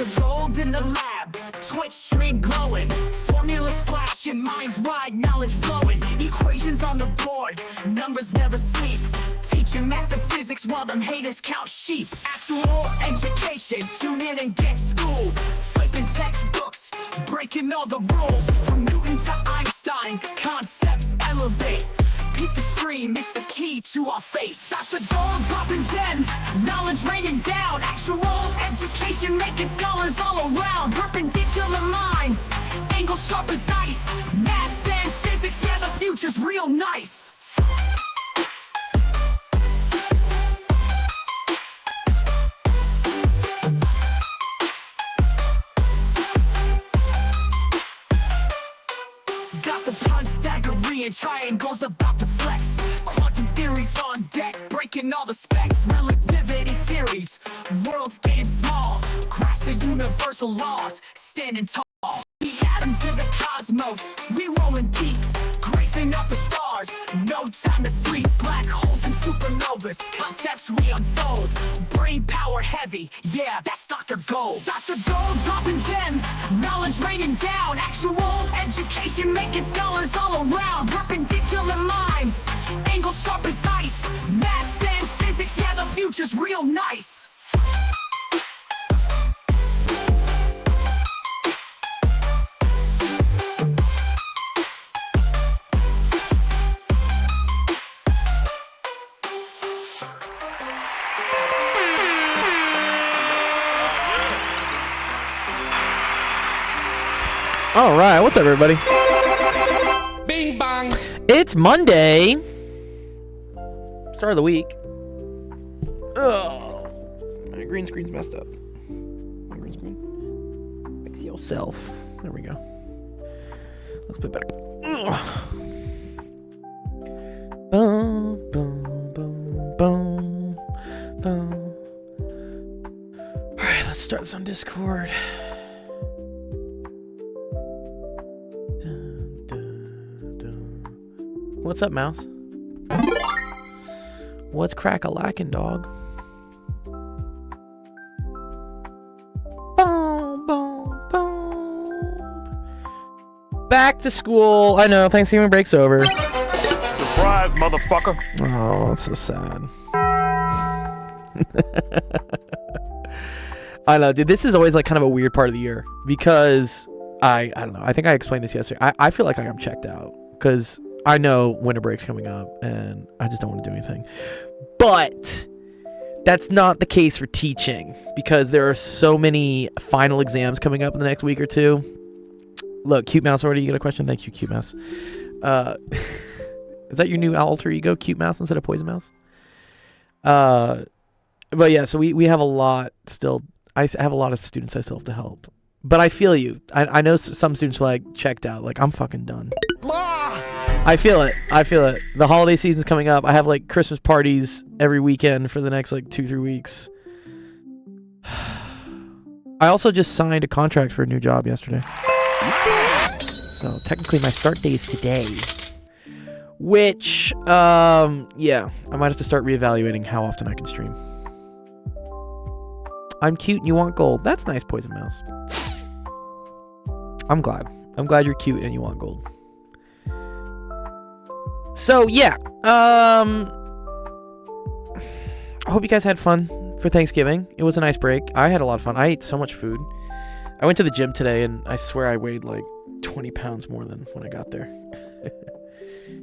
Dr. Gold in the lab, Twitch stream glowing, formulas flashing, minds wide, knowledge flowing, equations on the board, numbers never sleep, teaching math and physics while them haters count sheep. Actual education, tune in and get schooled, flipping textbooks, breaking all the rules, from Newton to Einstein, concepts elevate. Keep the stream, it's the key to our fate. Dr. Gold dropping gems, knowledge raining down. Actual education making scholars all around. Perpendicular minds, angles sharp as ice. Maths and physics, yeah, the future's real nice. Got the Pythagorean triangles about to flex. Quantum theories on deck, breaking all the specs. Relativity theories, worlds getting small. Grasp the universal laws, standing tall. The atom to the cosmos, we rolling deep. Graphing up the stars, no time to sleep. Black holes and supernovas, concepts we unfold. Brain power heavy, yeah, that's Dr. Gold. Dr. Gold dropping gems, knowledge raining down. Actual education making scholars all around. Perpendicular minds, angles sharp as ice. Maths and physics, yeah, the future's real nice. All right, what's up, everybody? Bing bong. It's Monday. Start of the week. Oh, my green screen's messed up. My green screen. Fix yourself. There we go. Let's put it better. Boom, boom, boom, boom, boom. All right, let's start this on Discord. What's up, mouse? What's crack-a-lackin', dog? Boom, boom, boom. Back to school. I know, Thanksgiving break's over. Surprise, motherfucker. Oh, that's so sad. I know, dude. This is always like kind of a weird part of the year because I don't know. I think I explained this yesterday. I feel like I'm checked out because I know winter break's coming up and I just don't want to do anything. But that's not the case for teaching because there are so many final exams coming up in the next week or two. Look, Cute Mouse, already you got a question? Thank you, Cute Mouse. Is that your new alter ego, Cute Mouse, instead of Poison Mouse? But yeah, so we have a lot still. I have a lot of students I still have to help. But I feel you. I know some students are like checked out. Like, I'm fucking done. I feel it. The holiday season's coming up. I have like Christmas parties every weekend for the next like 2-3 weeks. I also just signed a contract for a new job yesterday. So technically my start day is today. Which, yeah, I might have to start reevaluating how often I can stream. I'm cute and you want gold. That's nice, Poison Mouse. I'm glad you're cute and you want gold. So yeah, I hope you guys had fun for Thanksgiving. It was a nice break. I had a lot of fun. I ate so much food. I went to the gym today and I swear I weighed like 20 pounds more than when I got there.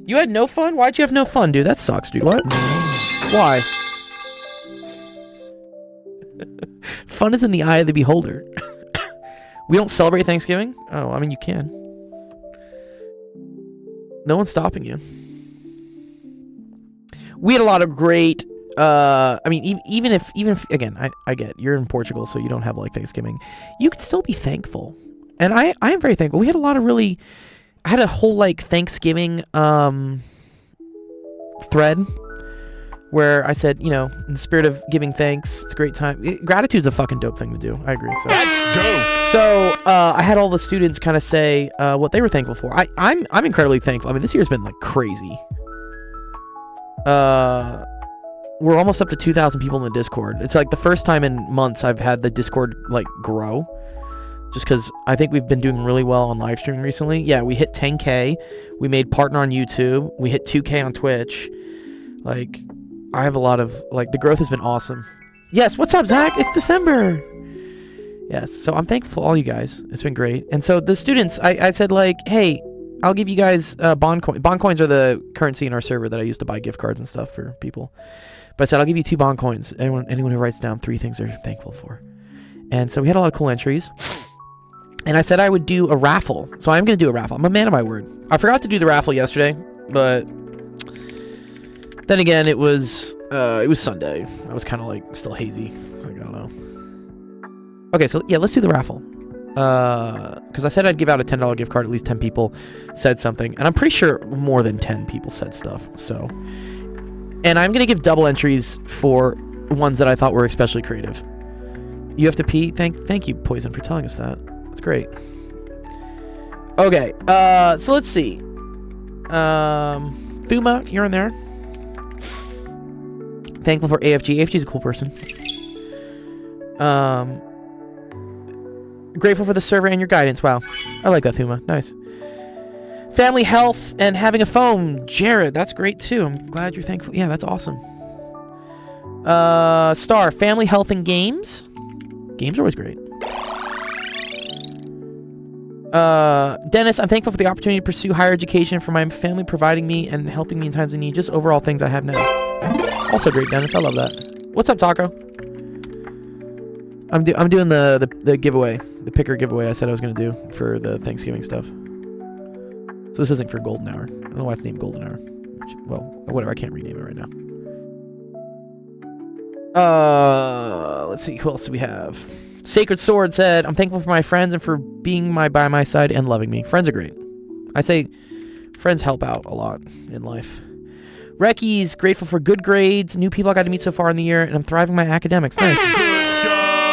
You had no fun? Why'd you have no fun, dude? That sucks, dude. What? Why? Fun is in the eye of the beholder. We don't celebrate Thanksgiving? Oh, I mean, you can. No one's stopping you. We had a lot of great, I mean, even if, again, I get, you're in Portugal, so you don't have, like, Thanksgiving. You can still be thankful. And I am very thankful. We had a lot of really, I had a whole, like, Thanksgiving, thread where I said, you know, in the spirit of giving thanks, it's a great time. Gratitude's a fucking dope thing to do. I agree. So. That's dope. So I had all the students kind of say what they were thankful for. I'm incredibly thankful. I mean, this year's been like crazy. we're almost up to 2,000 people in the Discord. It's like the first time in months I've had the Discord like grow. Just because I think we've been doing really well on live streaming recently. Yeah, we hit 10K. We made partner on YouTube. We hit 2K on Twitch. Like, I have a lot of, like, the growth has been awesome. Yes, what's up, Zach? It's December. Yes, so I'm thankful for all you guys. It's been great. And so the students, I said, like, hey, I'll give you guys bond coins. Bond coins are the currency in our server that I use to buy gift cards and stuff for people. But I said, I'll give you 2 bond coins. Anyone who writes down 3 things they're thankful for. And so we had a lot of cool entries. And I said I would do a raffle. So I'm going to do a raffle. I'm a man of my word. I forgot to do the raffle yesterday, but then again, it was Sunday. I was kind of like still hazy. Like, I don't know. Okay, so yeah, let's do the raffle. Because I said I'd give out a $10 gift card. At least 10 people said something. And I'm pretty sure more than 10 people said stuff. So, and I'm going to give double entries for ones that I thought were especially creative. You have to pee? Thank you, Poison, for telling us that. That's great. Okay, so let's see. Thuma, you're in there. Thankful for AFG. AFG's a cool person. Grateful for the server and your guidance. Wow. I like that, Thuma. Nice. Family health and having a phone. Jared, that's great too. I'm glad you're thankful. Yeah, that's awesome. Star, family health and games. Games are always great. Dennis, I'm thankful for the opportunity to pursue higher education, for my family providing me and helping me in times of need. Just overall things I have now. Also great, Dennis. I love that. What's up, Taco? I'm doing the giveaway, the picker giveaway I said I was going to do for the Thanksgiving stuff. So this isn't for Golden Hour. I don't know why it's named Golden Hour. Well, whatever. I can't rename it right now. Let's see. Who else do we have? Sacred Sword said, I'm thankful for my friends and for being by my side and loving me. Friends are great. I say friends help out a lot in life. Recky's grateful for good grades, new people I got to meet so far in the year, and I'm thriving my academics. Nice.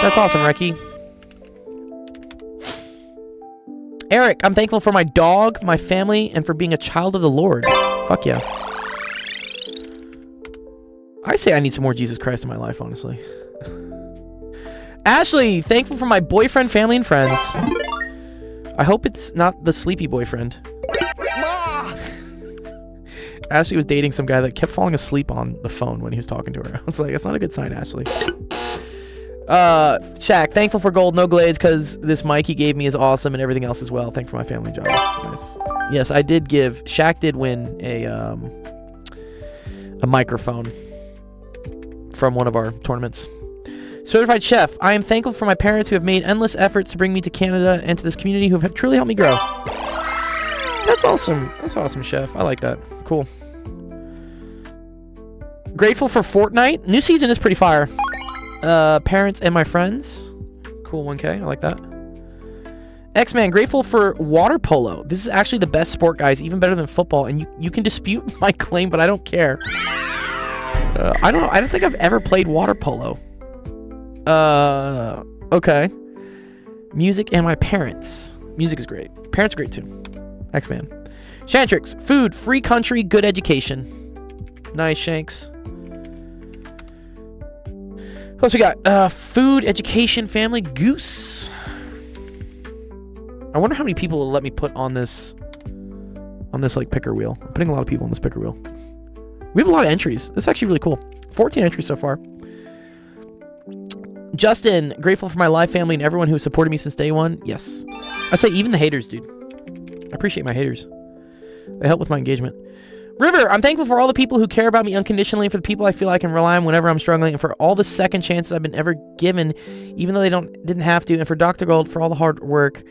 That's awesome, Recky. Eric, I'm thankful for my dog, my family, and for being a child of the Lord. Fuck yeah. I say I need some more Jesus Christ in my life, honestly. Ashley, thankful for my boyfriend, family, and friends. I hope it's not the sleepy boyfriend. Ashley was dating some guy that kept falling asleep on the phone when he was talking to her. I was like, that's not a good sign, Ashley. Shaq, thankful for gold, no glades, because this mic he gave me is awesome and everything else as well. Thankful for my family job. Nice. Yes, I did give. Shaq did win a microphone from one of our tournaments. Certified Chef, I am thankful for my parents who have made endless efforts to bring me to Canada and to this community who have truly helped me grow. That's awesome. That's awesome, Chef. I like that. Cool. Grateful for Fortnite. New season is pretty fire. Parents and my friends. Cool, 1K. I like that. X-Man, grateful for water polo. This is actually the best sport, guys. Even better than football. And you can dispute my claim, but I don't care. I don't think I've ever played water polo. Okay. Music and my parents. Music is great. Parents are great too. X-Man. Shantrix, food, free country, good education. Nice, Shanks. What else we got? Food, education, family, Goose. I wonder how many people will let me put on this like picker wheel. I'm putting a lot of people on this picker wheel. We have a lot of entries. This is actually really cool. 14 entries so far. Justin, grateful for my live family and everyone who has supported me since day one. Yes. I say even the haters, dude. I appreciate my haters. They help with my engagement. River, I'm thankful for all the people who care about me unconditionally, for the people I feel I can rely on whenever I'm struggling, and for all the second chances I've been ever given, even though they didn't have to, and for Dr. Gold for all the hard work.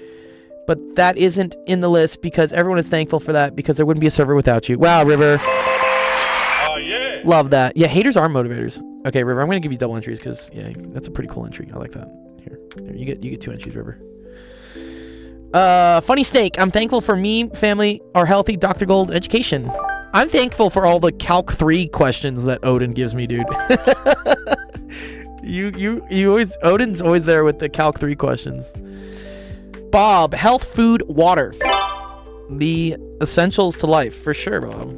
But that isn't in the list because everyone is thankful for that because there wouldn't be a server without you. Wow, River. Oh, yeah. Love that. Yeah, haters are motivators. Okay, River, I'm going to give you double entries because, yeah, that's a pretty cool entry. I like that. Here, you get 2 entries, River. Funny Snake, I'm thankful for me, family, our healthy, Dr. Gold, education. I'm thankful for all the Calc 3 questions that Odin gives me, dude. you always, Odin's always there with the Calc 3 questions. Bob, health, food, water. The essentials to life, for sure, Bob.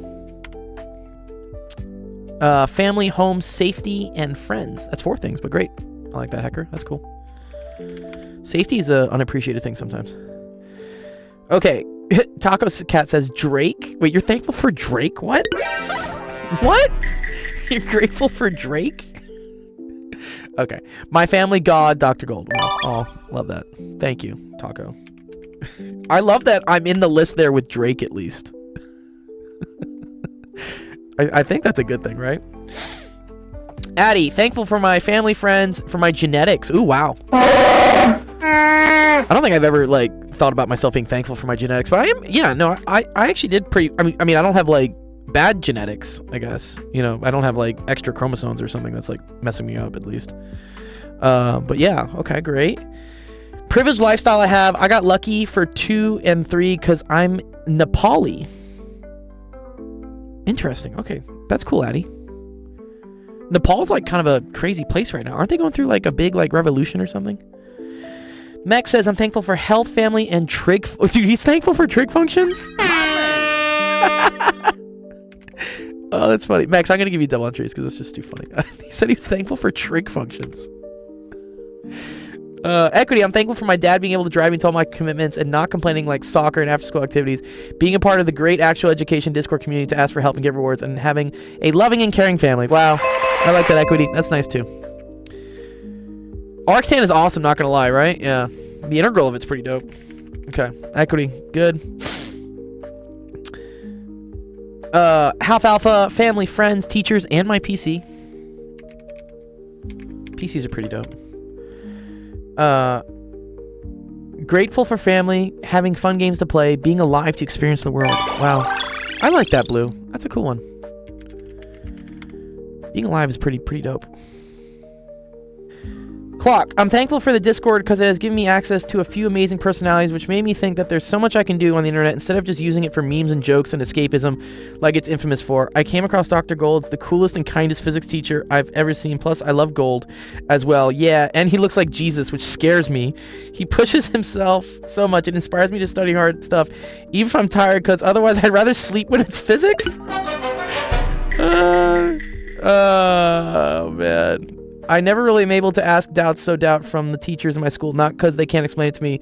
Family, home, safety, and friends. That's 4 things, but great. I like that, Hecker. That's cool. Safety is an unappreciated thing sometimes. Okay. Taco Cat says Drake. Wait, you're thankful for Drake? What? What? You're grateful for Drake? Okay. My family, God, Dr. Gold. Wow. Oh, love that. Thank you, Taco. I love that I'm in the list there with Drake at least. I think that's a good thing, right? Addie, thankful for my family, friends, for my genetics. Ooh, wow. I don't think I've ever like thought about myself being thankful for my genetics, but I am. Yeah, no, I actually did pretty. I mean, I don't have like bad genetics, I guess. You know, I don't have like extra chromosomes or something that's like messing me up at least. But yeah, okay, great. Privileged lifestyle I have. I got lucky for 2 and 3 because I'm Nepali. Interesting. Okay, that's cool, Addie. Nepal's like kind of a crazy place right now. Aren't they going through like a big like revolution or something? Max says, I'm thankful for health, family, and trig... Dude, he's thankful for trig functions? Oh, that's funny. Max, I'm going to give you double entries because it's just too funny. He said he was thankful for trig functions. Equity, I'm thankful for my dad being able to drive me to all my commitments and not complaining like soccer and after-school activities, being a part of the great actual education Discord community to ask for help and give rewards, and having a loving and caring family. Wow. I like that, Equity. That's nice, too. Arctan is awesome, not gonna lie, right? Yeah. The integral of it's pretty dope. Okay. Equity. Good. Half Alpha, family, friends, teachers, and my PC. PCs are pretty dope. Grateful for family, having fun games to play, being alive to experience the world. Wow. I like that, Blue. That's a cool one. Being alive is pretty dope. Clock. I'm thankful for the Discord because it has given me access to a few amazing personalities, which made me think that there's so much I can do on the internet instead of just using it for memes and jokes and escapism like it's infamous for. I came across Dr. Gold's the coolest and kindest physics teacher I've ever seen. Plus, I love Gold as well. Yeah, and he looks like Jesus, which scares me. He pushes himself so much. It inspires me to study hard stuff, even if I'm tired, because otherwise I'd rather sleep when it's physics. Oh, man. I never really am able to ask doubts from the teachers in my school, not because they can't explain it to me.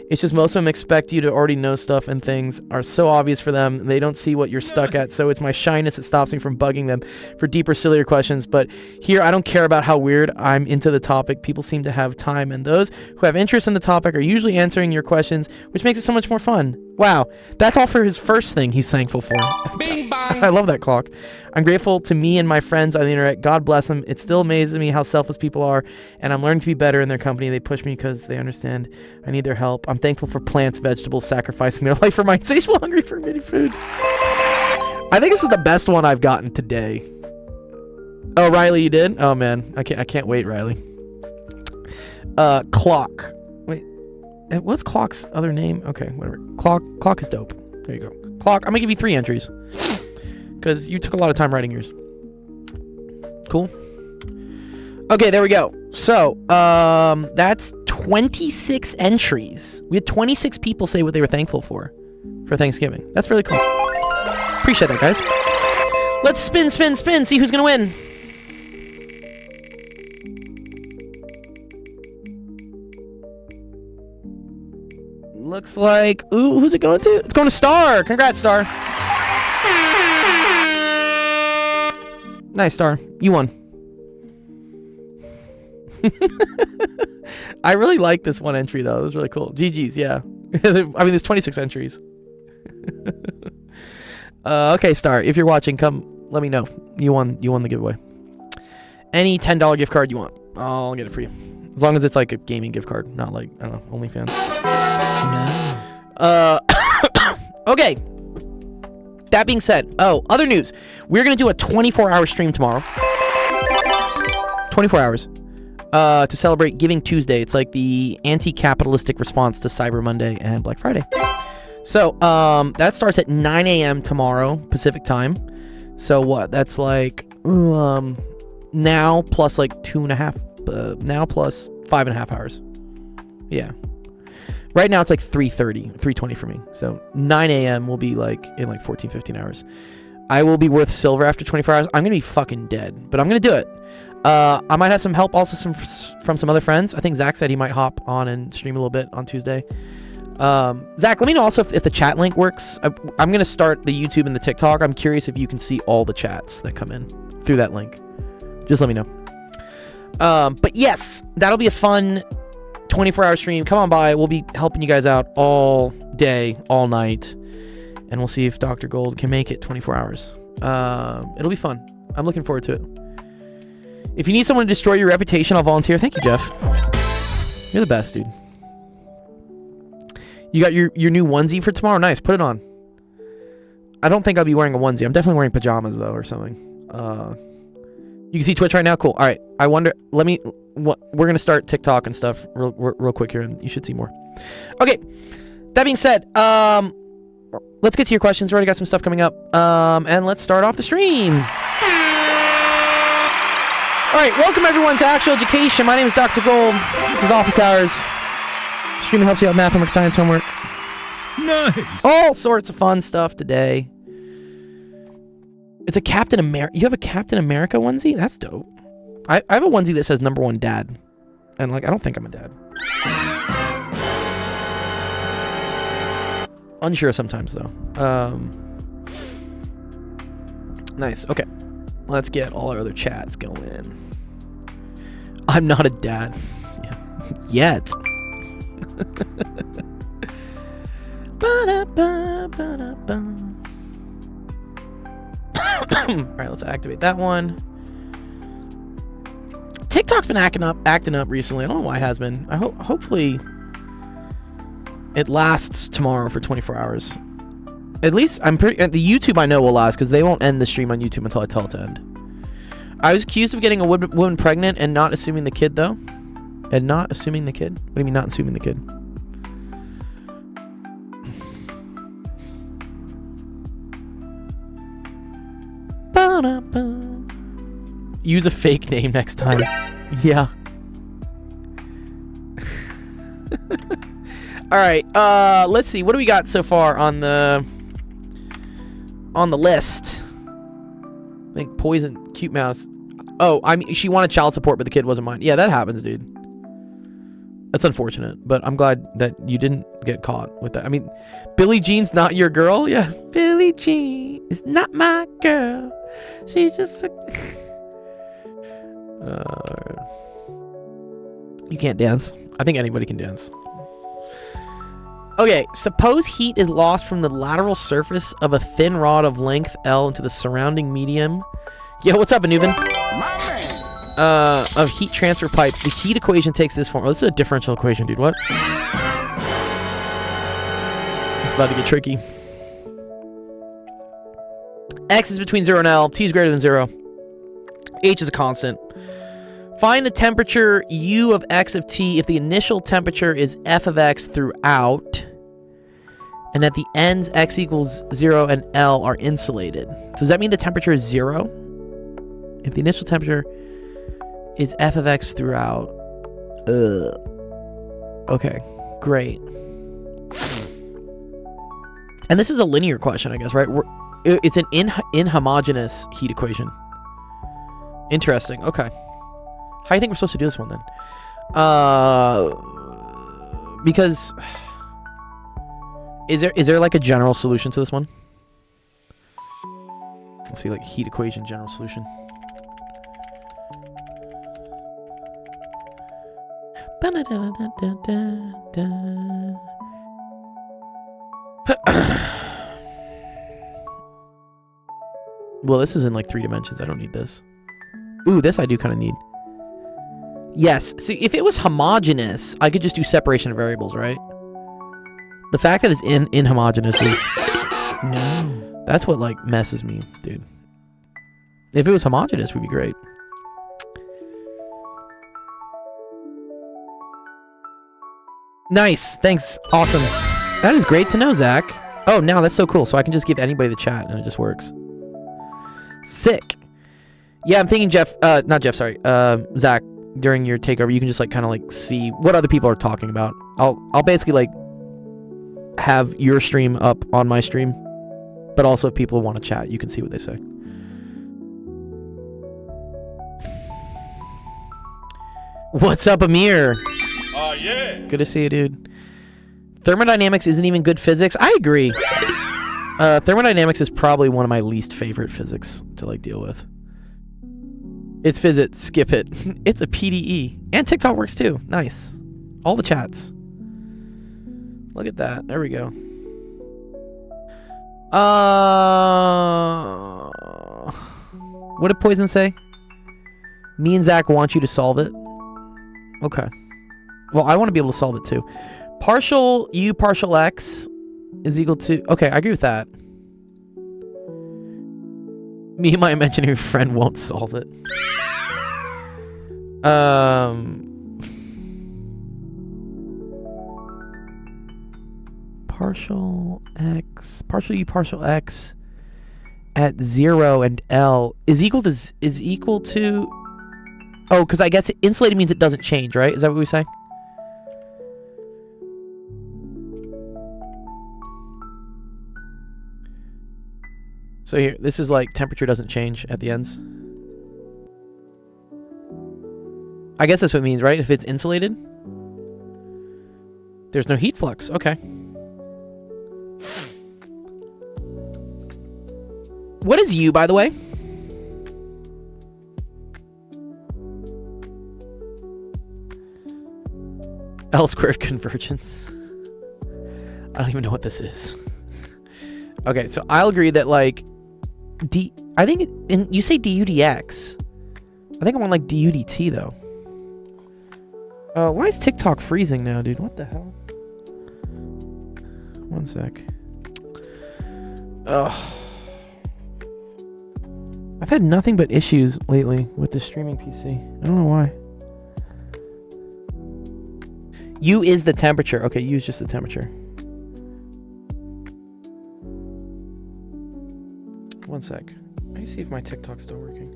It's just most of them expect you to already know stuff, and things are so obvious for them. They don't see what you're stuck at, so it's my shyness that stops me from bugging them for deeper, sillier questions. But here, I don't care about how weird I'm into the topic. People seem to have time, and those who have interest in the topic are usually answering your questions, which makes it so much more fun. Wow, that's all for his first thing he's thankful for. Bing bong. I love that, Clock. I'm grateful to me and my friends on the internet. God bless them. It still amazes me how selfless people are, and I'm learning to be better in their company. They push me because they understand I need their help. I'm thankful for plants, vegetables, sacrificing their life for my insatiable hungry for mini food. I think this is the best one I've gotten today. Oh, Riley, you did? Oh, man. I can't wait, Riley. Clock. Wait. What's Clock's other name? Okay, whatever. Clock is dope. There you go. Clock, I'm gonna give you 3 entries. Because you took a lot of time writing yours. Cool. Okay, there we go. So, that's 26 entries. We had 26 people say what they were thankful for Thanksgiving. That's really cool. Appreciate that, guys. Let's spin, see who's gonna win. Looks like, ooh, who's it going to? It's going to Star. Congrats, Star. Nice, Star. You won. I really like this one entry, though. It was really cool. GG's, yeah. I mean, there's 26 entries. Okay, Star, if you're watching, come let me know. You won the giveaway. Any $10 gift card you want, I'll get it for you. As long as it's like a gaming gift card, not like, I don't know, OnlyFans. Okay. That being said, other news. We're going to do a 24-hour stream tomorrow. 24 hours. To celebrate Giving Tuesday. It's like the anti-capitalistic response to Cyber Monday and Black Friday. So, that starts at 9 a.m. tomorrow, Pacific time. So what? That's like, now plus like 2.5, now plus 5.5 hours. Yeah. Right now it's like 3:20 for me. So 9 a.m. will be like in like 14, 15 hours. I will be worth silver after 24 hours. I'm gonna be fucking dead, but I'm gonna do it. I might have some help also from some other friends. I think Zach said he might hop on and stream a little bit on Tuesday. Zach, let me know also if the chat link works. I'm gonna start the YouTube and the TikTok. I'm curious if you can see all the chats that come in through that link. Just let me know. But yes, that'll be a fun 24-hour stream. Come on by. We'll be helping you guys out all day, all night, and we'll see if Dr. Gold can make it 24 hours. It'll be fun. I'm looking forward to it. If you need someone to destroy your reputation, I'll volunteer. Thank you, Jeff. You're the best, dude. You got your new onesie for tomorrow? Nice. Put it on. I don't think I'll be wearing a onesie. I'm definitely wearing pajamas, though, or something. You can see Twitch right now? Cool. All right. I wonder... we're going to start TikTok and stuff real quick here, and you should see more. Okay. That being said, let's get to your questions. We already got some stuff coming up. And let's start off the stream. All right, welcome everyone to Actual Education. My name is Dr. Gold. This is Office Hours. Stream helps you out with math, homework, science, homework. Nice. All sorts of fun stuff today. It's a Captain America. You have a Captain America onesie? That's dope. I have a onesie that says #1 dad. And like, I don't think I'm a dad. Unsure sometimes though. Nice. Okay. Let's get all our other chats going. I'm not a dad. Yet. Alright, let's activate that one. TikTok's been acting up recently. I don't know why it has been. Hopefully it lasts tomorrow for 24 hours. At least the YouTube I know will last because they won't end the stream on YouTube until I tell it to end. I was accused of getting a woman pregnant and not assuming the kid though. And not assuming the kid? What do you mean not assuming the kid? Use a fake name next time. Yeah. All right. Let's see. What do we got so far on the list? I think Poison, Cute Mouse. Oh, I mean, she wanted child support, but the kid wasn't mine. Yeah, that happens, dude. That's unfortunate, but I'm glad that you didn't get caught with that. I mean, Billie Jean's not your girl? Yeah. Billie Jean is not my girl. She's just a... You can't dance. I think anybody can dance. Okay, suppose heat is lost from the lateral surface of a thin rod of length L into the surrounding medium. Yo, what's up, Anuvan? Of heat transfer pipes. The heat equation takes this form. Oh, this is a differential equation, dude. What? It's about to get tricky. X is between 0 and L. T is greater than 0. H is a constant. Find the temperature U of X of T if the initial temperature is F of X throughout, and at the ends X equals 0 and L are insulated. Does that mean the temperature is 0? If the initial temperature is F of X throughout. Okay, great. And this is a linear question, I guess, right? It's an inhomogeneous heat equation. Interesting. Okay. How do you think we're supposed to do this one then? Because is there like a general solution to this one? Let's see, like heat equation general solution. Well, this is in like 3 dimensions. I don't need this. Ooh, this I do kind of need. Yes. So if it was homogeneous, I could just do separation of variables, right? The fact that it's inhomogeneous is... No. That's what like messes me, dude. If it was homogeneous, would be great. Nice. Thanks. Awesome. That is great to know, Zach. Oh, now that's so cool. So I can just give anybody the chat and it just works. Sick. Yeah, I'm thinking Jeff, not Jeff, sorry, Zach, during your takeover, you can just like kind of like see what other people are talking about. I'll basically like have your stream up on my stream But also, if people want to chat, you can see what they say. What's up, Amir? Oh, yeah. Good to see you, dude. Thermodynamics isn't even good physics. I agree. Thermodynamics is probably one of my least favorite physics to like deal with. It's physics. Skip it. It's a PDE. And TikTok works too. Nice. All the chats. Look at that. There we go. What did Poison say? Me and Zach want you to solve it. Okay. Well, I want to be able to solve it too. Partial U partial X is equal to... Okay, I agree with that. Me and my imaginary friend won't solve it. Partial X... Partial U partial X at 0 and L is equal to... Oh, because I guess insulated means it doesn't change, right? Is that what we say? So here, this is like temperature doesn't change at the ends. I guess that's what it means, right? If it's insulated, there's no heat flux. Okay. What is U, by the way? L squared convergence. I don't even know what this is. Okay, so I'll agree that like I think you say du dx. I think I want like du dt though. Why is TikTok freezing now, dude? What the hell? One sec. Ugh. I've had nothing but issues lately with the streaming PC. I don't know why. U is the temperature. Okay, U is just the temperature. One sec. Let me see if my TikTok's still working.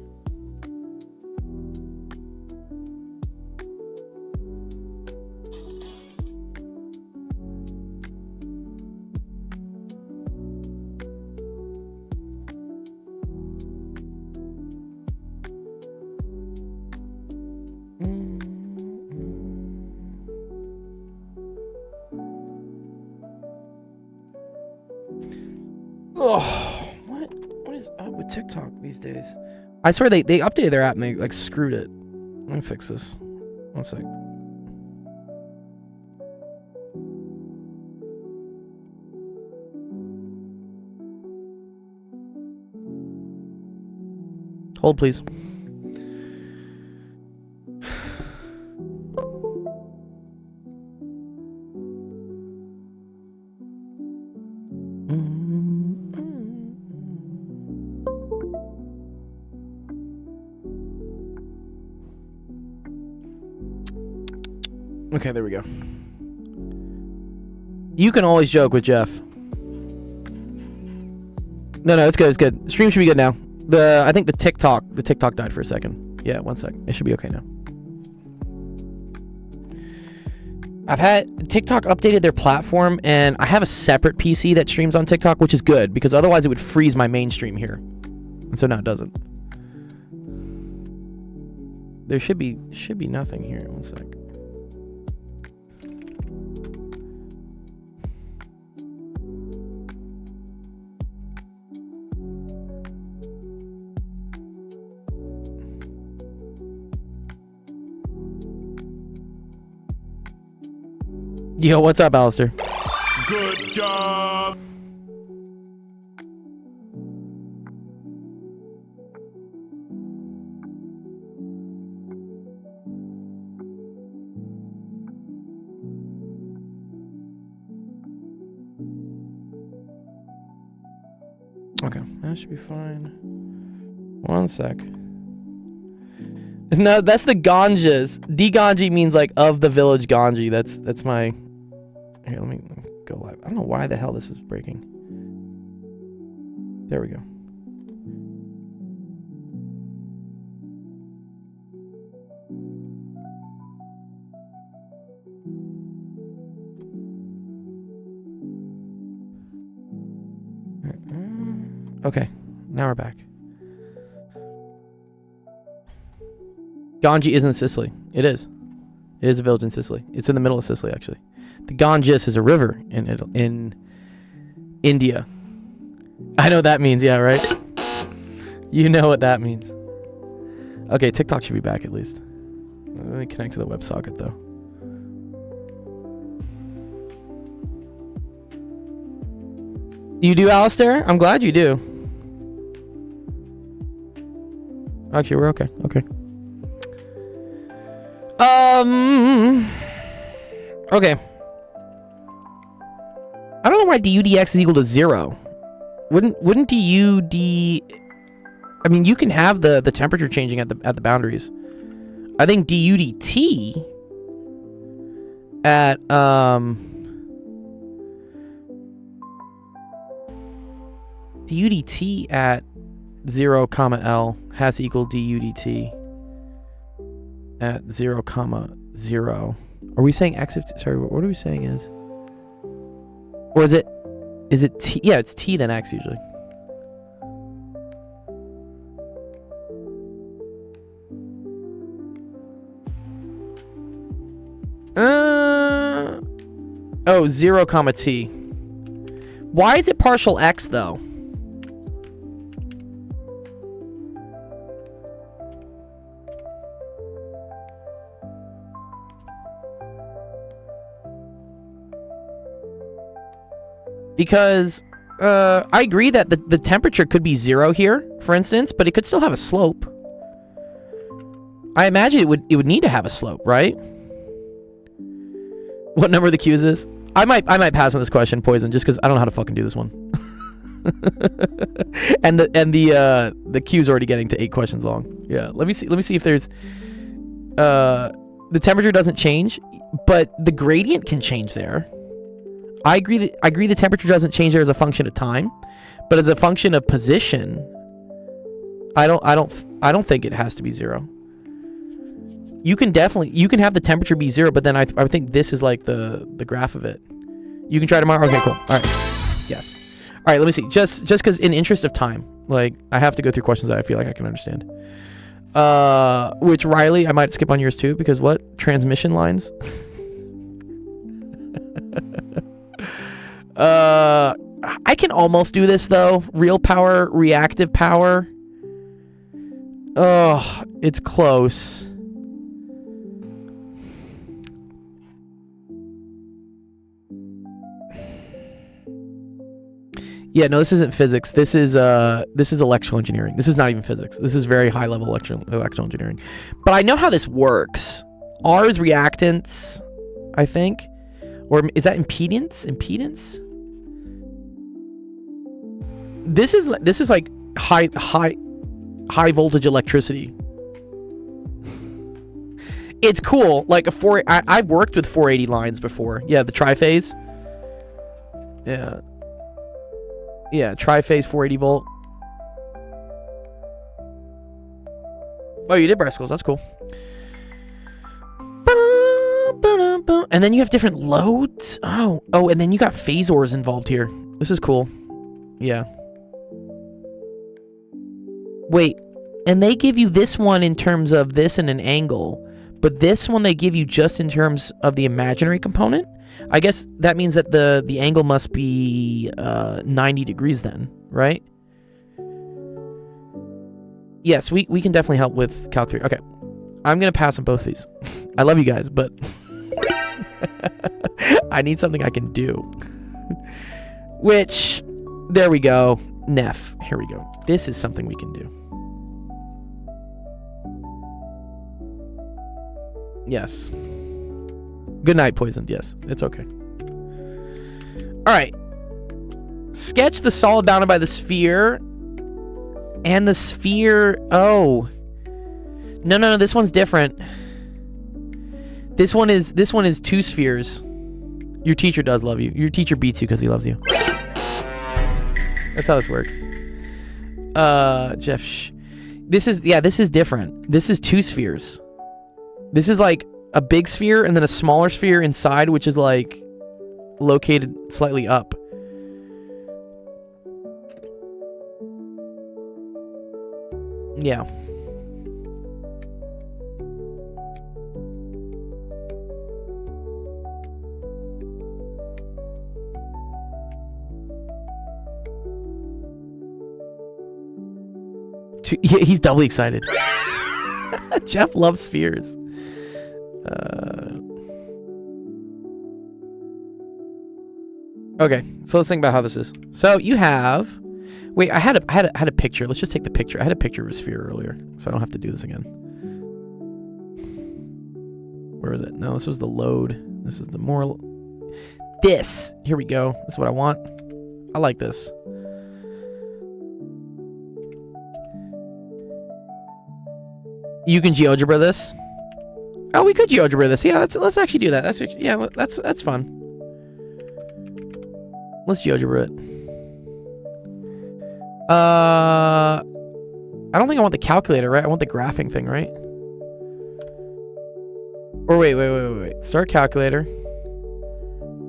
Oh, what is up with TikTok these days? I swear they updated their app and they like screwed it. Let me fix this. One sec. Hold, please. Okay, there we go. You can always joke with Jeff. No, it's good. It's good. Stream should be good now. I think the TikTok died for a second. Yeah, one sec. It should be okay now. I've had TikTok updated their platform, and I have a separate PC that streams on TikTok, which is good because otherwise it would freeze my main stream here, and so now it doesn't. There should be nothing here. One sec. Yo, what's up, Alistair? Good job. Okay, that should be fine. One sec. No, that's the Ganges. D-Ganji means like of the village Ganji. That's my... Here, let me go live. I don't know why the hell this was breaking. There we go. Okay, now we're back. Ganges is in Sicily. It is. It is a village in Sicily. It's in the middle of Sicily, actually. The Ganges is a river in India. I know what that means, yeah, right? You know what that means. Okay, TikTok should be back at least. Let me connect to the WebSocket, though. You do, Alistair? I'm glad you do. Actually, we're okay. Okay. Okay. I don't know why DUDX is equal to 0. Wouldn't DUD... I mean, you can have the temperature changing at the boundaries. I think DUDT at DUDT at 0, L has to equal DUDT at 0, 0. Are we saying X of t? Sorry, what are we saying is? Or is it T? Yeah, it's T then X usually. Oh, 0, T. Why is it partial X though? Because I agree that the temperature could be 0 here, for instance, but it could still have a slope. I imagine it would need to have a slope, right? What number the Q's is? I might pass on this question, Poison, just because I don't know how to fucking do this one. and the Q's already getting to 8 questions long. Yeah, let me see if there's the temperature doesn't change, but the gradient can change there. I agree the temperature doesn't change there as a function of time, but as a function of position, I don't think it has to be 0. You can have the temperature be 0, but then I think this is like the graph of it. You can try tomorrow. Okay, cool. All right. Yes. All right. Let me see. Just because in interest of time, like I have to go through questions that I feel like I can understand. Which Riley, I might skip on yours too because what transmission lines? I can almost do this though. Real power, reactive power. Oh, it's close. Yeah, no, this isn't physics. This is electrical engineering. This is not even physics. This is very high level electrical engineering. But I know how this works. R is reactance, I think. Or is that impedance? Impedance? This is like high voltage electricity. It's cool. Like I've worked with 480 lines before. Yeah, the triphase. Yeah. Yeah, triphase 480 volt. Oh, you did bicycles. That's cool. And then you have different loads. Oh, and then you got phasors involved here. This is cool. Yeah. Wait, and they give you this one in terms of this and an angle, but this one they give you just in terms of the imaginary component? I guess that means that the angle must be 90 degrees then, right? Yes, we can definitely help with Calc 3. Okay, I'm going to pass on both these. I love you guys, but I need something I can do. Which, there we go. Neff, here we go. This is something we can do. Yes. Good night, Poisoned. Yes, it's okay. All right. Sketch the solid bounded by the sphere. And the sphere... Oh. No. This one's different. This one is 2 spheres. Your teacher does love you. Your teacher beats you because he loves you. That's how this works. Jeff, shh. This is different. This is 2 spheres. This is like a big sphere and then a smaller sphere inside, which is like located slightly up. Yeah. Yeah, he's doubly excited. Jeff loves spheres. Okay, so let's think about how this is. So you have, wait, I had a picture. Let's just take the picture. I had a picture of a sphere earlier, so I don't have to do this again. Where is it? No, this was the load. This is the more. This. Here we go. This is what I want. I like this. You can GeoGebra this. Oh, we could GeoGebra this. Yeah, let's actually do that. That's fun. Let's GeoGebra it. I don't think I want the calculator, right? I want the graphing thing, right? Or wait. Start calculator.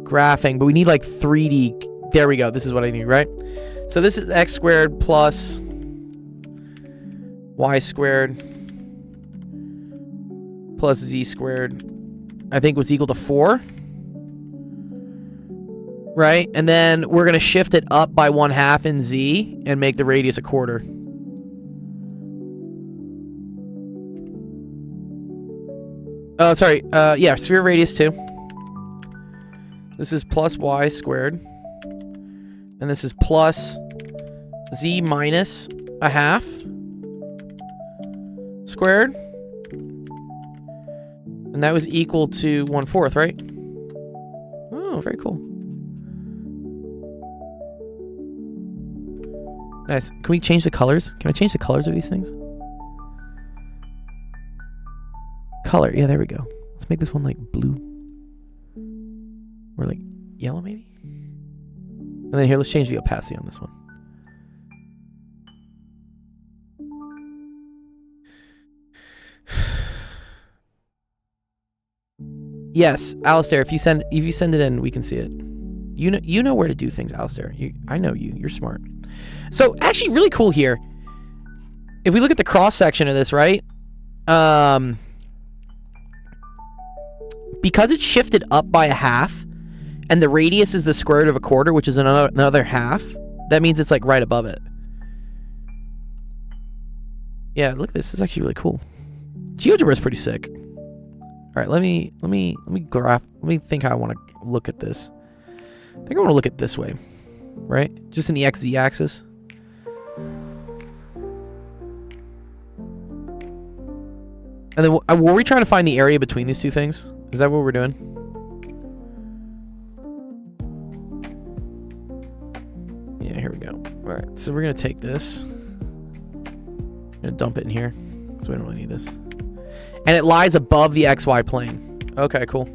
Graphing, but we need like 3D. There we go. This is what I need, right? So this is x squared plus y squared plus z squared, I think was equal to 4. Right? And then we're going to shift it up by 1/2 in z and make the radius a quarter. Sorry. Yeah, sphere radius 2. This is plus y squared. And this is plus z minus 1/2 squared. And that was equal to 1/4, right? Oh, very cool. Nice. Can we change the colors? Can I change the colors of these things? Color. Yeah, there we go. Let's make this one like blue. Or like yellow, maybe? And then here, let's change the opacity on this one. Yes, Alistair, if you send it in, we can see it. You know where to do things, Alistair. I know you. You're smart. So, actually, really cool here. If we look at the cross section of this, right? Because it's shifted up by 1/2, and the radius is the square root of a quarter, which is another 1/2. That means it's like right above it. Yeah, look at this. This is actually really cool. GeoGebra is pretty sick. All right, let me graph. Let me think how I want to look at this. I think I want to look at it this way, right? Just in the XZ axis. And then were we trying to find the area between these two things? Is that what we're doing? Yeah, here we go. All right, so we're gonna take this. I'm gonna dump it in here, because we don't really need this. And it lies above the XY plane. Okay, cool.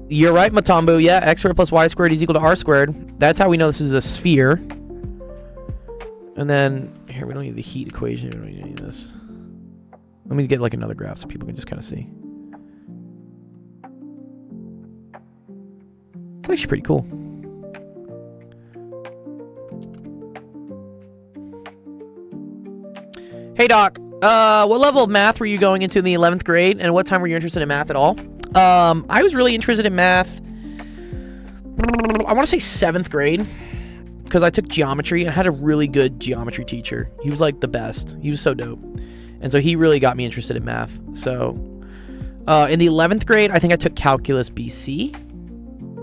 You're right, Matambu. Yeah, x squared plus y squared is equal to r squared. That's how we know this is a sphere. And then, here, we don't need the heat equation. We don't need any of this. Let me get like another graph so people can just kind of see. It's actually pretty cool. Hey, Doc. What level of math were you going into in the 11th grade, and what time were you interested in math at all? I was really interested in math. I want to say 7th grade, because I took geometry and had a really good geometry teacher. He was like the best. He was so dope. And so he really got me interested in math. So, in the 11th grade, I think I took Calculus BC.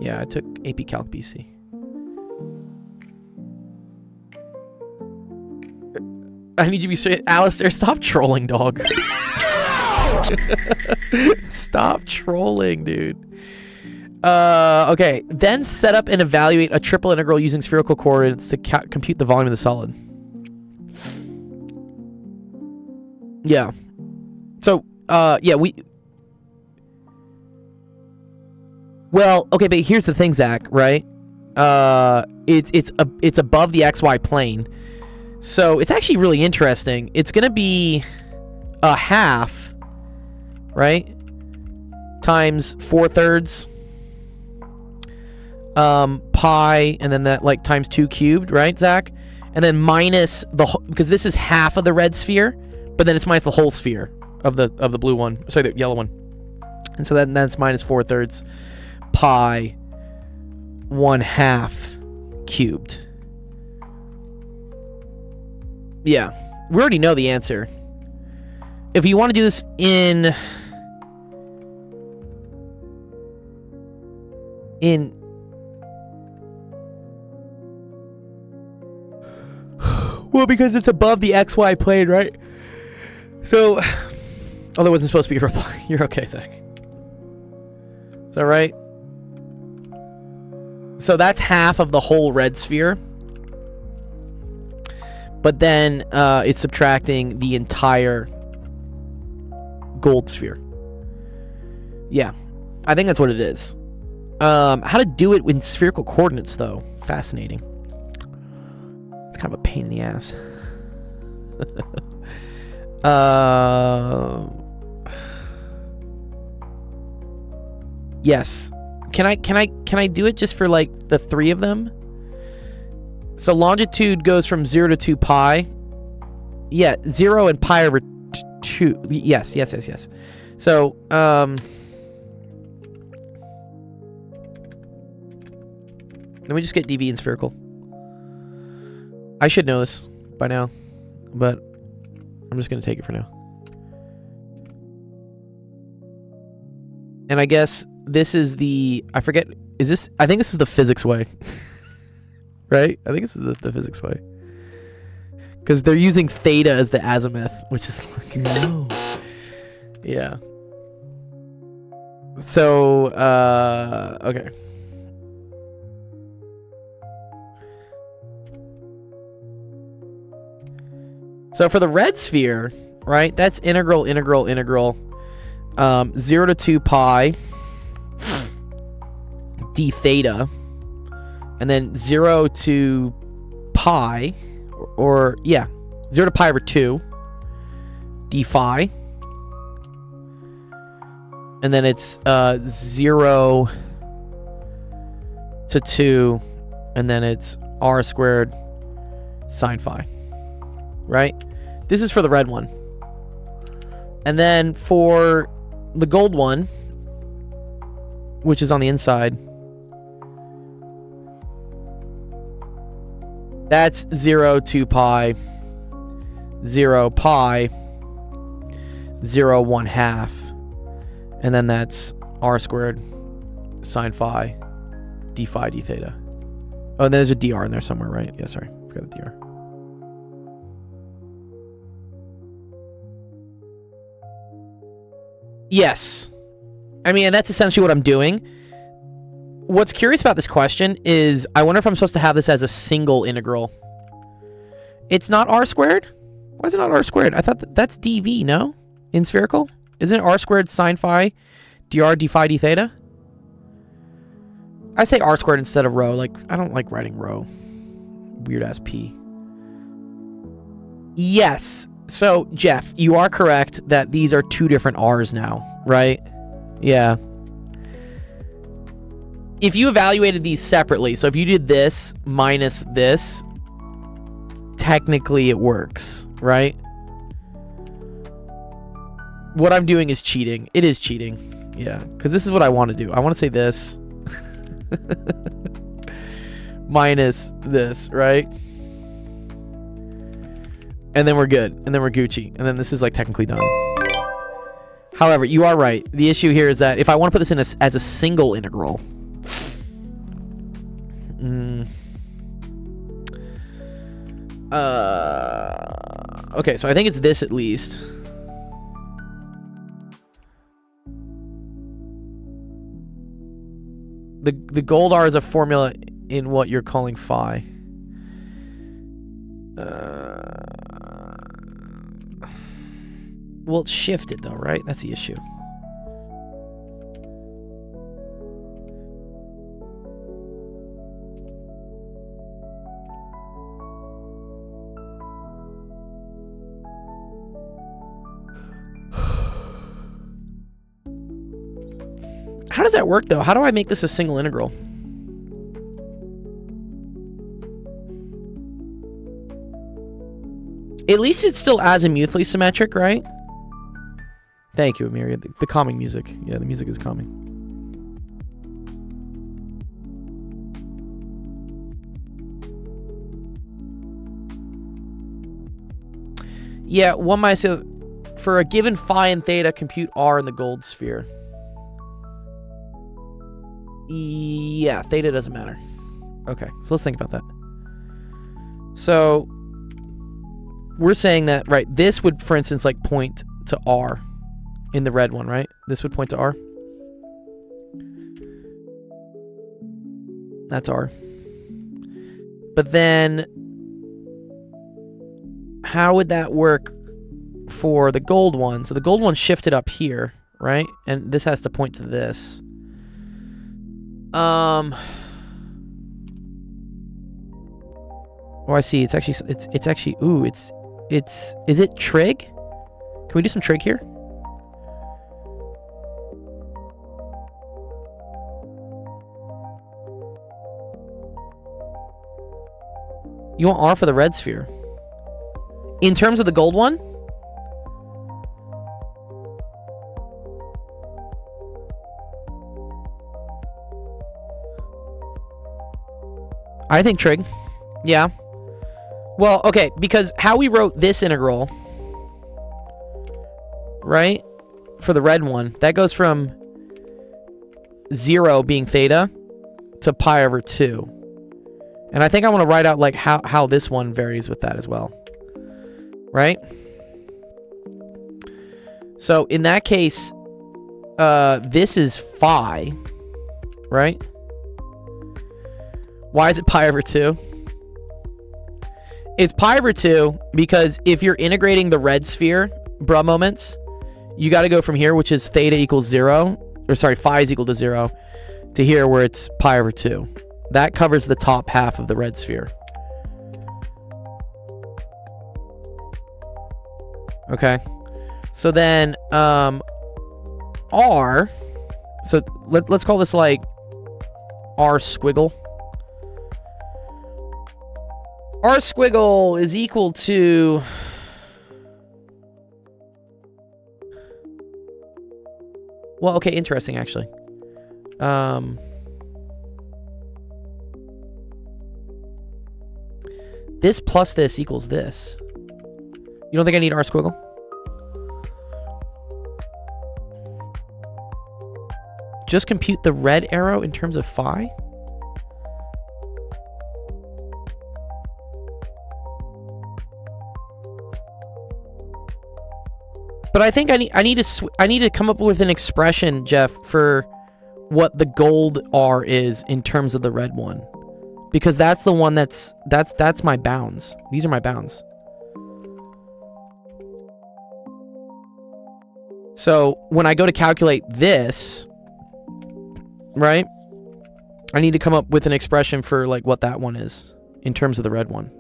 Yeah, I took AP Calc BC. I need you to be straight. Alistair, stop trolling, dog. Stop trolling, dude. Okay. Then set up and evaluate a triple integral using spherical coordinates to compute the volume of the solid. Yeah. So, yeah, well, okay, but here's the thing, Zach, right? It's above the XY plane. So, it's actually really interesting. It's going to be a half, right? Times 4/3 pi, and then that like times 2 cubed, right, Zach? and then minus because this is half of the red sphere, but then it's minus the whole sphere of the blue one. Sorry, the yellow one. And so that's minus 4/3 pi 1/2 cubed. Yeah, we already know the answer. If you want to do this in well, because it's above the XY plane, right? So, oh, that wasn't supposed to be a reply. You're okay, Zach. Is that right? So that's half of the whole red sphere. But then it's subtracting the entire gold sphere. Yeah, I think that's what it is. How to do it in spherical coordinates, though. Fascinating. It's kind of a pain in the ass. Yes. Can I do it just for like the 3 of them? So longitude goes from 0 to 2 pi. Yeah, 0 and pi over 2. Yes. So, let me just get dV in spherical. I should know this by now, but I'm just going to take it for now. And I guess this is the... I forget... Is this... I think this is the physics way. Right? I think this is the physics way. Because they're using theta as the azimuth, which is like... No. Yeah. So, okay. So for the red sphere, right, that's integral 0 to 2 pi d theta, and then 0 to pi, or yeah, 0 to pi over 2 d phi, and then it's 0 to 2, and then it's r squared sine phi. Right? This is for the red one. And then for the gold one, which is on the inside, that's 0, 2 pi, 0 pi, 0, 1/2. And then that's r squared sine phi, d phi, d theta. Oh, and there's a dr in there somewhere, right? Yeah, sorry. Forgot the dr. Yes. I mean, and that's essentially what I'm doing. What's curious about this question is I wonder if I'm supposed to have this as a single integral. It's not r squared? Why is it not r squared? I thought that's dv, no? In spherical? Isn't it r squared sine phi dr d phi d theta? I say r squared instead of rho. Like, I don't like writing rho. Weird ass p. Yes. So, Jeff, you are correct that these are 2 different r's now, right? Yeah. If you evaluated these separately, so if you did this minus this, technically it works, right? What I'm doing is cheating. It is cheating. Yeah, because this is what I want to do. I want to say this minus this, right? And then we're good. And then we're Gucci. And then this is like technically done. However, you are right. The issue here is that if I want to put this in as a single integral. Okay, so I think it's this at least. The gold R is a formula in what you're calling phi. Well, it's shifted though, right? That's the issue. How does that work though? How do I make this a single integral? At least it's still azimuthally symmetric, right? Thank you, Amelia. The calming music. Yeah, the music is calming. Yeah, one might say for a given phi and theta, compute r in the gold sphere. Yeah, theta doesn't matter. Okay, so let's think about that. So we're saying that, right, this would, for instance, like point to r in the red one, right? This would point to r. That's r. But then how would that work for the gold one? So the gold one shifted up here, right? And this has to point to this. Oh, I see. It's actually ooh, is it trig? Can we do some trig here? You want R for the red sphere. In terms of the gold one? I think trig. Yeah. Well, okay, because how we wrote this integral, right, for the red one, that goes from 0 being theta to pi over 2. And I think I want to write out like how this one varies with that as well. Right? So in that case, this is phi, right? Why is it pi over 2? It's pi over 2 because if you're integrating the red sphere, bra moments, you got to go from here, which is theta equals 0, or sorry, phi is equal to 0, to here where it's pi over 2. That covers the top half of the red sphere. Okay. So then, R, so let's call this like R squiggle. R squiggle is equal to well, okay, interesting actually. This plus this equals this. You don't think I need R squiggle? Just compute the red arrow in terms of phi? But I think I need to come up with an expression, Jeff, for what the gold R is in terms of the red one. Because that's the one that's my bounds. These are my bounds. So when I go to calculate this, right? I need to come up with an expression for like what that one is in terms of the red one.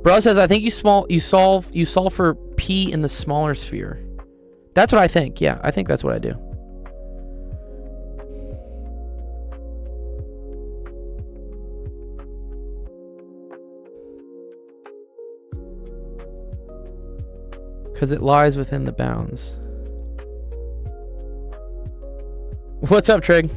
Bro says, I think you solve for P in the smaller sphere. That's what I think. Yeah, I think that's what I do. Because it lies within the bounds. What's up, Trig?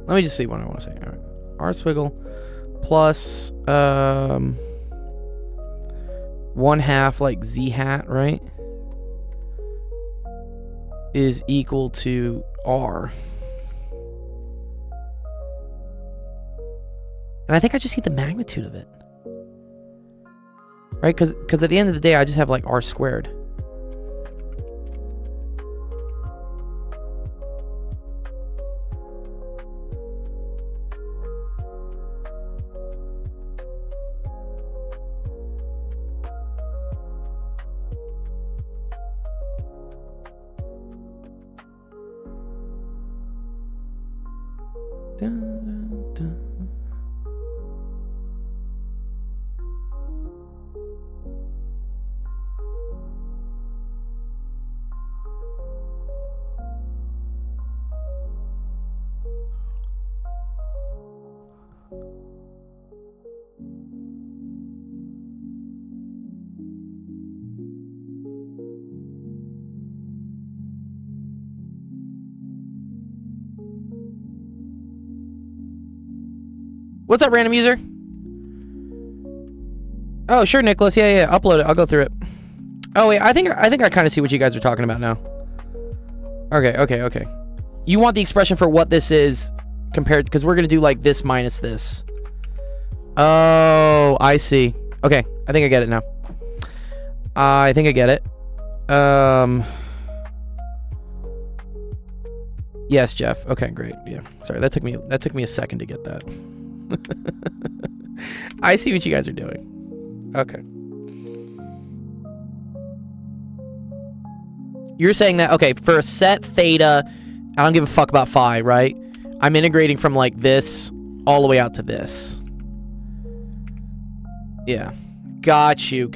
Let me just see what I want to say. All right. R swiggle plus 1/2 like Z hat, right? Is equal to R. And I think I just need the magnitude of it. Right? Because at the end of the day, I just have like R squared. What's up, random user? Oh, sure, Nicholas. Yeah. Upload it. I'll go through it. Oh wait, I think I kind of see what you guys are talking about now. Okay. You want the expression for what this is compared, because we're gonna do like this minus this. Oh, I see. Okay, I think I get it now. I think I get it. Yes, Jeff. Okay, great. Yeah. Sorry, that took me a second to get that. I see what you guys are doing. Okay. You're saying that, okay, for a set theta, I don't give a fuck about phi, right? I'm integrating from like this all the way out to this. Yeah. Got you.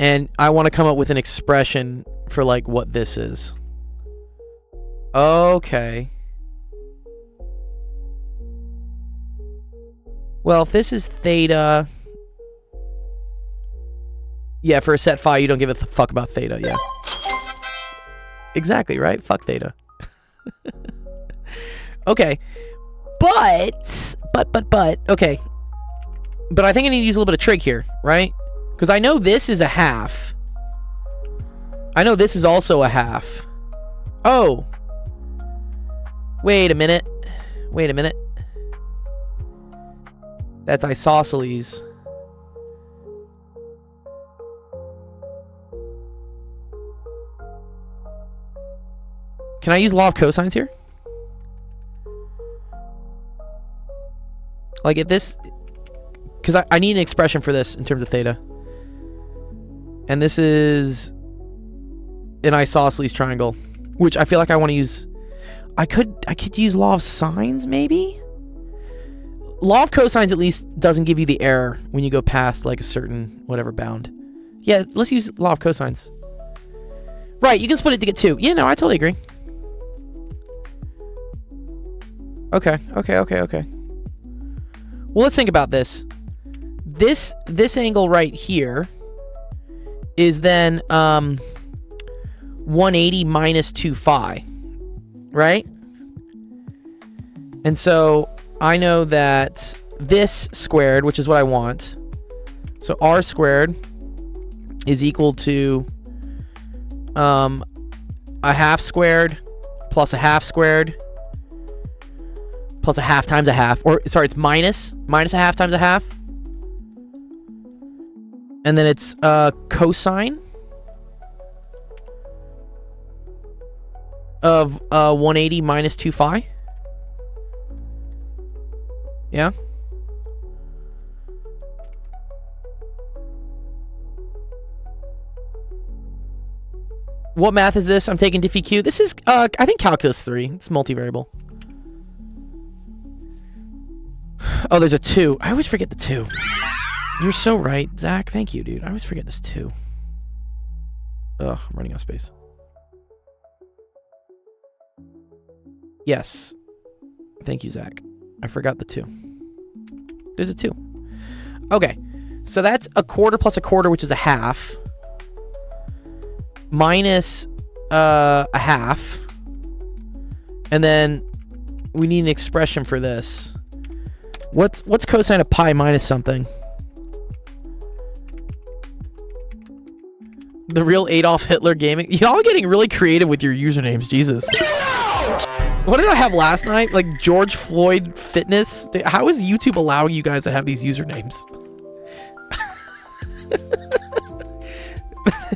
And I want to come up with an expression for like what this is. Okay. Well, if this is theta... Yeah, for a set phi, you don't give a fuck about theta, yeah. Exactly, right? Fuck theta. Okay. But, okay. But I think I need to use a little bit of trig here, right? Because I know this is a half. I know this is also a half. Oh. Wait a minute. That's isosceles. Can I use law of cosines here? Like if this... Because I need an expression for this in terms of theta. And this is an isosceles triangle, which I feel like I want to use... I could use law of sines, maybe? Law of cosines at least doesn't give you the error when you go past like a certain whatever bound. Yeah, let's use law of cosines. Right, you can split it to get 2. Yeah, no, I totally agree. Okay. Well, let's think about this. This angle right here is then 180 minus 2 phi, right? And so I know that this squared, which is what I want, so r squared is equal to a half squared plus a half squared plus a half times a half, or sorry, it's minus a half times a half, and then it's cosine of 180 minus 2 phi. Yeah. What math is this? I'm taking diffie-q. This is, I think calculus 3. It's multivariable. Oh, there's a 2. I always forget the 2. You're so right, Zach. Thank you, dude. I always forget this 2. Ugh, I'm running out of space. Yes. Thank you, Zach. I forgot the 2. There's a 2. Okay. So that's a quarter plus a quarter, which is a half. Minus a half. And then we need an expression for this. What's cosine of pi minus something? The real Adolf Hitler gaming. Y'all are getting really creative with your usernames. Jesus. What did I have last night? Like George Floyd Fitness? How is YouTube allowing you guys to have these usernames?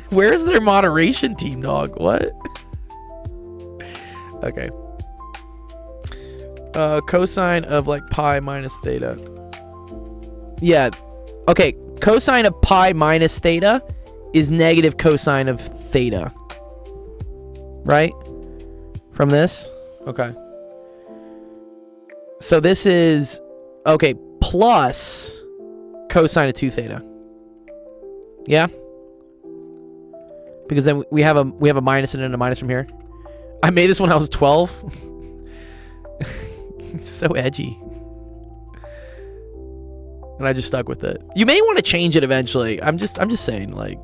Where's their moderation team, dog? What? Okay. Cosine of like pi minus theta. Yeah. Okay. Cosine of pi minus theta is negative cosine of theta. Right? From this? Okay. So this is, okay, plus cosine of 2 theta. Yeah? Because then we have a minus and then a minus from here. I made this when I was 12. It's so edgy. And I just stuck with it. You may want to change it eventually. I'm just saying, like,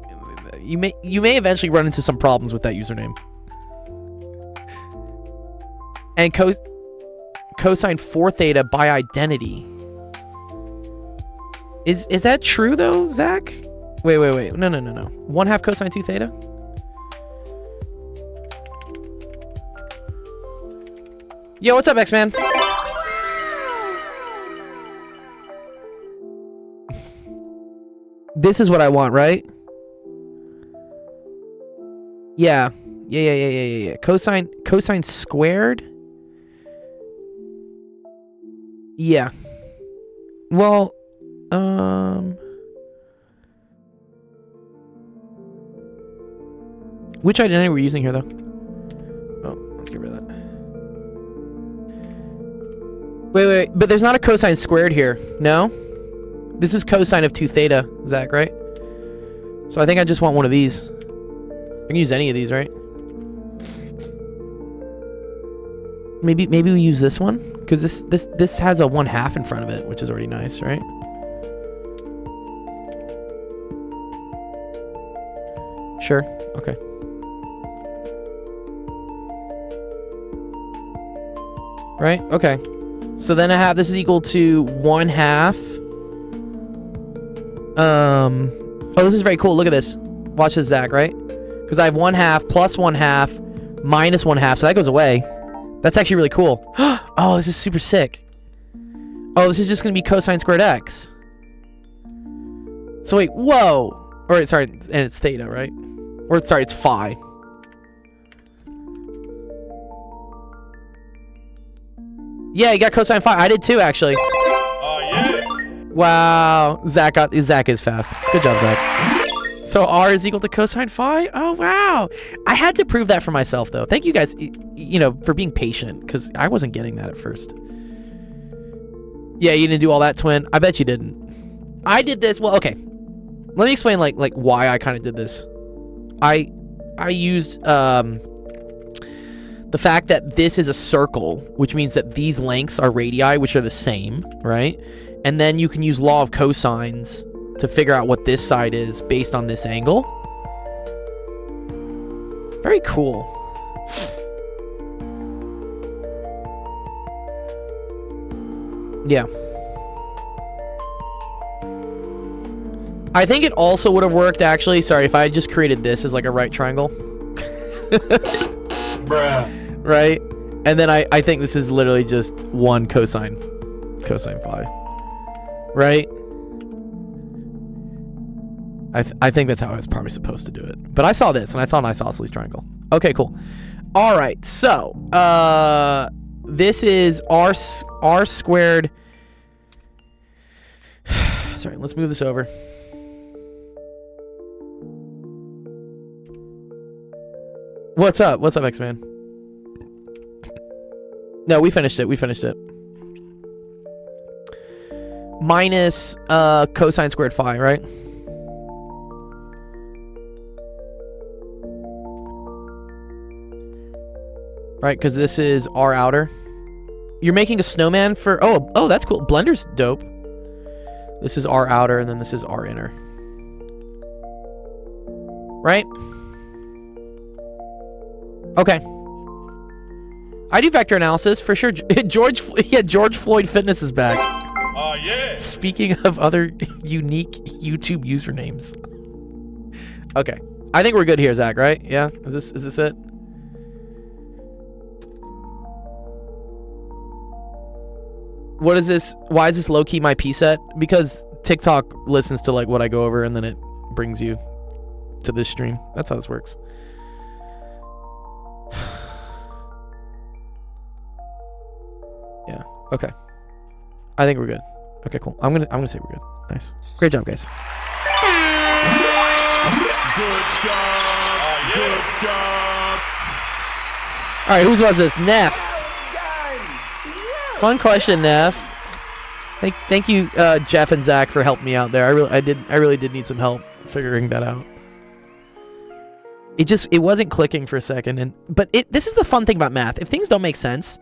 you may eventually run into some problems with that username. And cosine 4 theta by identity. Is that true though, Zach? Wait. No. 1/2 cosine 2 theta? Yo, what's up, X-Man? This is what I want, right? Yeah. Cosine squared? Yeah. Well, which identity we're using here, though? Oh, let's get rid of that. Wait, but there's not a cosine squared here. No? This is cosine of 2 theta, Zach, right? So I think I just want one of these. I can use any of these, right? Maybe we use this one, because this has a 1/2 in front of it, which is already nice, right? Sure. Okay. Right? Okay. So then I have this is equal to 1/2. Oh, this is very cool. Look at this. Watch this, Zach, right? Because I have 1/2 plus 1/2 minus 1/2, so that goes away. That's actually really cool. Oh, this is super sick. Oh, this is just going to be cosine squared x. So wait, whoa. Or, sorry, and it's theta, right? Or, sorry, it's phi. Yeah, you got cosine phi. I did too, actually. Oh, yeah. Wow. Zach is fast. Good job, Zach. So R is equal to cosine phi? Oh, wow. I had to prove that for myself, though. Thank you guys, for being patient, because I wasn't getting that at first. Yeah, you didn't do all that, twin? I bet you didn't. I did this. Well, okay. Let me explain, like why I kind of did this. I used the fact that this is a circle, which means that these lengths are radii, which are the same, right? And then you can use law of cosines to figure out what this side is based on this angle. Very cool. Yeah. I think it also would have worked, actually. Sorry, if I just created this as like a right triangle. Bruh. Right? And then I think this is literally just one cosine phi. Right? I think that's how I was probably supposed to do it. But I saw this, and I saw an isosceles triangle. Okay, cool. All right, so this is r squared. Sorry, let's move this over. What's up? What's up, X-Man? No, we finished it. Minus cosine squared phi, right? Right, because this is R outer. You're making a snowman for... Oh, that's cool. Blender's dope. This is R outer, and then this is R inner. Right? Okay. I do vector analysis, for sure. George Floyd Fitness is back. Oh, yeah. Speaking of other unique YouTube usernames. Okay. I think we're good here, Zach, right? Yeah? Is this it? What is this? Why is this low-key my P set? Because TikTok listens to like what I go over and then it brings you to this stream. That's how this works. Yeah. Okay. I think we're good. Okay, cool. I'm gonna say we're good. Nice. Great job, guys. Good job. Good job. All right, whose was this? Neff. Fun question, Neff. Thank you, Jeff and Zach, for helping me out there. I really did need some help figuring that out. It wasn't clicking for a second, but this is the fun thing about math. If things don't make sense,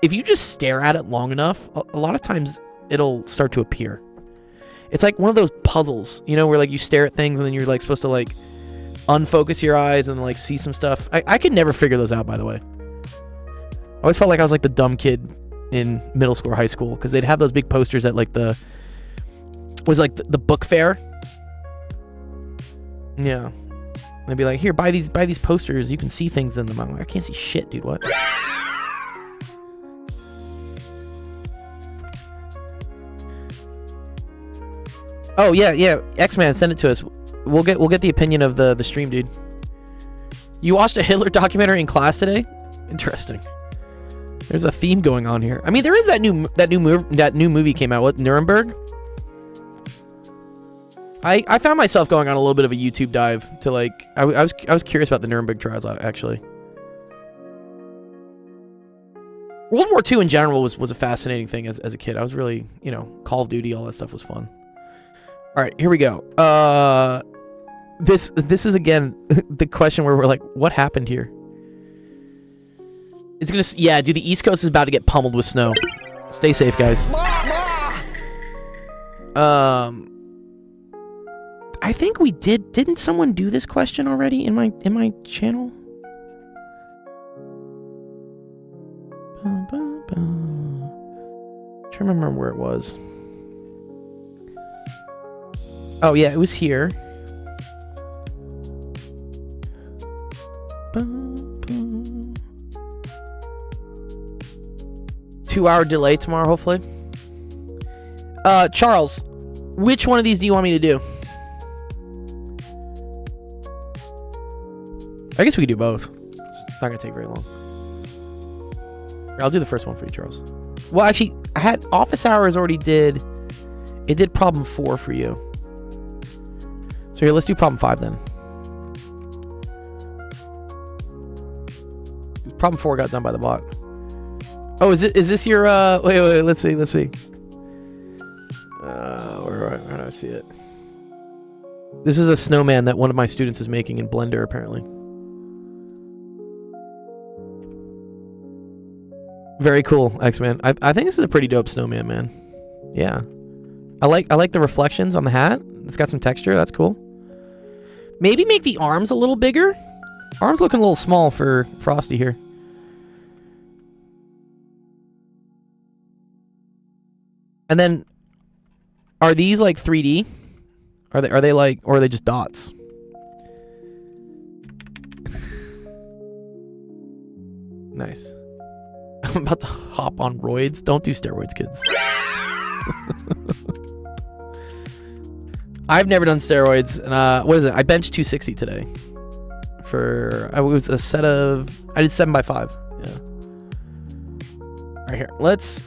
if you just stare at it long enough, a lot of times it'll start to appear. It's like one of those puzzles, you know, where like you stare at things and then you're like supposed to like unfocus your eyes and like see some stuff. I could never figure those out, by the way. I always felt like I was like the dumb kid in middle school or high school because they'd have those big posters at like the book fair. Yeah. They'd be like, here, buy these posters. You can see things in them. I'm like, I can't see shit, dude. What? Oh yeah, X-Man, send it to us. We'll get the opinion of the stream, dude. You watched a Hitler documentary in class today? Interesting. There's a theme going on here. I mean, there is that new movie came out. What, Nuremberg? I found myself going on a little bit of a YouTube dive to like I was curious about the Nuremberg trials actually. World War II in general was a fascinating thing as a kid. I was really, you know, Call of Duty, all that stuff was fun. All right, here we go. This is again the question where we're like, what happened here? It's gonna, yeah, dude. The East Coast is about to get pummeled with snow. Stay safe, guys. I think we did. Didn't someone do this question already in my channel? Trying to remember where it was. Oh yeah, it was here. 2-hour delay tomorrow, hopefully. Charles, which one of these do you want me to do? I guess we could do both. It's not gonna take very long. I'll do the first one for you, Charles. Well, actually, I had Office Hours already did. It did problem 4 for you. So here, let's do problem 5 then. Problem 4 got done by the bot. Oh, is this your wait, let's see. Where do I see it? This is a snowman that one of my students is making in Blender, apparently. Very cool, X-Man. I think this is a pretty dope snowman, man. Yeah. I like the reflections on the hat. It's got some texture. That's cool. Maybe make the arms a little bigger. Arms looking a little small for Frosty here. And then, are these like 3D? Are they like, or are they just dots? Nice. I'm about to hop on roids. Don't do steroids, kids. I've never done steroids. And what is it? I benched 260 today. It was a set of, I did 7x5. Yeah. All right, here. Let's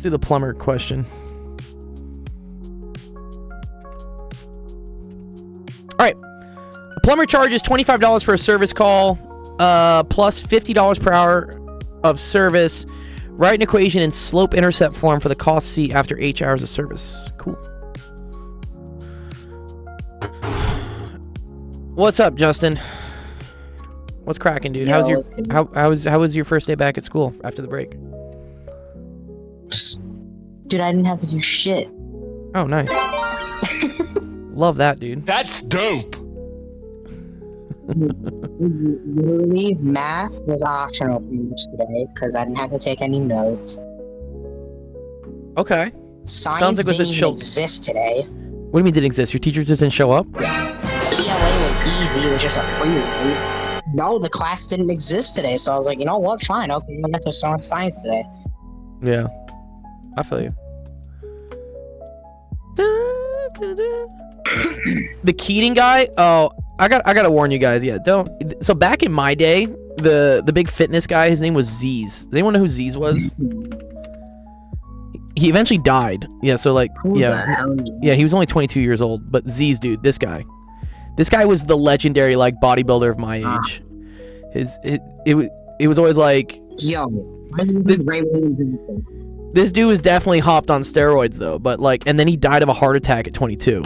do the plumber question. All right. A plumber charges $25 for a service call, plus $50 per hour of service. Write an equation in slope-intercept form for the cost C after 8 hours of service. Cool. What's up, Justin? What's cracking, dude? How was your first day back at school after the break? Dude, I didn't have to do shit. Oh, nice. Love that, dude. That's dope. Literally, math was optional for me today because I didn't have to take any notes. Okay. Science like it was a didn't chill. even exist today. What do you mean didn't exist? Your teacher just didn't show up? ELA was easy. It was just a free read. No, the class didn't exist today, so I was like, you know what? Fine. Okay, I got to start science today. Yeah. I feel you. The Keating guy? Oh, I gotta warn you guys. Yeah, don't. So back in my day, the big fitness guy, his name was Z's. Does anyone know who Z's was? He eventually died. Yeah, so like, yeah, he was only 22 years old. But Z's, dude, this guy was the legendary like bodybuilder of my age. It was always like, Yo, This dude was definitely hopped on steroids though, but like, and then he died of a heart attack at 22.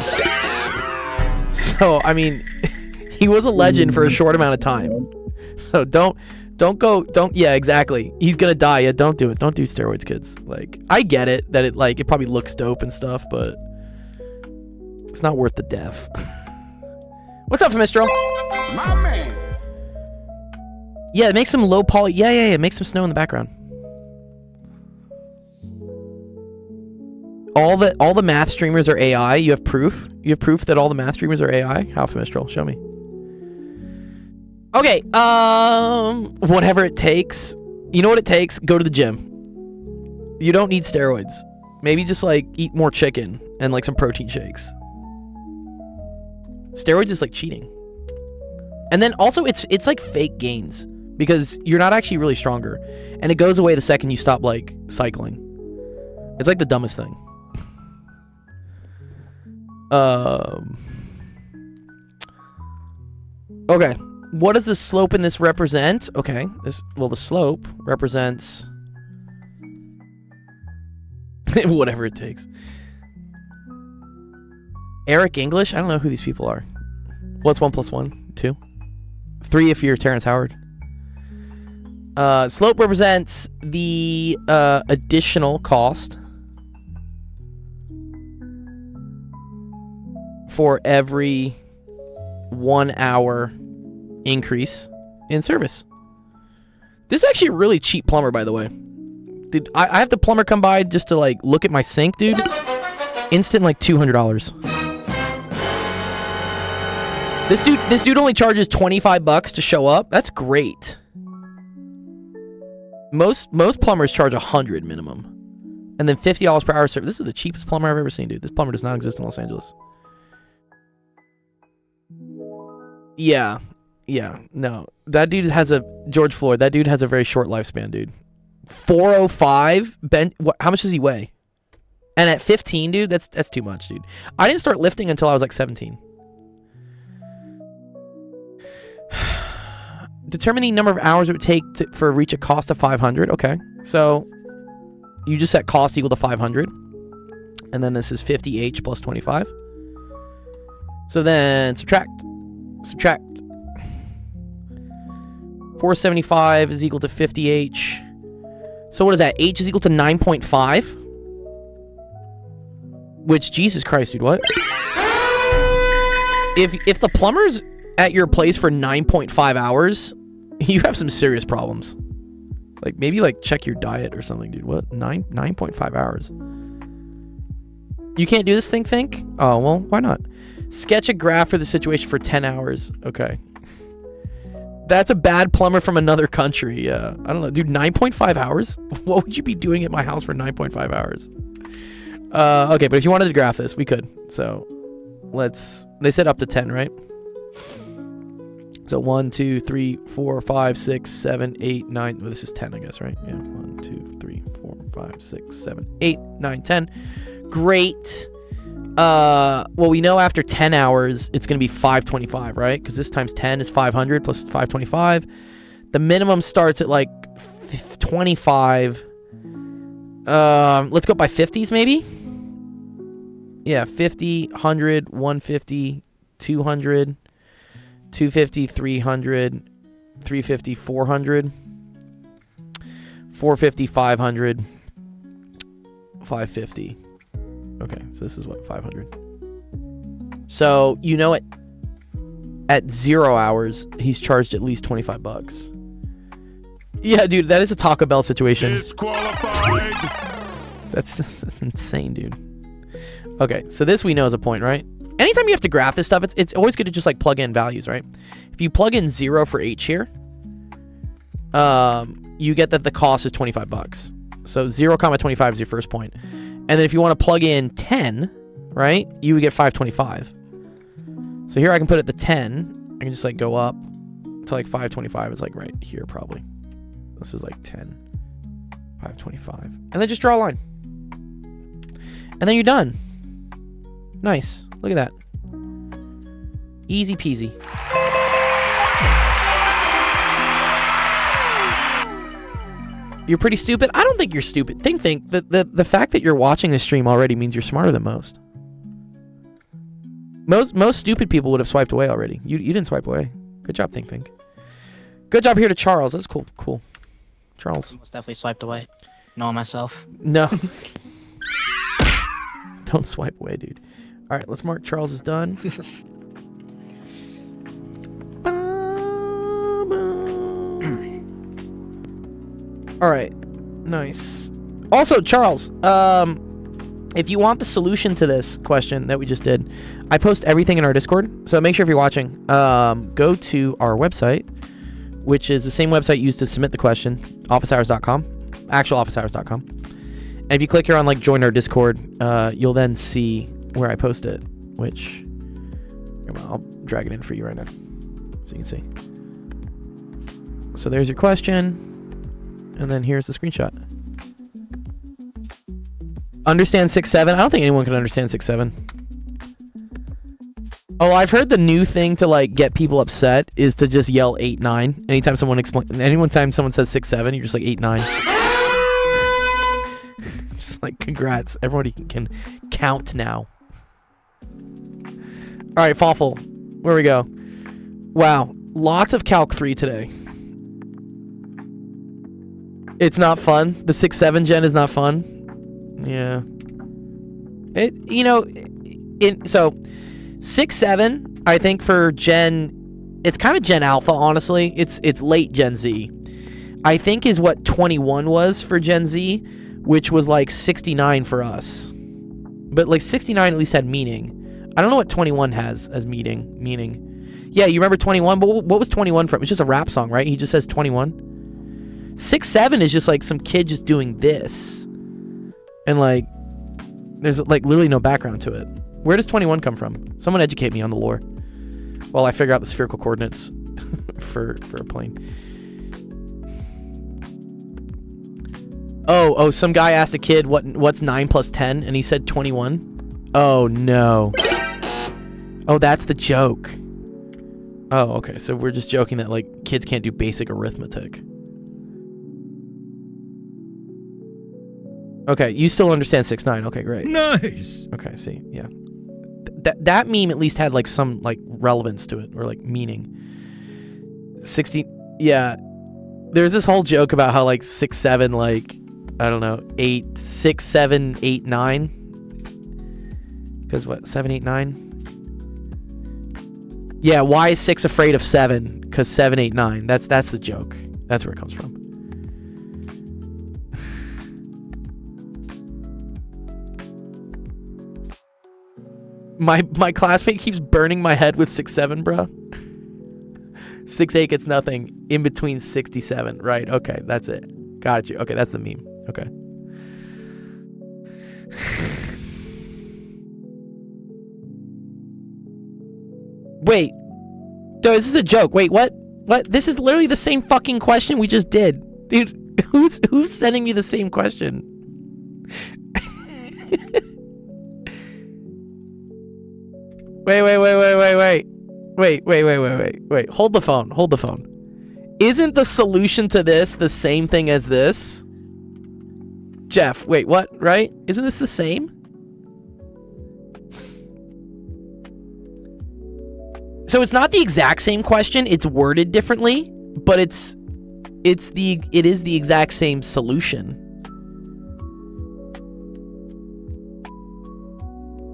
So I mean, he was a legend for a short amount of time. So don't yeah, exactly. He's gonna die. Yeah, don't do it. Don't do steroids, kids. Like, I get it that it probably looks dope and stuff, but it's not worth the death. What's up, Mistral? My man. Yeah, make some low poly. Yeah. Make some snow in the background. All the math streamers are AI. You have proof. You have proof that all the math streamers are AI. Alpha Mistral, show me. Okay. Whatever it takes. You know what it takes? Go to the gym. You don't need steroids. Maybe just like eat more chicken and like some protein shakes. Steroids is like cheating. And then also it's like fake gains because you're not actually really stronger, and it goes away the second you stop like cycling. It's like the dumbest thing. Okay, what does the slope in this represent? Okay, the slope represents whatever it takes. Eric English? I don't know who these people are. What's 1 + 1? 2? 3 if you're Terrence Howard. Slope represents the additional cost for every 1 hour increase in service. This is actually a really cheap plumber, by the way. Dude, I have the plumber come by just to like look at my sink, dude. Instant like $200. This dude only charges $25 to show up. That's great. Most plumbers charge $100 minimum, and then $50 per hour service. This is the cheapest plumber I've ever seen, dude. This plumber does not exist in Los Angeles. Yeah, no. That dude has George Floyd. That dude has a very short lifespan, dude. 405 how much does he weigh? And at 15, dude, that's too much, dude. I didn't start lifting until I was like 17. Determine the number of hours it would take for reach a cost of 500. Okay, so you just set cost equal to 500, and then this is 50h plus 25. So then subtract. 475 is equal to 50h. So what is that? H is equal to 9.5. Which, Jesus Christ, dude, what? If the plumber's at your place for 9.5 hours, you have some serious problems. Like, maybe like check your diet or something, dude. What? 9.5 hours. You can't do this thing, think? Oh, well, why not? Sketch a graph for the situation for 10 hours. Okay. That's a bad plumber from another country. I don't know. Dude, 9.5 hours? What would you be doing at my house for 9.5 hours? Okay, but if you wanted to graph this, we could. So, they said up to 10, right? So 1, 2, 3, 4, 5, 6, 7, 8, 9. Well, this is 10, I guess, right? Yeah. 1, 2, 3, 4, 5, 6, 7, 8, 9, 10. Great. Well, we know after 10 hours, it's going to be 525, right? Because this times 10 is 500 plus 525. The minimum starts at like 25. Let's go by 50s, maybe? Yeah, 50, 100, 150, 200, 250, 300, 350, 400, 450, 500, 550. Okay, so this is what, 500. So, you know, at 0 hours, he's charged at least $25. Yeah, dude, that is a Taco Bell situation. Disqualified. That's insane, dude. Okay, so this we know is a point, right? Anytime you have to graph this stuff, it's always good to just like plug in values, right? If you plug in 0 for H here, you get that the cost is $25. So 0, 25 is your first point. And then if you want to plug in 10, right, you would get 525. So here I can put it the 10. I can just like go up to like 525. It's like right here probably. This is like 10, 525. And then just draw a line. And then you're done. Nice. Look at that. Easy peasy. You're pretty stupid. I don't think you're stupid. Think. The fact that you're watching this stream already means you're smarter than most. Most stupid people would have swiped away already. You didn't swipe away. Good job, Think. Good job here to Charles. That's cool. Charles. Most definitely swiped away. Knowing myself. No. Don't swipe away, dude. All right, let's mark Charles is done. All right, nice. Also, Charles, if you want the solution to this question that we just did, I post everything in our Discord. So make sure if you're watching, go to our website, which is the same website used to submit the question, officehours.com, actualofficehours.com. And if you click here on like join our Discord, you'll then see where I post it, which I'll drag it in for you right now so you can see. So there's your question. And then here's the screenshot. Understand 6-7? I don't think anyone can understand 6-7. Oh, I've heard the new thing to like get people upset is to just yell 8-9. Anytime someone says 6-7, you're just like 8-9. Just like congrats. Everybody can count now. Alright, Fawful. Where we go? Wow. Lots of Calc 3 today. It's not fun. The 6-7 gen is not fun. Yeah. So 6-7, I think for Gen, it's kind of Gen Alpha, honestly. It's late Gen Z. I think is what 21 was for Gen Z, which was like 69 for us. But like 69 at least had meaning. I don't know what 21 has as meaning. Yeah, you remember 21? But what was 21 from? It's just a rap song, right? He just says 21. 6-7 is just like some kid just doing this. And like, there's like literally no background to it. Where does 21 come from? Someone educate me on the lore while I figure out the spherical coordinates for a plane. Oh, some guy asked a kid what's 9 plus 10 and he said 21. Oh no. Oh, that's the joke. Oh, okay. So we're just joking that like kids can't do basic arithmetic. Okay, you still understand 6-9. Okay, great. Nice. Okay, see, yeah. That meme at least had like some like relevance to it or like meaning. 60, yeah. There's this whole joke about how like 6-7, like I don't know, 8, 6, 7, 8, 9. Because what 7, 8, 9? Yeah, why is 6 afraid of 7? Because 7, 8, 9. That's the joke. That's where it comes from. My classmate keeps burning my head with 6-7, bro. 6-8 gets nothing in between 67. Right, okay, that's it. Got you. Okay, that's the meme. Okay. Wait. Dude, this is a joke. Wait, what? What? This is literally the same fucking question we just did. Dude, who's sending me the same question? Wait. Hold the phone. Isn't the solution to this the same thing as this? Jeff, wait, what? Right? Isn't this the same? So it's not the exact same question, it's worded differently, but it is the exact same solution.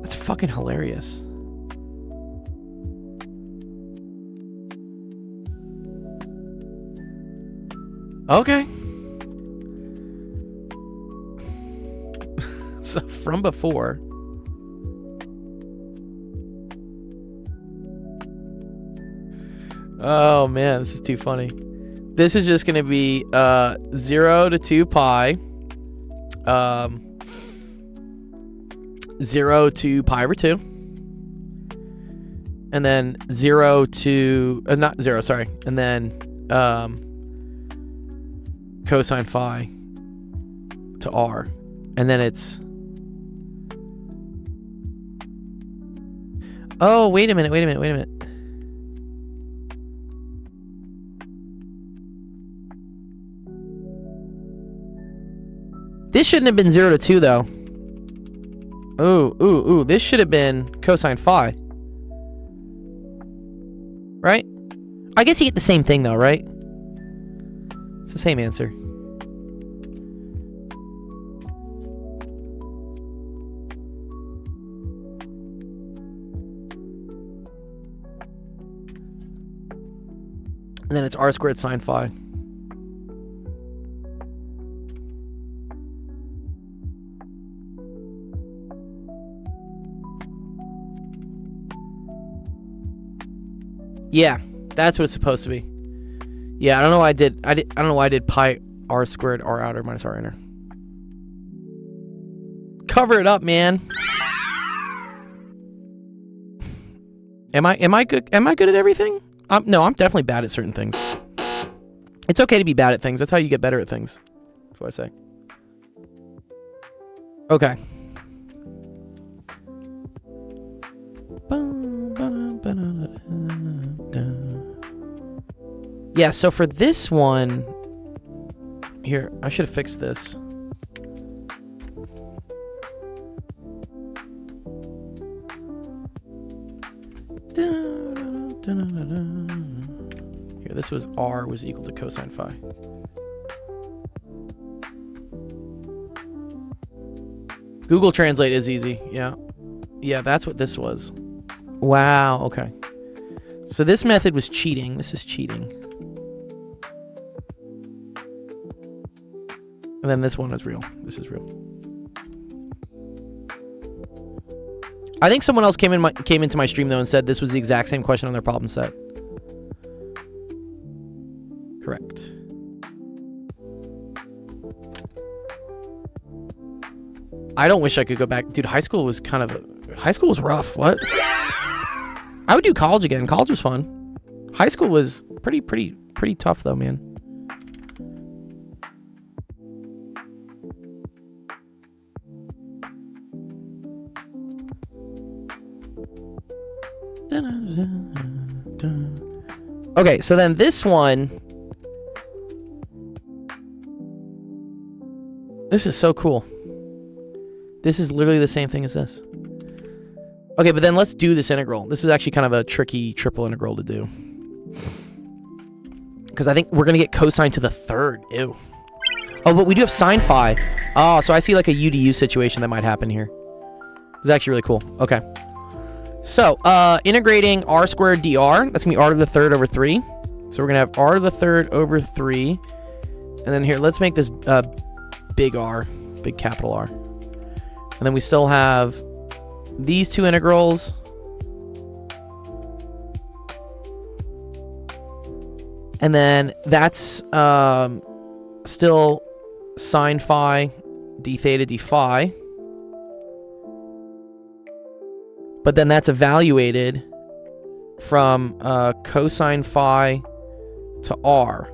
That's fucking hilarious. Okay. So from before. Oh man, this is too funny. This is just gonna be 0 to 2 pi. 0 to pi over 2. And then 0 to not 0, sorry. And then cosine phi to r. And then it's oh, wait a minute. This shouldn't have been 0 to 2 though. Ooh. This should have been cosine phi. Right? I guess you get the same thing though, right? It's the same answer. And then it's r squared sine phi. Yeah, that's what it's supposed to be. Yeah, I don't know why I don't know why I did pi r squared r outer minus r inner. Cover it up, man. Am I good? Am I good at everything? No, I'm definitely bad at certain things. It's okay to be bad at things. That's how you get better at things. That's what I say. Okay. Yeah, so for this one... Here, I should have fixed this. Here, this was r was equal to cosine phi. Google Translate is easy, yeah. Yeah, that's what this was. Wow, okay. So this method was cheating. This is cheating. And then this one is real. This is real. I think someone else came into my stream though and said this was the exact same question on their problem set. Correct. I don't wish I could go back. Dude, high school was rough. What? I would do college again. College was fun. High school was pretty tough though, man. Okay, so then this one. This is so cool. This is literally the same thing as this. Okay, but then let's do this integral. This is actually kind of a tricky triple integral to do. Because I think we're going to get cosine to the third. Ew. Oh, but we do have sine phi. Oh, so I see like a UDU situation that might happen here. This is actually really cool. Okay. So, integrating r squared dr. That's going to be r to the third over 3. So we're going to have r to the third over 3. And then here, let's make this big R. Big capital R. And then we still have these two integrals. And then that's still sine phi d theta d phi. But then that's evaluated from cosine phi to r.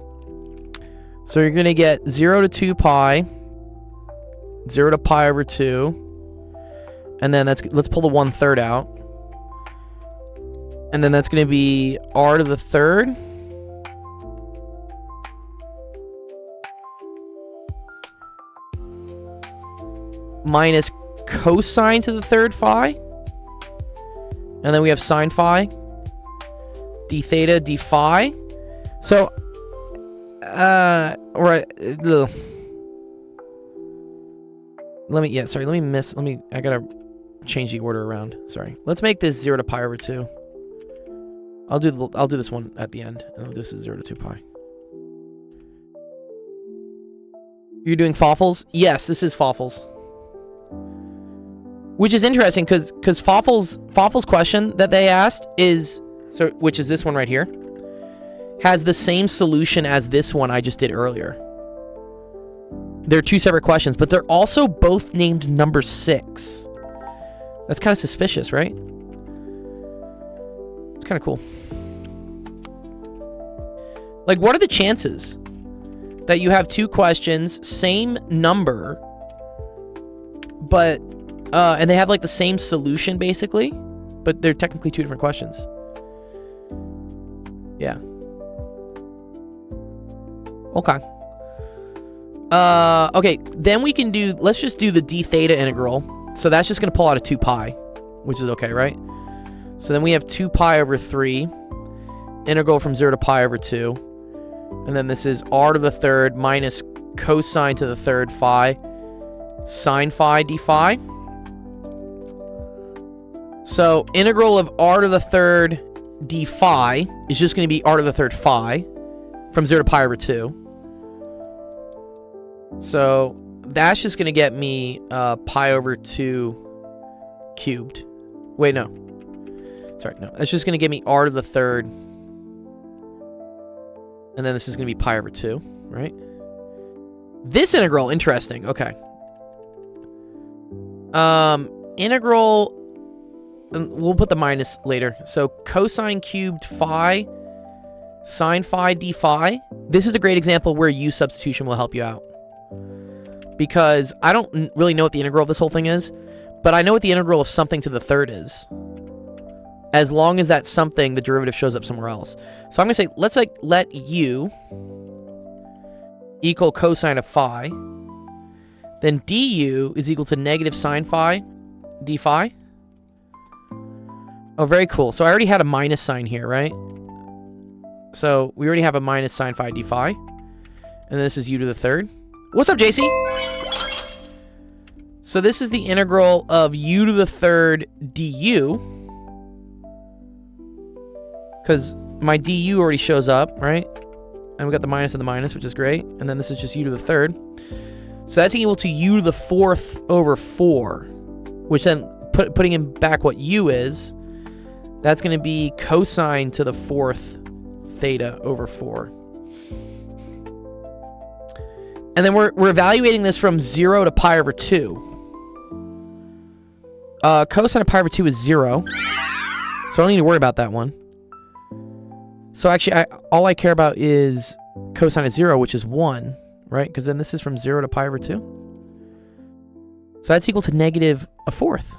So you're going to get 0 to 2 pi, 0 to pi over 2. And then let's pull the 1/3 out. And then that's going to be r to the third. Minus cosine to the third phi. And then we have sine phi. D theta d phi. So, right. I gotta change the order around. Sorry. Let's make this 0 to pi over 2. I'll do this one at the end. And this is 0 to 2 pi. You're doing Fafels? Yes, this is Fafels. Which is interesting because Fafels question that they asked is, which is this one right here, has the same solution as this one I just did earlier. They're two separate questions, but they're also both named number 6. That's kind of suspicious, right? It's kind of cool. Like, what are the chances that you have two questions, same number, but and they have like the same solution basically, but they're technically two different questions? Yeah. Okay. Okay, then we can do, let's just do the d theta integral. So that's just going to pull out a 2 pi, which is okay, right? So then we have 2 pi over 3, integral from 0 to pi over 2. And then this is r to the third minus cosine to the third phi, sine phi d phi. So integral of r to the third d phi is just going to be r to the third phi from 0 to pi over 2. So that's just going to get me pi over 2 cubed. Wait, no. Sorry, no. That's just going to give me r to the third. And then this is going to be pi over 2, right? This integral, interesting. Okay. Integral, we'll put the minus later. So cosine cubed phi, sine phi d phi. This is a great example where u substitution will help you out. Because I don't really know what the integral of this whole thing is, but I know what the integral of something to the third is. As long as that something, the derivative shows up somewhere else. So I'm going to say, let's let u equal cosine of phi. Then du is equal to negative sine phi d phi. Oh, very cool. So I already had a minus sign here, right? So we already have a minus sine phi d phi. And this is u to the third. What's up, JC? So this is the integral of u to the third du. Because my du already shows up, right? And we got the minus of the minus, which is great. And then this is just u to the third. So that's equal to u to the fourth over 4. Which then, putting in back what u is, that's going to be cosine to the fourth theta over 4. And then we're evaluating this from 0 to pi over 2. Cosine of pi over 2 is 0. So I don't need to worry about that one. So actually, all I care about is cosine of 0, which is 1, right? Because then this is from 0 to pi over 2. So that's equal to negative a fourth.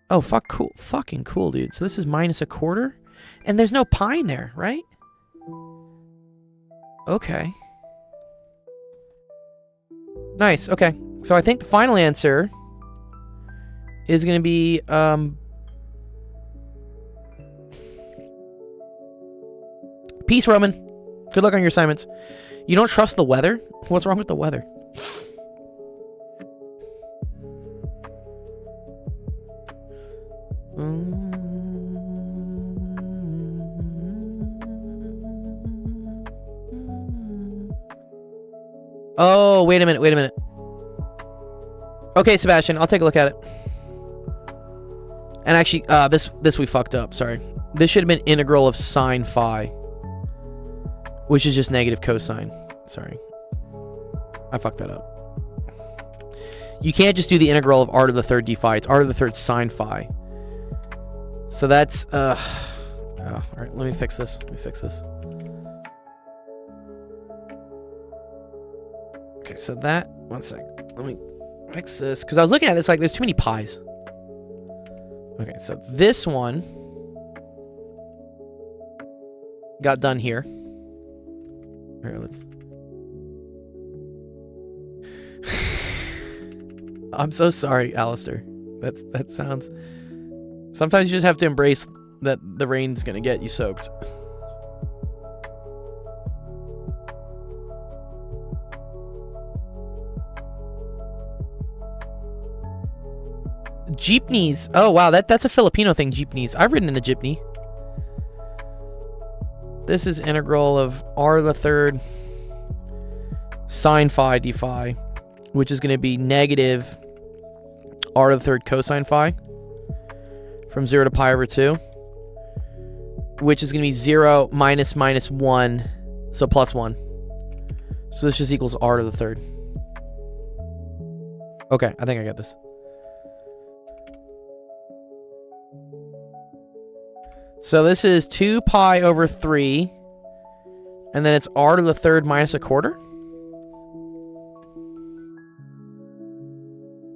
Oh, cool. Fucking cool, dude. So this is minus a quarter. And there's no pi in there, right? Okay. Nice, okay. So I think the final answer is going to be, peace, Roman. Good luck on your assignments. You don't trust the weather? What's wrong with the weather? Oh, wait a minute. Okay, Sebastian, I'll take a look at it. And actually, this we fucked up, sorry. This should have been integral of sine phi, which is just negative cosine. Sorry. I fucked that up. You can't just do the integral of r to the third d phi. It's r to the third sine phi. So that's, all right, let me fix this. Okay, so that, one sec. Let me fix this, because I was looking at this like there's too many pi's. Okay, so this one got done here. Here, let's... I'm so sorry, Alistair. That sounds... Sometimes you just have to embrace that the rain's gonna get you soaked. Jeepneys. Oh, wow. That's a Filipino thing, jeepneys. I've ridden in a jeepney. This is integral of r to the third sine phi d phi, which is going to be negative r to the third cosine phi from 0 to pi over 2, which is going to be 0 minus 1, so plus 1. So this just equals r to the third. Okay, I think I got this. So this is 2 pi over 3, and then it's r to the third minus a quarter?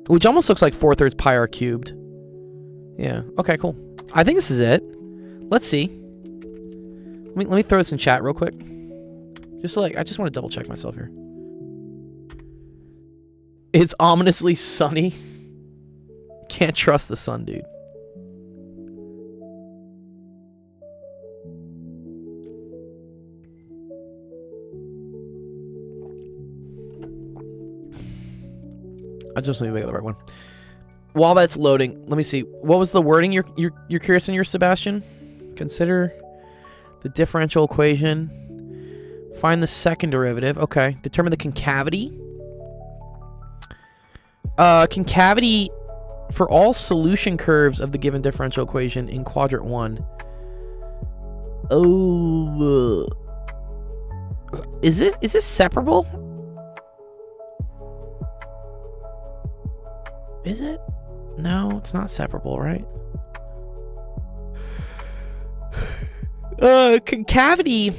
Which almost looks like 4/3 pi r cubed. Yeah, okay, cool. I think this is it. Let's see. Let me throw this in chat real quick. Just like, I just want to double check myself here. It's ominously sunny. Can't trust the sun, dude. I just need to make the right one. While that's loading, let me see. What was the wording you're curious on your Sebastian? Consider the differential equation. Find the second derivative. Okay. Determine the concavity. Concavity for all solution curves of the given differential equation in quadrant 1. Oh. Is this separable? Is it? No, it's not separable, right? Concavity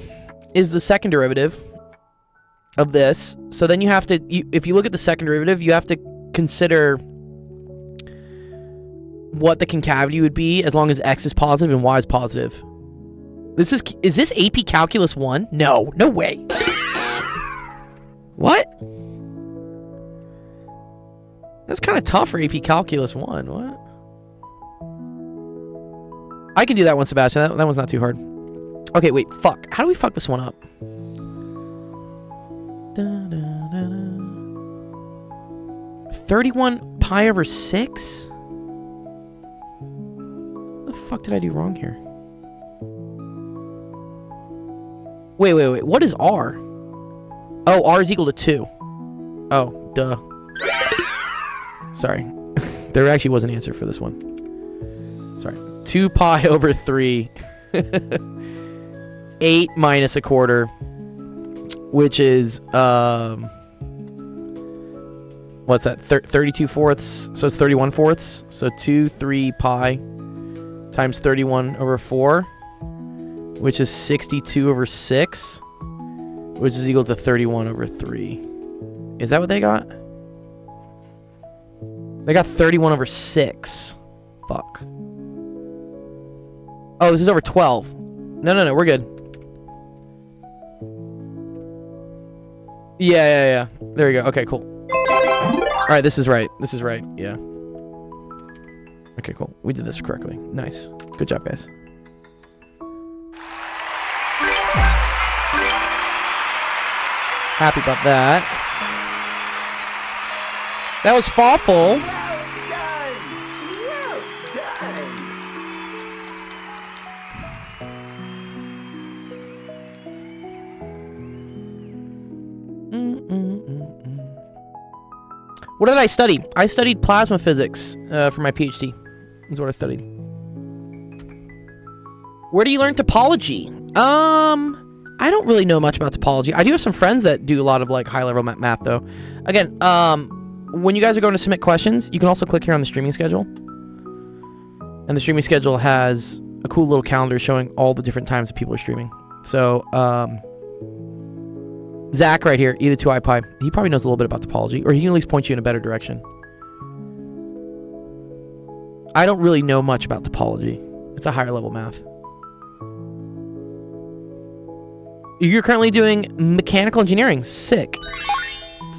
is the second derivative of this. So then you have to, if you look at the second derivative, you have to consider what the concavity would be as long as x is positive and y is positive. Is this AP Calculus 1? No way. What? That's kind of tough for AP Calculus 1. What? I can do that one, Sebastian. That one's not too hard. Okay, wait. Fuck. How do we fuck this one up? 31 pi over 6? What the fuck did I do wrong here? Wait. What is R? Oh, R is equal to 2. Oh, duh. Sorry. There actually was an answer for this one. Sorry. 2 pi over 3. 8 minus a quarter. Which is, what's that? 32 fourths. So it's 31 fourths. So 3 pi times 31 over 4. Which is 62 over 6. Which is equal to 31 over 3. Is that what they got? They got 31 over 6. Fuck. Oh, this is over 12. No, we're good. Yeah. There we go. Okay, cool. Alright, this is right. Yeah. Okay, cool. We did this correctly. Nice. Good job, guys. Happy about that. That was Fawful. What did I study? I studied plasma physics for my PhD. Is what I studied. Where do you learn topology? I don't really know much about topology. I do have some friends that do a lot of like high-level math though. Again, when you guys are going to submit questions, you can also click here on the streaming schedule. And the streaming schedule has a cool little calendar showing all the different times that people are streaming. So, Zach right here, either2iPie, he probably knows a little bit about topology, or he can at least point you in a better direction. I don't really know much about topology. It's a higher level math. You're currently doing mechanical engineering. Sick.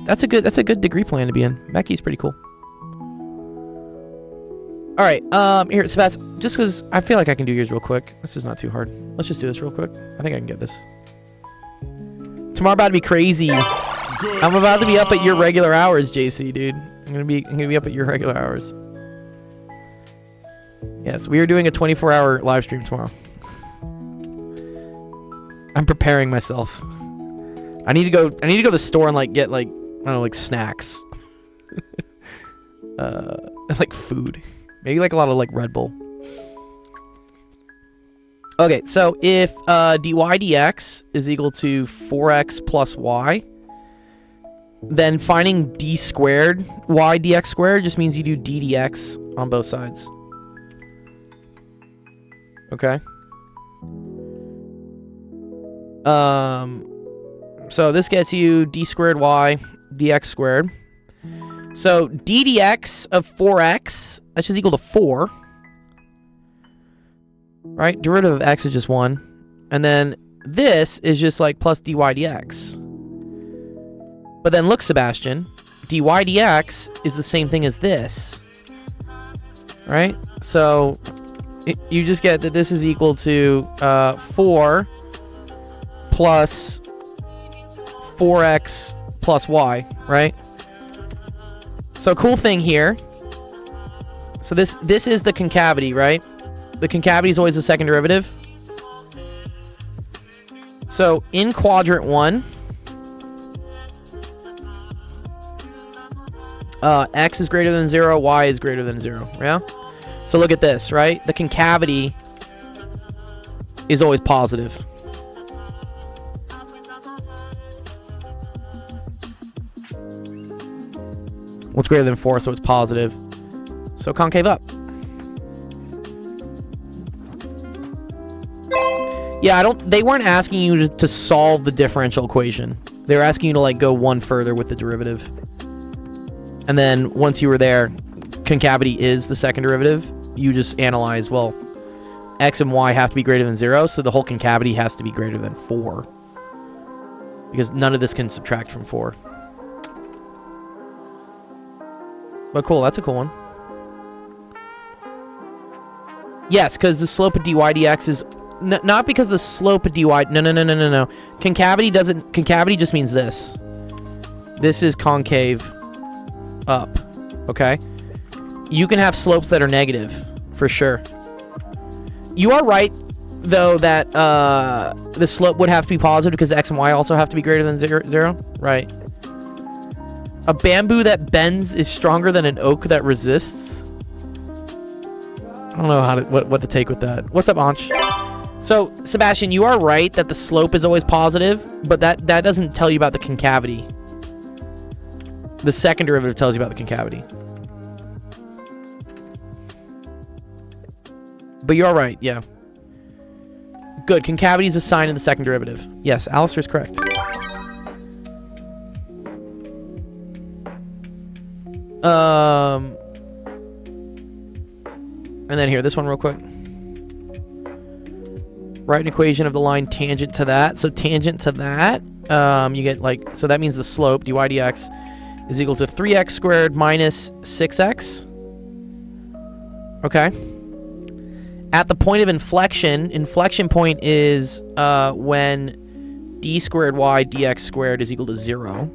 That's a good degree plan to be in. Becky's pretty cool. All right, here, Sebastian, just because I feel like I can do yours real quick. This is not too hard. Let's just do this real quick. I think I can get this. Tomorrow about to be crazy. I'm about to be up at your regular hours, JC, dude. I'm gonna be up at your regular hours. Yes, we are doing a 24-hour live stream tomorrow. I'm preparing myself. I need to go to the store and like get like, I don't know, like snacks. Like food. Maybe like a lot of like Red Bull. Okay, so if dy dx is equal to 4x plus y, then finding d squared y dx squared just means you do d dx on both sides. Okay. So this gets you d squared y dx squared. So d dx of 4x, that's just equal to 4. Right? Derivative of x is just 1. And then this is just like plus dy dx. But then look, Sebastian, dy dx is the same thing as this, right? So you just get that this is equal to 4 plus 4x plus y, right? So cool thing here. So this is the concavity, right? The concavity is always the second derivative. So in quadrant 1, x is greater than 0, y is greater than 0, yeah? So look at this, right? The concavity is always positive. What's greater than 4, so it's positive. So concave up. Yeah, they weren't asking you to solve the differential equation. They were asking you to like go one further with the derivative. And then once you were there, concavity is the second derivative. You just analyze, well, x and y have to be greater than 0, so the whole concavity has to be greater than 4. Because none of this can subtract from 4. But cool, that's a cool one. Yes, because the slope of dy dx is... not because the slope of dy... No. Concavity doesn't... Concavity just means this. This is concave up. Okay? You can have slopes that are negative, for sure. You are right, though, that the slope would have to be positive because x and y also have to be greater than 0. Right. A bamboo that bends is stronger than an oak that resists. I don't know how to, what to take with that. What's up, Anch? So, Sebastian, you are right that the slope is always positive, but that doesn't tell you about the concavity. The second derivative tells you about the concavity. But you're all right, yeah. Good, concavity is a sign in the second derivative. Yes, Alistair's correct. And then here, this one real quick. Write an equation of the line tangent to that. So tangent to that, you get like, so that means the slope, dy dx, is equal to 3x squared minus 6x. Okay. At the point of inflection point is when d squared y dx squared is equal to 0.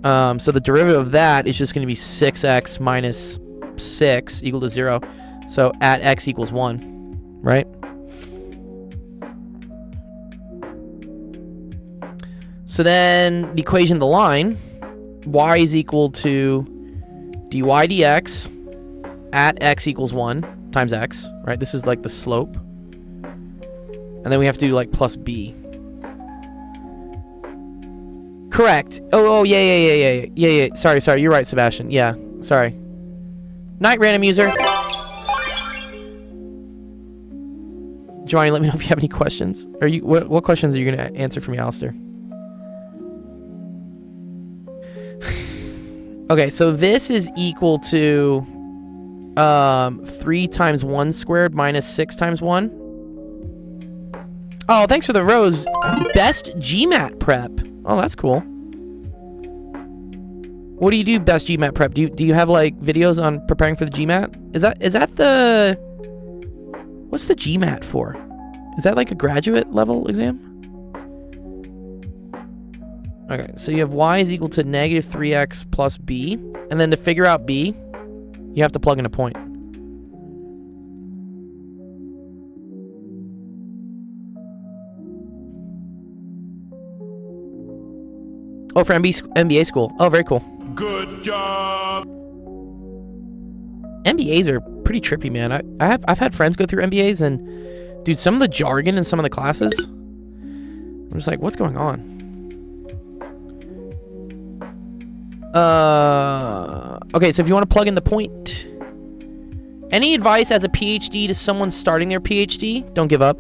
So the derivative of that is just going to be 6x minus 6 equal to 0. So at x equals 1, right? So then the equation of the line, y is equal to dy dx at x equals 1 times x, right? This is like the slope. And then we have to do like plus b. Correct. Oh, yeah. Sorry. You're right, Sebastian. Yeah, sorry. Night, random user. Giovanni, let me know if you have any questions. What questions are you going to answer for me, Alistair? Okay, so this is equal to 3 times 1 squared minus 6 times 1. Oh, thanks for the rose. Best GMAT prep. Oh, that's cool. What do you do, best GMAT prep? Do you have like videos on preparing for the GMAT? Is that the... What's the GMAT for? Is that like a graduate level exam? Okay, so you have y is equal to negative 3x plus b. And then to figure out b, you have to plug in a point. Oh, for MBA school. Oh, very cool. Good job. MBAs are pretty trippy, man. I've had friends go through MBAs, and dude, some of the jargon in some of the classes, I'm just like, what's going on? Okay, so if you want to plug in the point, any advice as a PhD to someone starting their PhD? Don't give up.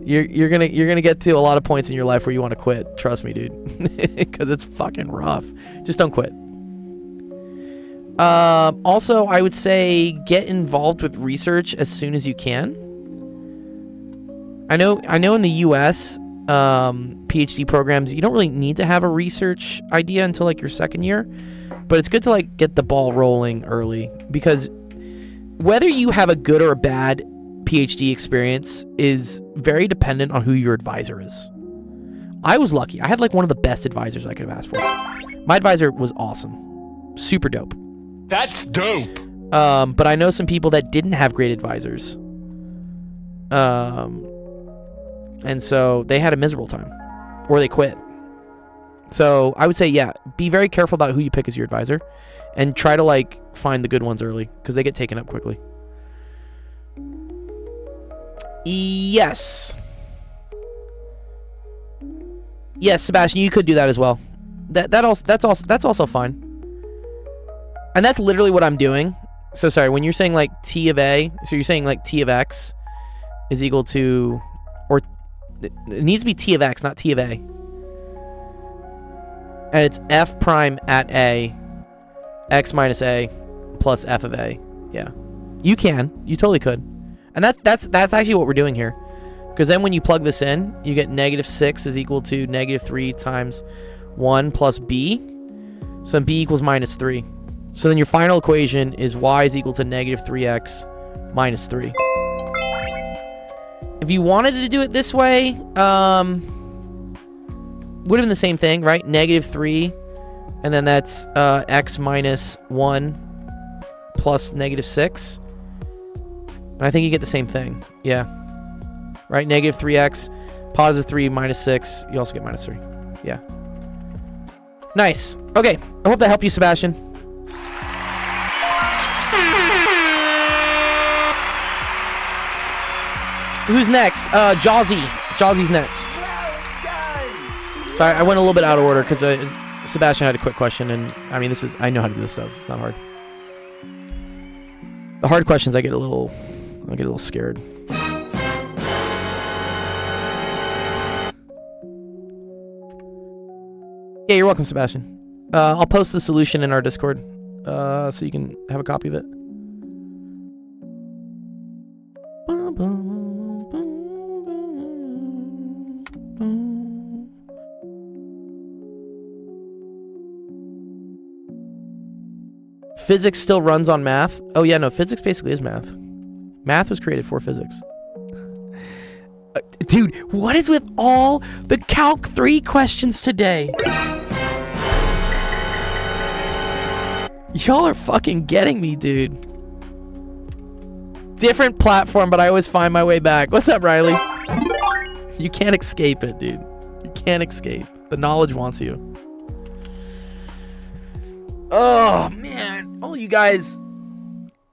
You're gonna get to a lot of points in your life where you want to quit. Trust me, dude, because it's fucking rough. Just don't quit. Also, I would say get involved with research as soon as you can. I know in the U.S., PhD programs, you don't really need to have a research idea until like your second year, but it's good to like get the ball rolling early, because whether you have a good or a bad PhD experience is very dependent on who your advisor is. I was lucky. I had like one of the best advisors I could have asked for. My advisor was awesome. Super dope. That's dope. But I know some people that didn't have great advisors. And so they had a miserable time, or they quit. So I would say, yeah, be very careful about who you pick as your advisor, and try to like find the good ones early, because they get taken up quickly. Yes, Sebastian, you could do that as well. That's also fine. And that's literally what I'm doing. So sorry, when you're saying like T of A, so you're saying like T of X is equal to, or it needs to be T of X, not T of A. And it's F prime at A, X minus A, plus F of A. Yeah. You totally could. And that's actually what we're doing here. Because then when you plug this in, you get -6 is equal to -3 times 1 plus B. So then B equals -3. So then your final equation is y is equal to -3x minus 3. If you wanted to do it this way, would have been the same thing, right? -3, and then that's x minus 1 plus -6. And I think you get the same thing. Yeah. Right? -3x, positive 3 minus 6. You also get -3. Yeah. Nice. Okay. I hope that helped you, Sebastian. Who's next? Jawzy. Jawzy's next. Sorry, I went a little bit out of order because Sebastian had a quick question, and I mean, I know how to do this stuff. It's not hard. The hard questions, I get a little scared. Yeah, you're welcome, Sebastian. I'll post the solution in our Discord, so you can have a copy of it. Physics still runs on math? Oh yeah, no, physics basically is math. Math was created for physics. Dude, what is with all the Calc 3 questions today? Y'all are fucking getting me, dude. Different platform, but I always find my way back. What's up, Riley? You can't escape it, dude. You can't escape. The knowledge wants you. Oh, man. Oh, you guys.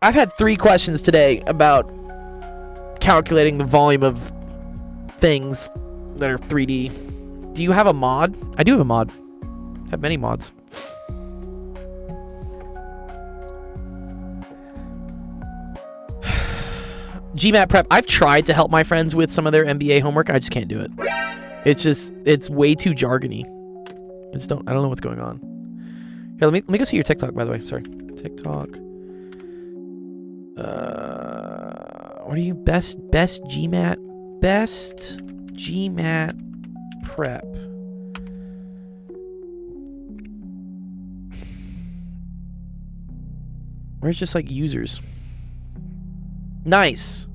I've had 3 questions today about calculating the volume of things that are 3D. Do you have a mod? I do have a mod. I have many mods. GMAT prep. I've tried to help my friends with some of their MBA homework. I just can't do it. It's way too jargony. I don't know what's going on. Here, let me go see your TikTok, by the way. Sorry. TikTok. What are you? Best GMAT prep. Where's just like users? Nice.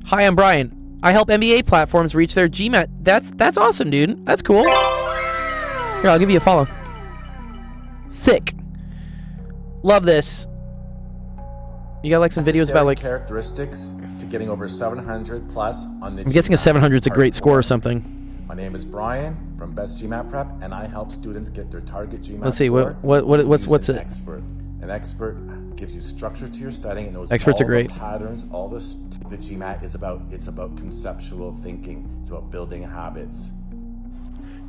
Hi, I'm Brian. I help MBA platforms reach their GMAT. That's awesome, dude. That's cool. Here, I'll give you a follow. Sick. Love this. You got like some videos about like characteristics to getting over 700 plus on the. I'm guessing a 700 is a great score or something. My name is Brian from Best GMAT Prep, and I help students get their target GMAT. Let's see score. what's it? An expert gives you structure to your studying and knows Experts all are great. the patterns. All this. The GMAT is about conceptual thinking. It's about building habits.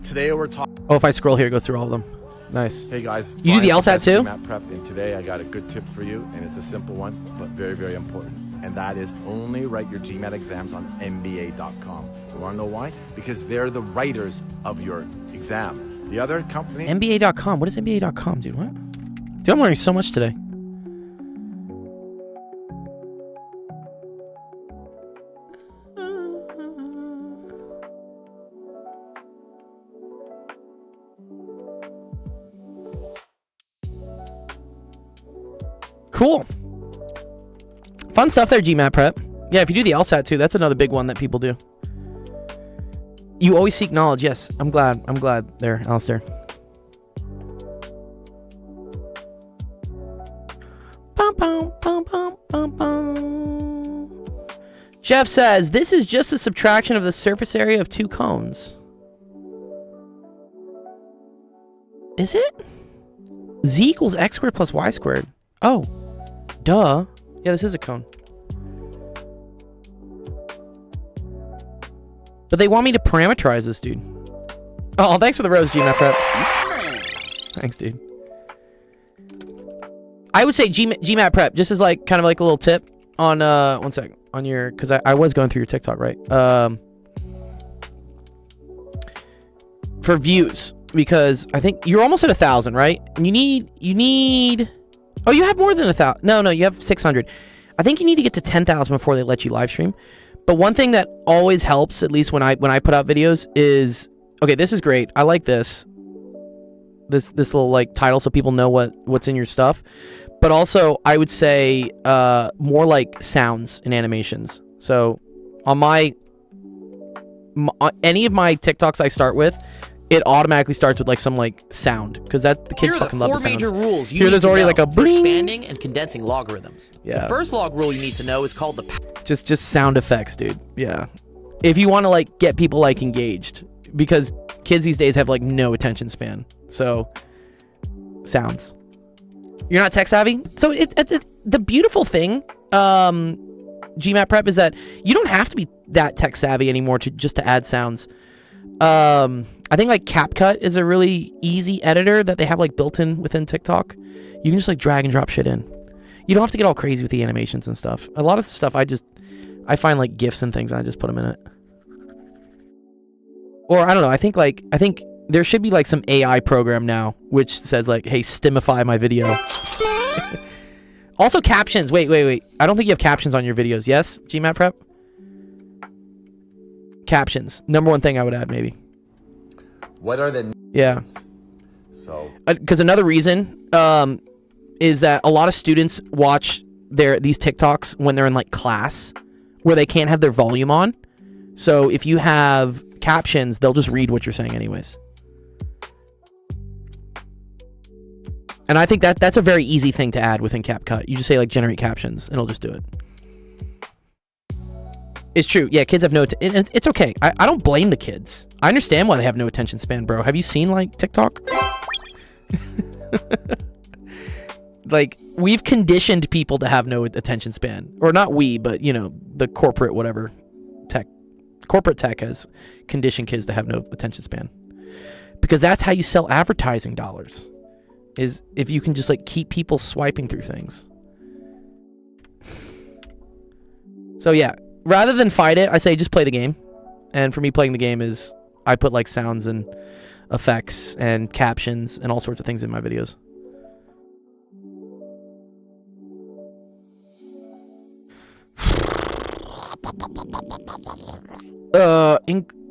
Today we're talking. Oh, if I scroll here, it goes through all of them. Nice. Hey guys, You do the Brian from LSAT Best too? GMAT Prep, and today I got a good tip for you, and it's a simple one, but very, very important. And that is only write your GMAT exams on MBA.com. You want to know why? Because they're the writers of your exam. The other company. MBA.com. What is MBA.com, dude? What? Dude, I'm learning so much today. Cool. Fun stuff there, GMAT prep. Yeah, if you do the LSAT too, that's another big one that people do. You always seek knowledge. Yes, I'm glad there, Alistair. Bum, bum, bum, bum, bum, bum. Jeff says, this is just a subtraction of the surface area of 2 cones. Is it? Z equals x squared plus y squared. Oh, duh. Yeah, this is a cone. But they want me to parameterize this, dude. Oh, thanks for the rose, GMAT prep. Thanks, dude. I would say GMAT prep, just as like kind of like a little tip on one sec, on your, because I was going through your TikTok, right? For views, because I think you're almost at 1,000, right? And you need oh, you have more than 1,000. No, you have 600. I think you need to get to 10,000 before they let you live stream. But one thing that always helps, at least when I put out videos, is, okay, this is great. I like this little like title so people know what's in your stuff. But also, I would say more like sounds and animations. So on any of my TikToks I start with, it automatically starts with like some like sound, because the kids fucking love the sounds. Here are the 4 major rules you Here need there's to already know like a for bling. expanding and condensing logarithms. Yeah. The first log rule you need to know is called the Just sound effects, dude. Yeah. If you want to like get people like engaged, because kids these days have like no attention span. So sounds. You're not tech savvy? So it's the beautiful thing, GMAT prep, is that you don't have to be that tech savvy anymore to add sounds. I think like CapCut is a really easy editor that they have like built in within TikTok. You can just like drag and drop shit in. You don't have to get all crazy with the animations and stuff. A lot of the stuff I find like GIFs and things and I just put them in it. Or I don't know, I think there should be like some AI program now which says like, hey, stimify my video. Also captions. Wait. I don't think you have captions on your videos. Yes, GMAT prep? Captions. Number one thing I would add, maybe. What are the Yeah. So Because another reason is that a lot of students watch these TikToks when they're in like class where they can't have their volume on. So if you have captions, they'll just read what you're saying anyways. And I think that's a very easy thing to add within CapCut. You just say like generate captions and it'll just do it. It's true. Yeah, kids have it's okay. I don't blame the kids. I understand why they have no attention span, bro. Have you seen like TikTok? Like, we've conditioned people to have no attention span. Or not we, but you know, the corporate whatever tech. Corporate tech has conditioned kids to have no attention span. Because that's how you sell advertising dollars. Is if you can just like keep people swiping through things. So yeah, rather than fight it, I say just play the game. And for me, playing the game is I put like sounds and effects and captions and all sorts of things in my videos.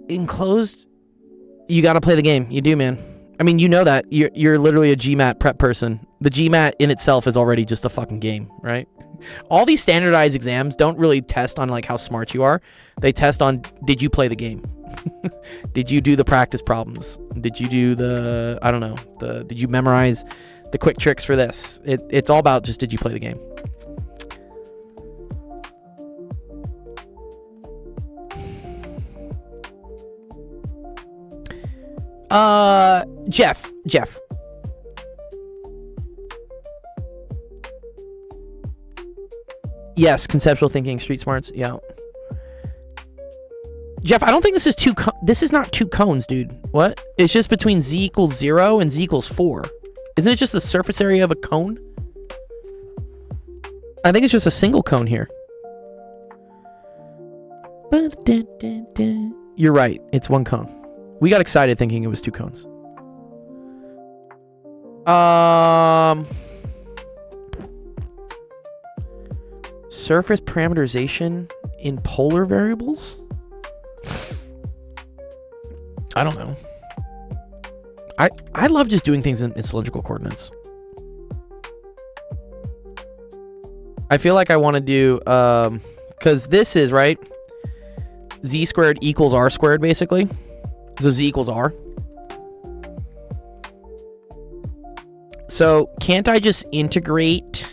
Enclosed, you gotta play the game. You do, man. I mean, you know that. You're literally a GMAT prep person. The GMAT in itself is already just a fucking game, right? All these standardized exams don't really test on like how smart you are. They test on, did you play the game? Did you do the practice problems? Did you do the, I don't know, did you memorize the quick tricks for this? It's all about just, did you play the game? Jeff. Yes, conceptual thinking, street smarts. Yeah. Jeff, I don't think this is this is not 2 cones, dude. What? It's just between z equals 0 and z equals 4. Isn't it just the surface area of a cone? I think it's just a single cone here. You're right. It's 1 cone. We got excited thinking it was 2 cones. Surface parameterization in polar variables? I don't know. I love just doing things in cylindrical coordinates. I feel like I want to do, because this is, right? Z squared equals R squared, basically. So Z equals R. So can't I just integrate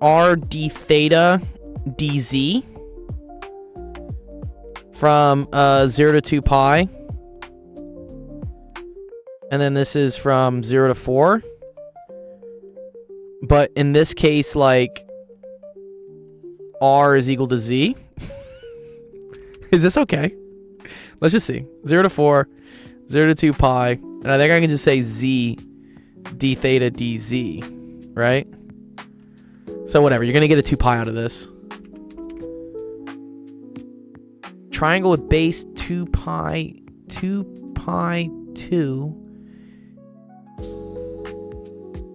R d theta dz from 0 to 2 pi? And then this is from 0 to 4. But in this case, like, R is equal to Z. Is this okay? Let's just see. 0 to 4, 0 to 2 pi. And I think I can just say Z d theta dz, right? So whatever, you're going to get a 2 pi out of this. Triangle with base 2 pi 2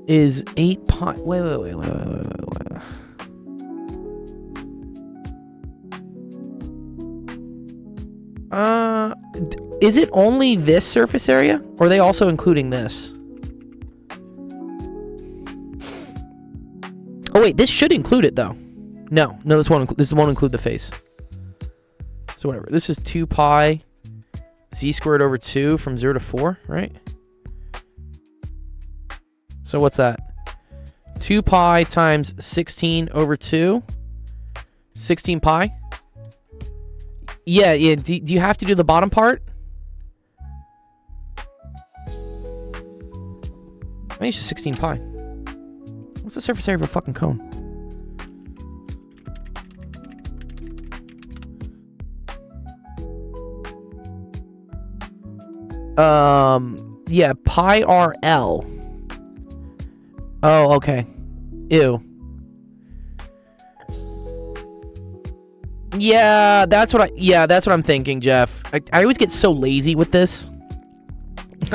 is 8 pi. Wait. Is it only this surface area? Or are they also including this? Oh wait, this should include it though. No, this won't include the face. So whatever. This is 2 pi z squared over 2 from 0 to 4, right? So what's that? 2 pi times 16 over 2. 16 pi? Yeah. Do you have to do the bottom part? I think it's just 16 pi. What's the surface area of a fucking cone? Yeah, pi RL. Oh, okay. Ew. Yeah, that's what I'm thinking, Jeff. I always get so lazy with this.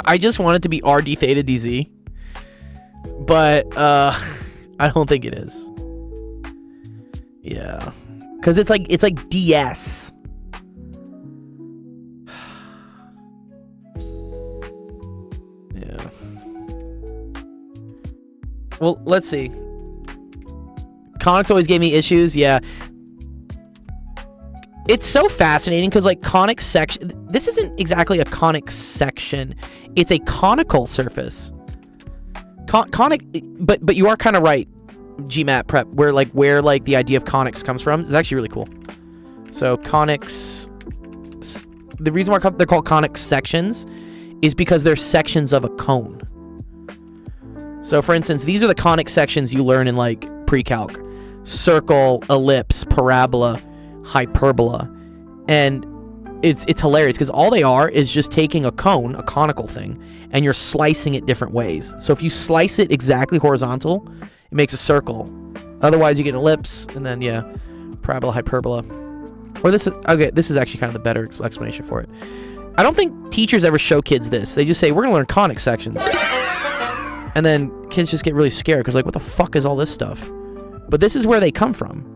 I just want it to be R d theta dz. But I don't think it is. Yeah. Cuz it's like ds. Yeah. Well, let's see. Conics always gave me issues. Yeah. It's so fascinating because, like, conic section... This isn't exactly a conic section. It's a conical surface. Conic... But you are kind of right, GMAT prep, where the idea of conics comes from. It's actually really cool. So, conics... The reason why they're called conic sections is because they're sections of a cone. So, for instance, these are the conic sections you learn in, like, pre-calc. Circle, ellipse, parabola, hyperbola. And it's hilarious because all they are is just taking a cone, a conical thing, and you're slicing it different ways. So if you slice it exactly horizontal, it makes a circle. Otherwise, you get an ellipse, and then, yeah, parabola, hyperbola. Or this is actually kind of the better explanation for it. I don't think teachers ever show kids this. They just say, we're going to learn conic sections. And then kids just get really scared because, like, what the fuck is all this stuff? But this is where they come from.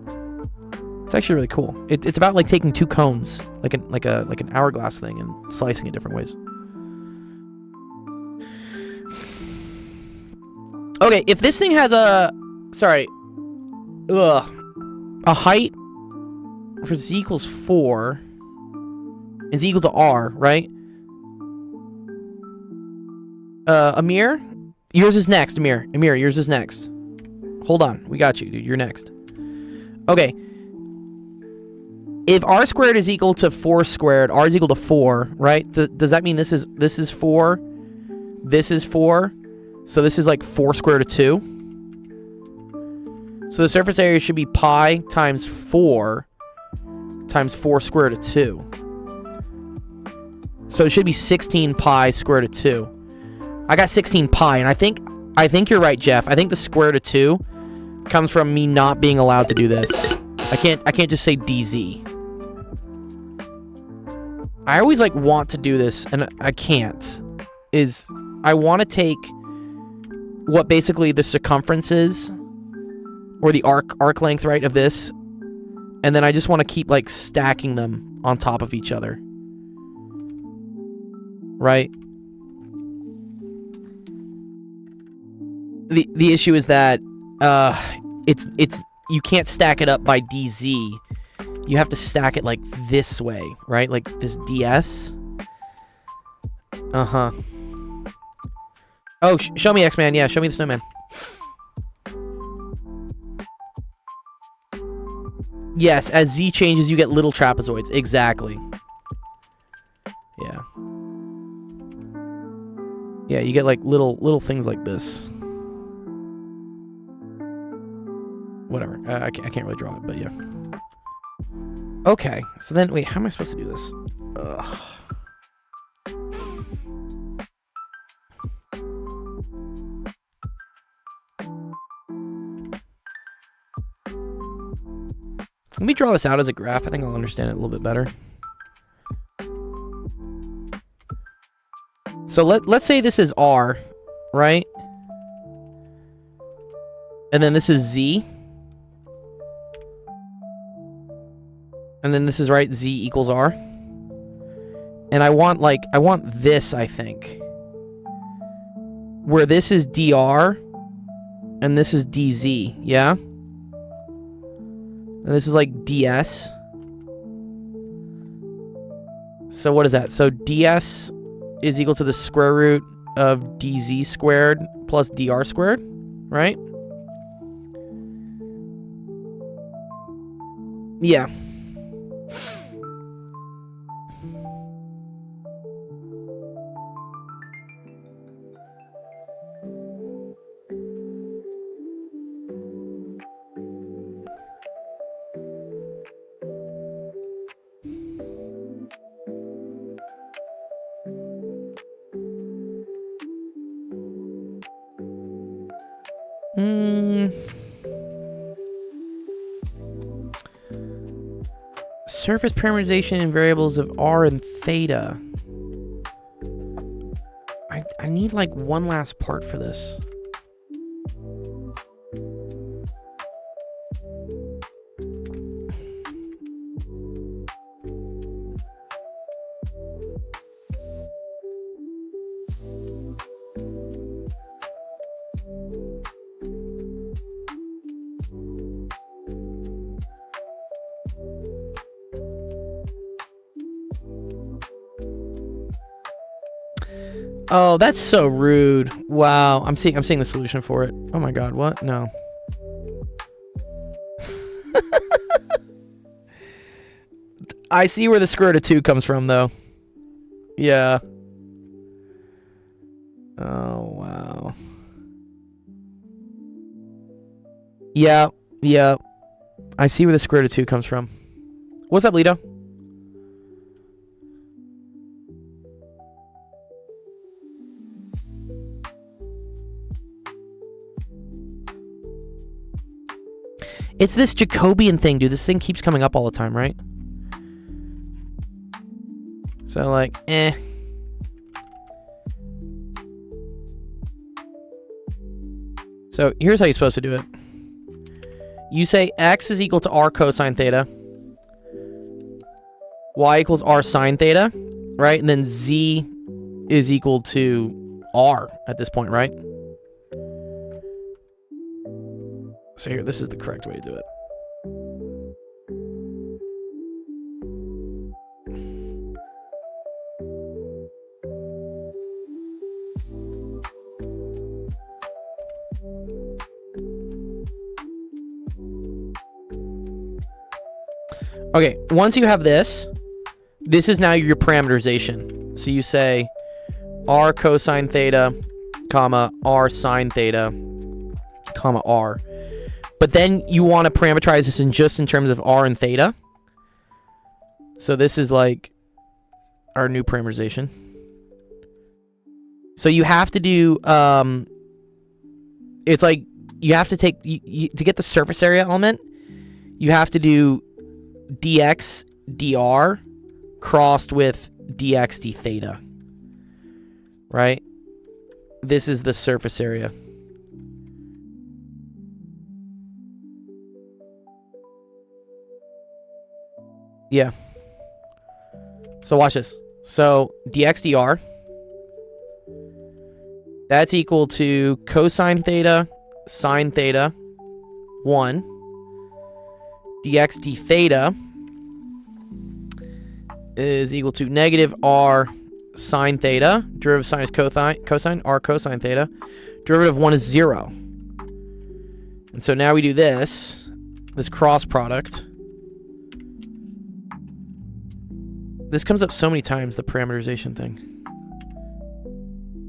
It's actually really cool. It's about, like, taking two cones, like an hourglass thing, and slicing it different ways. Okay, if this thing has a height for z equals 4 and z equals to r, right? Amir, yours is next. Amir, yours is next. Hold on, we got you, dude. You're next. Okay. If r squared is equal to 4 squared, r is equal to 4, right? Does that mean this is 4? This is 4. So this is like 4 square root of 2. So the surface area should be pi times 4 square root of 2. So it should be 16 pi square root of 2. I got 16 pi, and I think you're right, Jeff. I think the square root of 2 comes from me not being allowed to do this. I can't just say dz. I always want to do this, and I can't. I want to take what basically the circumference is, or the arc length, right, of this, and then I just want to keep stacking them on top of each other, right? The issue is that it's you can't stack it up by dz. You have to stack it like this way, right? Like this ds. Uh-huh. Oh, show me X-Man. Yeah, show me the snowman. Yes, as Z changes, you get little trapezoids. Exactly. Yeah. Yeah, you get like little things like this. Whatever. I can't really draw it, but yeah. Okay, so then, wait, how am I supposed to do this? Ugh. Let me draw this out as a graph. I think I'll understand it a little bit better. So let's say this is R, right? And then this is Z. And then this is, right, Z equals R. And I want this, I think. Where this is DR and this is DZ, yeah? And this is like DS. So what is that? So DS is equal to the square root of DZ squared plus DR squared, right? Yeah. Surface parameterization in variables of R and theta. I need like one last part for this. Oh, that's so rude. Wow. I'm seeing the solution for it. Oh my god, what? No. I see where the square root of 2 comes from though. Yeah. Oh wow. Yeah, yeah. I see where the square root of 2 comes from. What's up, Lito? It's this Jacobian thing, dude. This thing keeps coming up all the time, right? So, like, So, here's how you're supposed to do it. You say x is equal to r cosine theta. Y equals r sine theta, right? And then z is equal to r at this point, right? So here, this is the correct way to do it. Okay, once you have this, this is now your parameterization. So you say r cosine theta, comma, r sine theta, comma, r. But then you want to parameterize this just in terms of r and theta. So this is like our new parameterization. So you have to do, it's like you have to take, to get the surface area element, you have to do dx dr crossed with dx d theta. Right? This is the surface area. Yeah. So watch this. So dx dr, that's equal to cosine theta, sine theta, 1 dx d theta is equal to negative r sine theta. Derivative of sine is cosine, r cosine theta. Derivative of 1 is 0. And so now we do this cross product. This comes up so many times, the parameterization thing.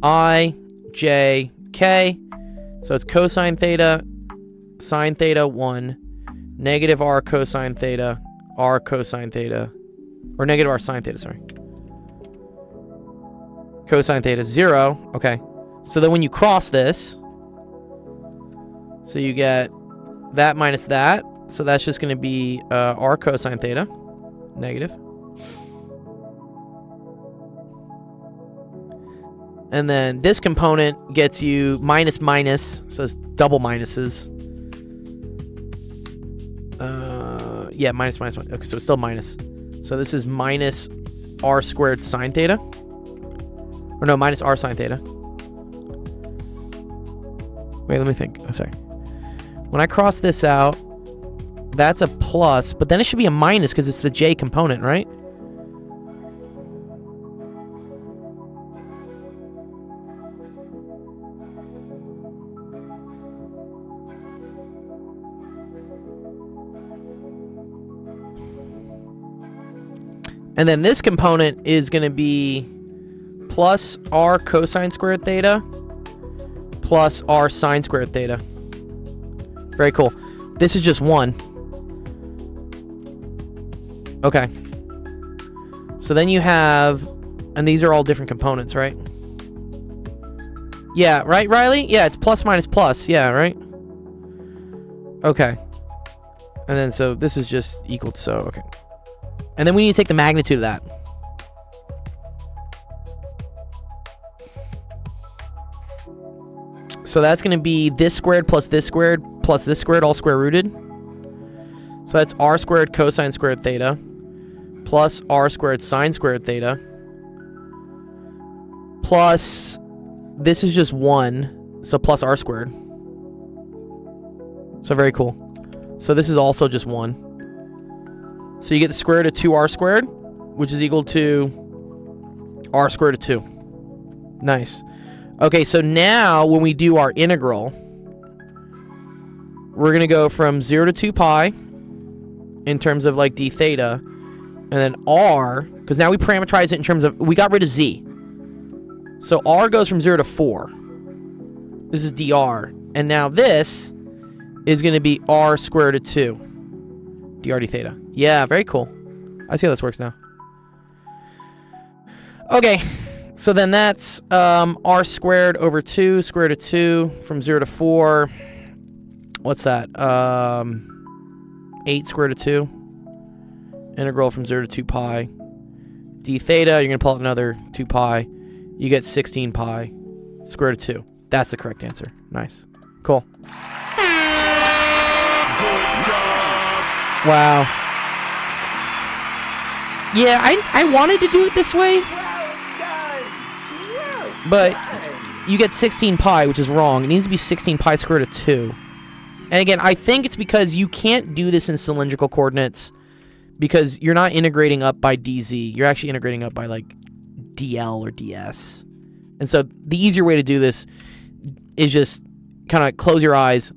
I, j, k. So it's cosine theta, sine theta 1, negative r cosine theta, r cosine theta, or negative r sine theta, sorry. Cosine theta 0. Okay. So then when you cross this, so you get that minus that. So that's just going to be r cosine theta, negative. And then this component gets you minus minus, so it's double minuses. Yeah, minus minus. Okay, so it's still minus. So this is minus r squared sine theta. Or no, minus r sine theta. Wait, let me think. Oh, sorry. When I cross this out, that's a plus, but then it should be a minus because it's the j component, right? And then this component is going to be plus r cosine squared theta plus r sine squared theta. Very cool. This is just 1. Okay. So then you have, and these are all different components, right? Yeah, right, Riley? Yeah, it's plus minus plus. Yeah, right? Okay. And then so this is just equal to, so, okay. And then we need to take the magnitude of that. So that's going to be this squared plus this squared plus this squared, all square rooted. So that's r squared cosine squared theta plus r squared sine squared theta plus, this is just 1, so plus r squared. So very cool. So this is also just 1. So you get the square root of 2r squared, which is equal to r squared of 2. Nice. Okay, so now when we do our integral, we're going to go from 0 to 2 pi in terms of like d theta, and then r, because now we parameterize it in terms of, we got rid of z. So r goes from 0 to 4. This is dr. And now this is going to be r squared of 2. dr d theta. Yeah, very cool. I see how this works now. Okay, so then that's r squared over 2, square root of 2 from 0 to 4. What's that? 8 square root of 2. Integral from 0 to 2 pi. D theta, you're going to pull out another 2 pi. You get 16 pi square root of 2. That's the correct answer. Nice. Cool. Wow. Yeah, I wanted to do it this way. But you get 16 pi, which is wrong. It needs to be 16 pi square root of 2. And again, I think it's because you can't do this in cylindrical coordinates because you're not integrating up by dz. You're actually integrating up by like dl or ds. And so the easier way to do this is just kind of close your eyes,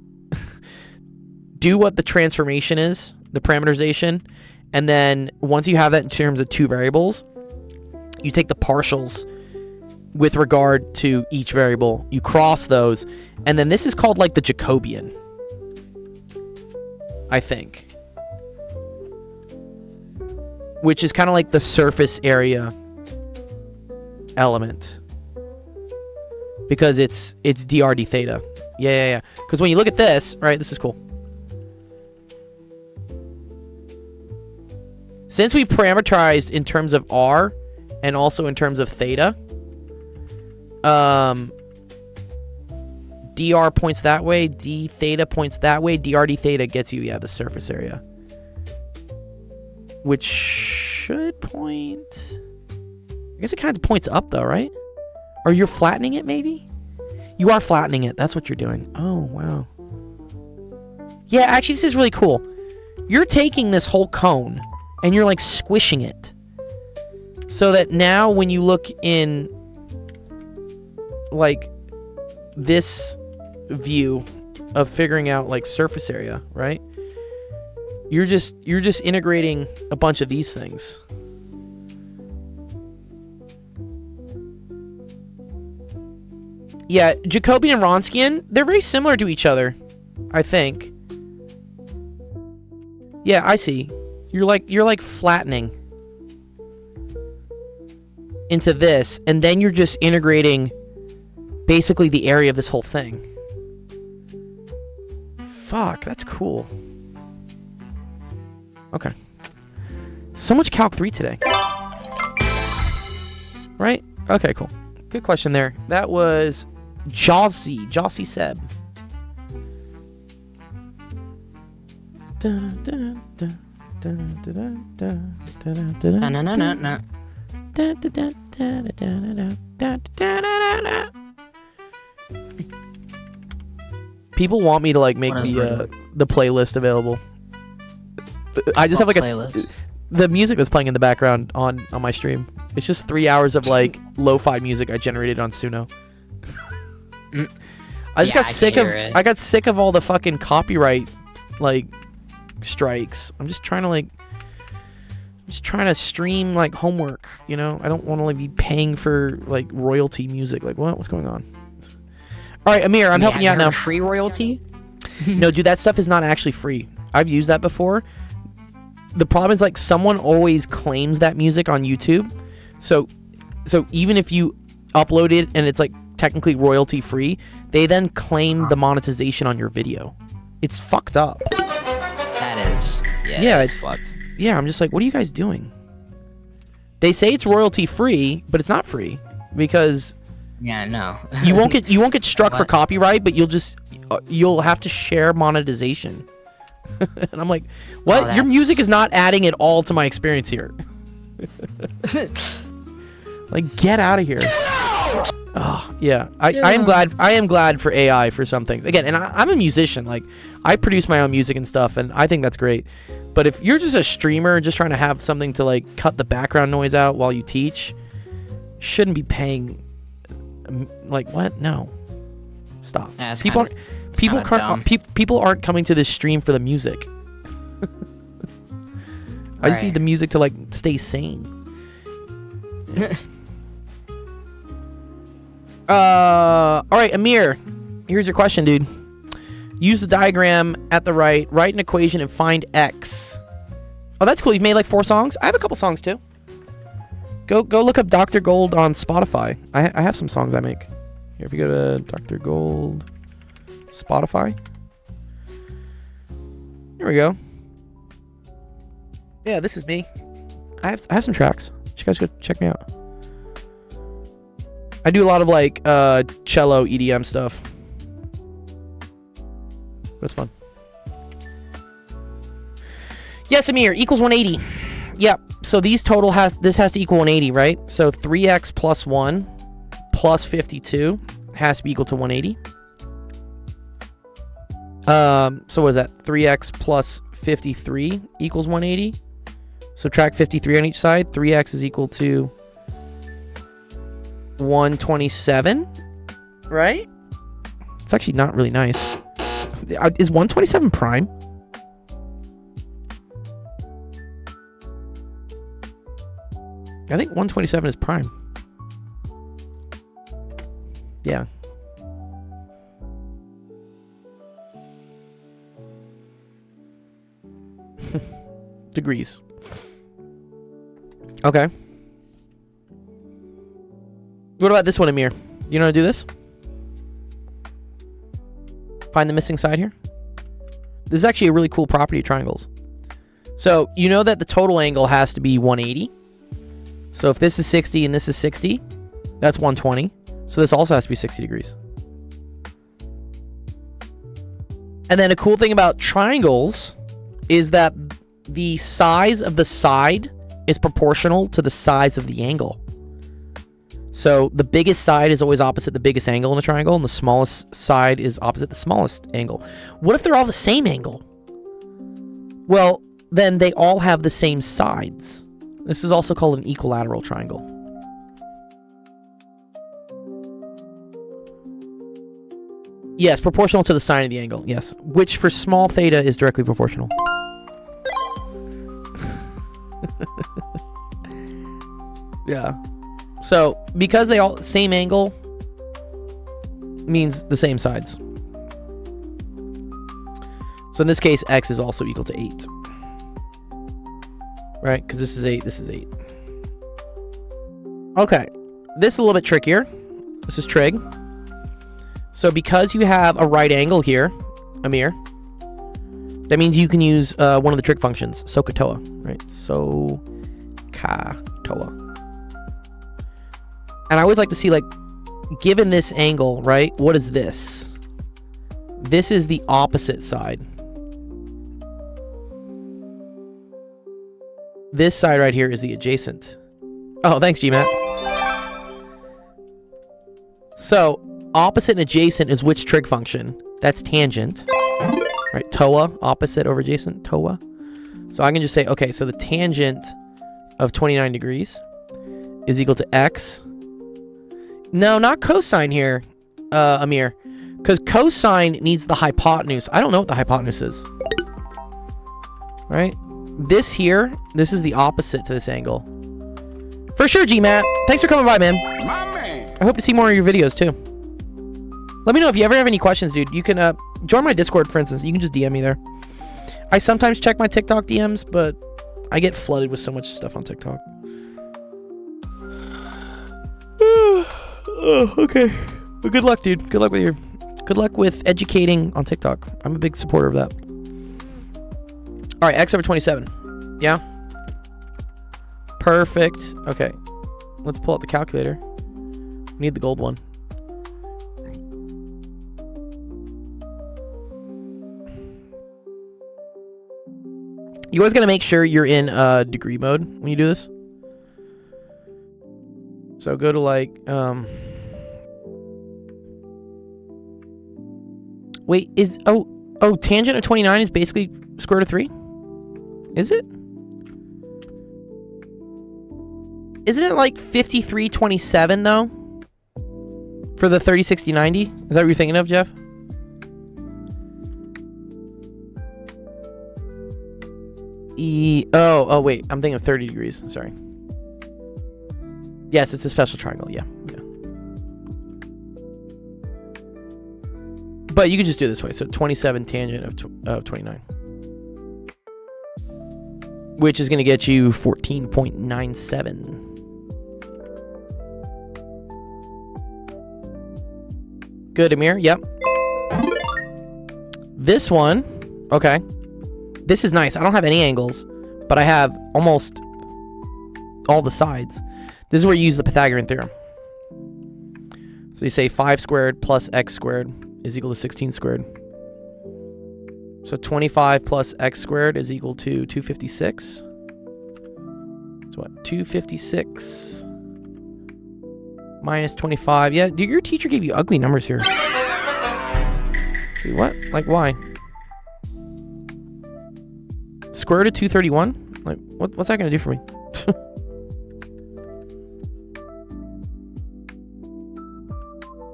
do what the transformation is, the parameterization, and then once you have that in terms of 2 variables, you take the partials with regard to each variable, you cross those, and then this is called like the Jacobian, I think, which is kind of like the surface area element, because it's dr d theta. Yeah. Because when you look at this, right, this is cool. Since we parameterized in terms of r and also in terms of theta, dr points that way, d theta points that way, dr d theta gets you, the surface area. Which should point... I guess it kind of points up though, right? Or you're flattening it maybe? You are flattening it. That's what you're doing. Oh, wow. Yeah, actually, this is really cool. You're taking this whole cone and you're like squishing it. So that now when you look in like this view of figuring out like surface area, right? You're just integrating a bunch of these things. Yeah, Jacobian and Wronskian, they're very similar to each other, I think. Yeah, I see. You're like flattening into this, and then you're just integrating basically the area of this whole thing. Fuck, that's cool. Okay. So much Calc 3 today. Right? Okay, cool. Good question there. That was Jossie Seb. People want me to like make the playlist available. I just have like the music that's playing in the background on my stream. It's just 3 hours of like lo-fi music I generated on Suno. I got sick of all the fucking copyright like strikes. I'm just trying to stream like homework, you know? I don't want to like be paying for like royalty music. Like what's going on? All right, Amir, I'm helping you out now. Free royalty? No, dude, that stuff is not actually free. I've used that before. The problem is like someone always claims that music on YouTube. So even if you upload it and it's like technically royalty free, they then claim the monetization on your video. It's fucked up. That is. Yeah, yeah, I'm just like, what are you guys doing? They say it's royalty free, but it's not free because yeah, no. you won't get struck for copyright, but you'll have to share monetization. And I'm like, what? Your music is not adding at all to my experience here. Like, get out of here. Oh, yeah. I am glad for AI for some things. Again, and I'm a musician. Like, I produce my own music and stuff, and I think that's great. But if you're just a streamer just trying to have something to like cut the background noise out while you teach, shouldn't be paying. Like, what? No. Stop. Yeah, people aren't coming to this stream for the music. I just need the music to like stay sane. All right, Amir. Here's your question, dude. Use the diagram at the right, write an equation, and find x. Oh, that's cool. You've made like 4 songs. I have a couple songs too. Go look up Dr. Gold on Spotify. I have some songs I make. Here, if you go to Dr. Gold Spotify. Here we go. Yeah, this is me. I have some tracks. You guys go check me out. I do a lot of like cello EDM stuff. That's fun. Yes, Amir, equals 180. Yep. So these total this has to equal 180, right? So 3x plus 1 plus 52 has to be equal to 180. So what is that? 3x plus 53 equals 180. Subtract 53 on each side. 3x is equal to 127, right? It's actually not really nice. Is 127 prime? I think 127 is prime. Yeah. Degrees. Okay. What about this one, Amir? You know how to do this? Find the missing side here. This is actually a really cool property of triangles. So, you know that the total angle has to be 180. So if this is 60 and this is 60, that's 120. So this also has to be 60 degrees. And then a cool thing about triangles is that the size of the side is proportional to the size of the angle. So the biggest side is always opposite the biggest angle in a triangle, and the smallest side is opposite the smallest angle. What if they're all the same angle? Well, then they all have the same sides. This is also called an equilateral triangle. Yes, proportional to the sine of the angle. Yes, which for small theta is directly proportional. Yeah. So, because they all same angle means the same sides. So in this case, x is also equal to 8. Right? Because this is 8, this is 8. Okay. This is a little bit trickier. This is trig. So because you have a right angle here, Amir, that means you can use one of the trig functions, SOHCAHTOA, right? SOHCAHTOA. And I always like to see, like, given this angle, right, what is this? This is the opposite side. This side right here is the adjacent. Oh, thanks, GMAT. So, opposite and adjacent is which trig function? That's tangent. Right, TOA, opposite over adjacent, TOA. So I can just say, okay, so the tangent of 29 degrees is equal to x. No, not cosine here, Amir. Because cosine needs the hypotenuse. I don't know what the hypotenuse is. Right? This here, this is the opposite to this angle. For sure, GMAT. Thanks for coming by, man. My man. I hope to see more of your videos, too. Let me know if you ever have any questions, dude. You can join my Discord, for instance. You can just DM me there. I sometimes check my TikTok DMs, but I get flooded with so much stuff on TikTok. Oh, okay. Well, good luck, dude. Good luck with educating on TikTok. I'm a big supporter of that. All right, x over 27. Yeah? Perfect. Okay. Let's pull out the calculator. We need the gold one. You always got to make sure you're in degree mode when you do this. So go to like, wait, tangent of 29 is basically square root of 3? Is it? Isn't it like 5327 though? For the 30, 60, 90? Is that what you're thinking of, Jeff? Oh, wait. I'm thinking of 30 degrees. Sorry. Yes, it's a special triangle. Yeah. But you could just do it this way. So 27 tangent of 29. Which is going to get you 14.97. Good, Amir. Yep. This one. Okay. This is nice. I don't have any angles, but I have almost all the sides. This is where you use the Pythagorean theorem. So you say 5 squared plus x squared is equal to 16 squared. So 25 plus x squared is equal to 256. So what? 256 minus 25. Yeah, dude, your teacher gave you ugly numbers here. Dude, what? Like, why? Square root of 231? Like, what's that going to do for me?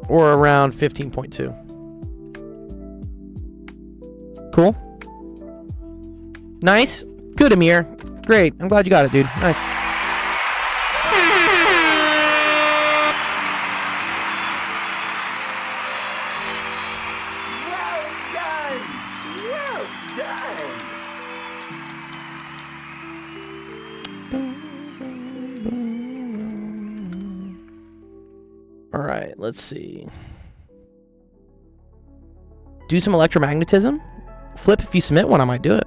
Or around 15.2. Cool. Nice. Good, Amir. Great. I'm glad you got it, dude. Nice. Well done. Well done. All right, let's see. Do some electromagnetism. Flip, if you submit one, I might do it.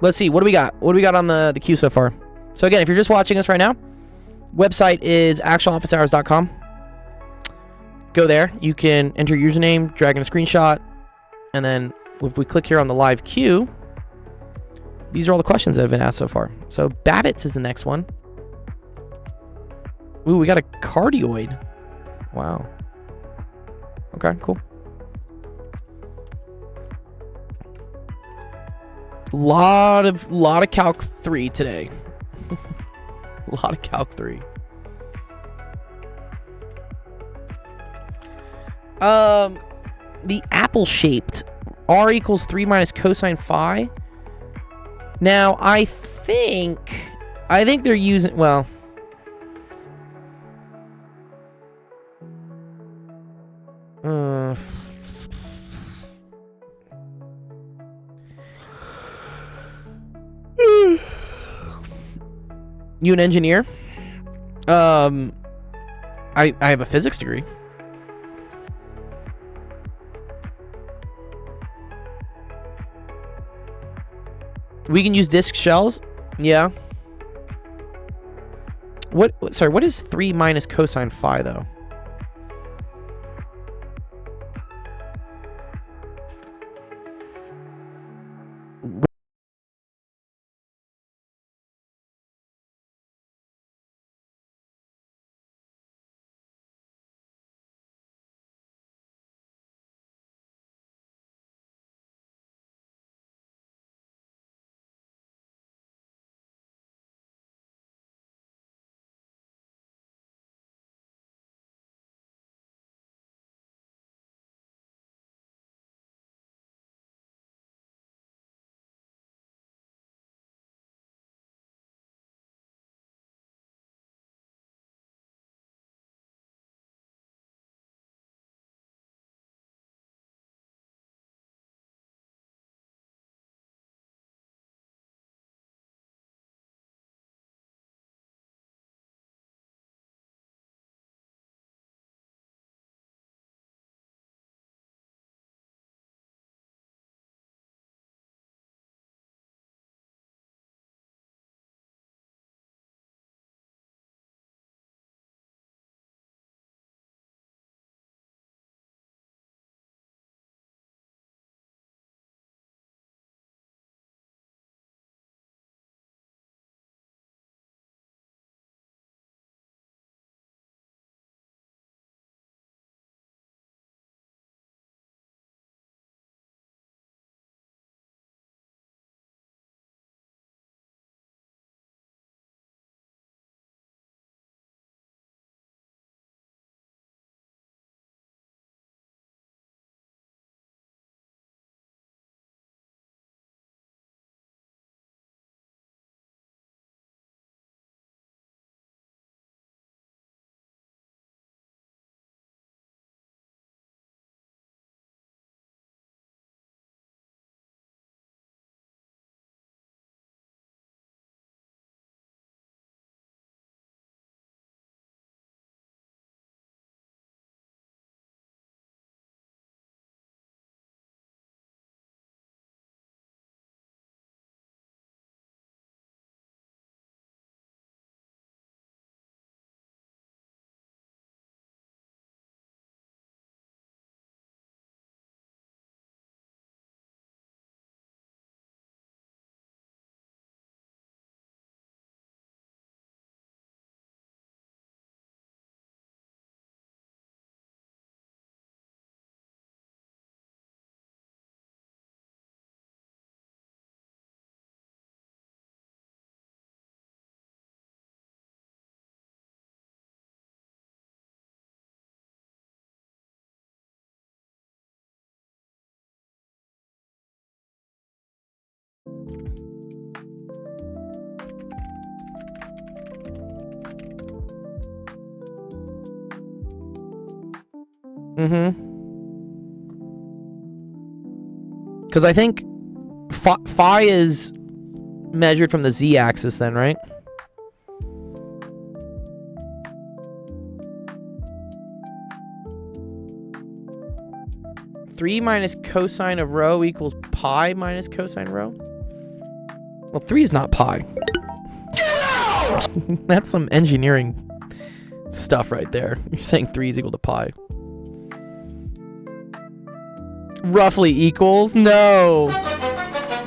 Let's see. What do we got? What do we got on the queue so far? So again, if you're just watching us right now, website is actualofficehours.com. Go there. You can enter your username, drag in a screenshot, and then if we click here on the live queue, these are all the questions that have been asked so far. So Babbitts is the next one. Ooh, we got a cardioid. Wow. Okay, cool. Lot of Calc 3 today. A lot of Calc 3. The apple-shaped r equals 3 minus cosine phi. Now, I think they're using, well, you an engineer? I have a physics degree. We can use disk shells? Yeah. Sorry, what is 3 minus cosine phi, though? Because I think phi is measured from the z-axis then, right? Three minus cosine of rho equals pi minus cosine rho? Well, 3 is not pi. That's some engineering stuff right there. You're saying 3 is equal to pi. Roughly equals? No.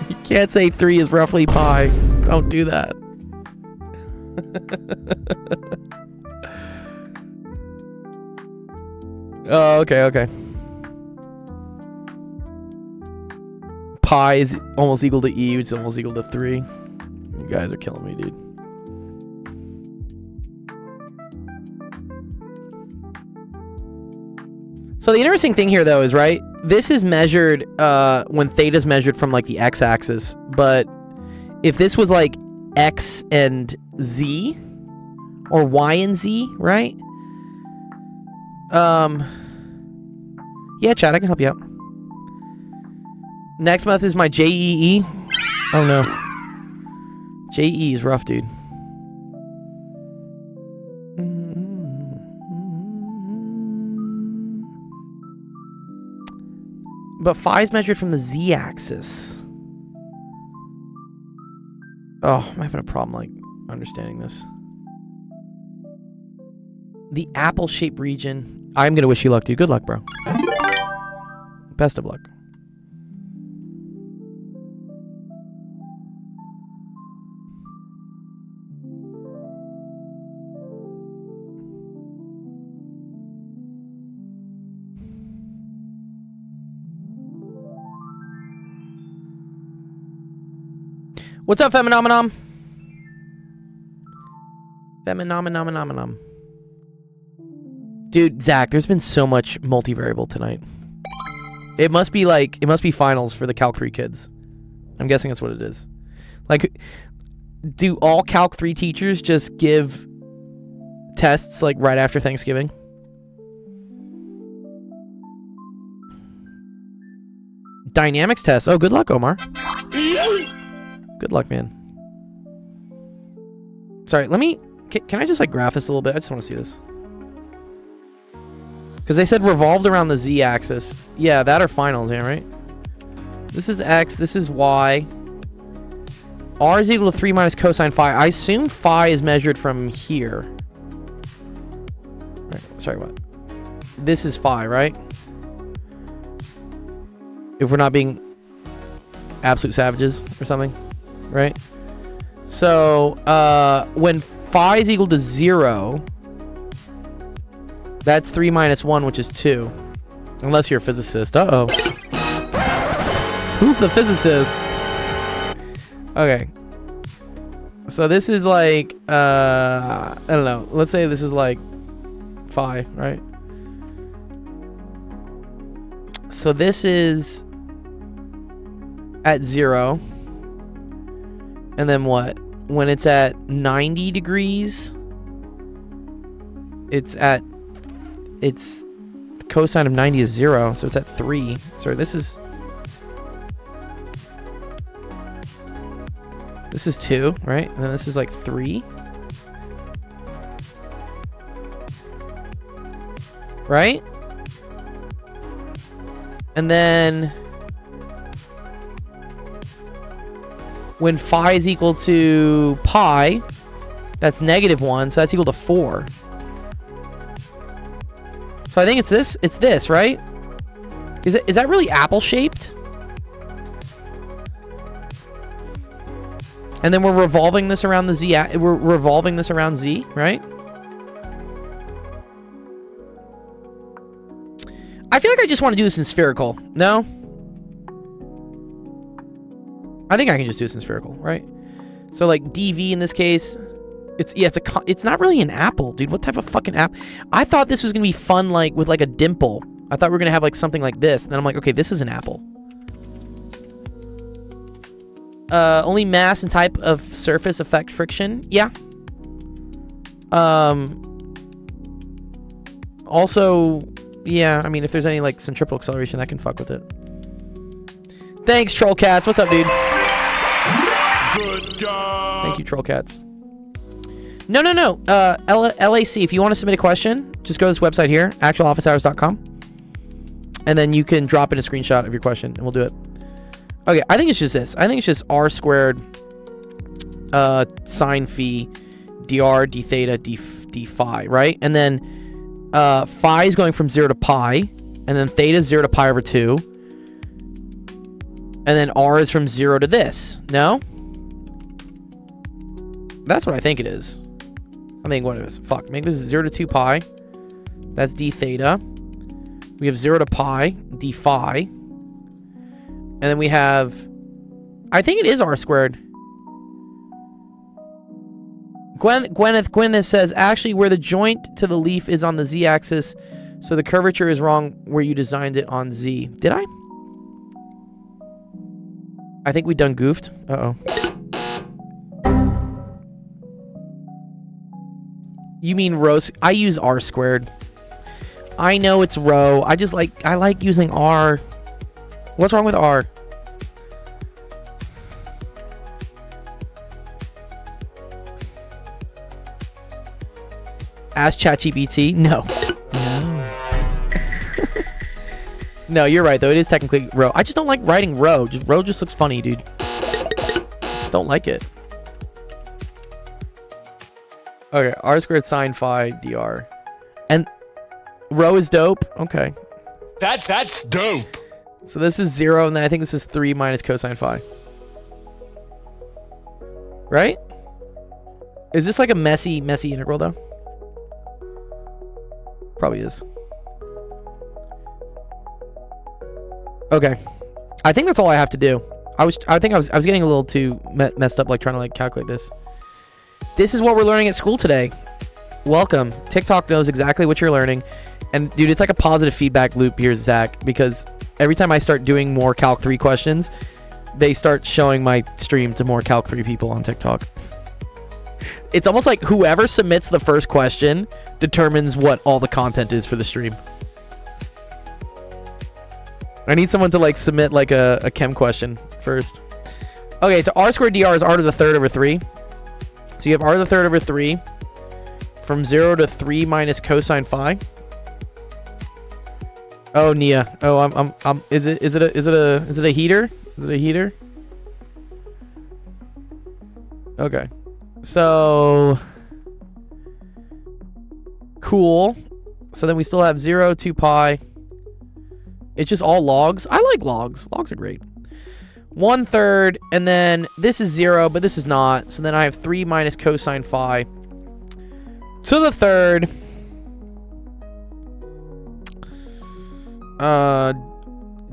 You can't say 3 is roughly pi. Don't do that. Oh, okay. Pi is almost equal to E, which is almost equal to 3. You guys are killing me, dude. So the interesting thing here, though, is, right, this is measured when theta is measured from, like, the x-axis. But if this was, like, x and z, or y and z, right? Yeah, chat, I can help you out. Next month is my JEE. Oh, no. JEE is rough, dude. But phi is measured from the z-axis. Oh, I'm having a problem, like, understanding this. The apple-shaped region. I'm gonna wish you luck, dude. Good luck, bro. Best of luck. What's up, Feminomenom? Feminomenom. Dude, Zach, there's been so much multivariable tonight. It must be finals for the Calc 3 kids. I'm guessing that's what it is. Like, do all Calc 3 teachers just give tests, like, right after Thanksgiving? Dynamics test. Oh, good luck, Omar. Good luck, man. Sorry, let me... Can I just, like, graph this a little bit? I just want to see this. Because they said revolved around the z-axis. Yeah, that are finals, yeah, right? This is x, this is y. R is equal to 3 minus cosine phi. I assume phi is measured from here. Right, sorry, what? This is phi, right? If we're not being absolute savages or something. Right? So, when phi is equal to 0, that's 3 minus 1, which is 2. Unless you're a physicist. Uh-oh. Who's the physicist? Okay. So this is like, I don't know. Let's say this is like phi, right? So this is at 0. And then what? When it's at 90 degrees, it's cosine of 90 is 0, so it's at 3. So this is 2, right? And then this is like 3. Right? And then when phi is equal to pi, that's -1, so that's equal to 4. So I think it's this. It's this, right? Is that really apple-shaped? And then we're revolving this around the z. We're revolving this around z, right? I feel like I just want to do this in spherical. No? I think I can just do this in spherical, right? So like dv in this case, it's not really an apple, dude. What type of fucking app? I thought this was gonna be fun, like with like a dimple. I thought we were gonna have like something like this. And then I'm like, okay, this is an apple. Only mass and type of surface affect friction. Yeah. Also, yeah. I mean, if there's any like centripetal acceleration, that can fuck with it. Thanks, Troll Cats. What's up, dude? Good job. Thank you, Troll Cats. No. LAC, if you want to submit a question, just go to this website here, actualofficehours.com. And then you can drop in a screenshot of your question, and we'll do it. Okay, I think it's just this. I think it's just r squared sine phi dr d theta d phi, right? And then phi is going from 0 to pi, and then theta is 0 to pi over 2. And then r is from 0 to this. No? That's what I think it is. I think what it is. Fuck. Make this 0 to 2 pi. That's d theta. We have 0 to pi, d phi. And then we have... I think it is r squared. Gwyneth says, actually, where the joint to the leaf is on the z-axis, so the curvature is wrong where you designed it on z. Did I? I think we done goofed. Uh-oh. You mean rho? I use r squared. I know it's rho. I like using r. What's wrong with r? Ask ChatGPT? No. No, you're right though. It is technically rho. I just don't like writing rho. Rho just looks funny, dude. Just don't like it. Okay, r squared sine phi dr. And rho is dope. Okay. That's dope. So this is 0, and then I think this is 3 minus cosine phi. Right? Is this like a messy integral though? Probably is. Okay. I think that's all I have to do. I think I was getting a little too messed up, like trying to like calculate this. This is what we're learning at school today. Welcome. TikTok knows exactly what you're learning. And dude, it's like a positive feedback loop here, Zach, because every time I start doing more Calc 3 questions, they start showing my stream to more Calc 3 people on TikTok. It's almost like whoever submits the first question determines what all the content is for the stream. I need someone to like submit like a chem question first. Okay, so r squared dr is r to the third over 3. So you have r to the third over 3 from 0 to 3 minus cosine phi. Oh, Nia. Oh, I'm is it a heater? Is it a heater? Okay. So cool. So then we still have 0, 2 pi. It's just all logs. I like logs. Logs are great. 1/3, and then this is 0, but this is not. So then I have 3 minus cosine phi to the third.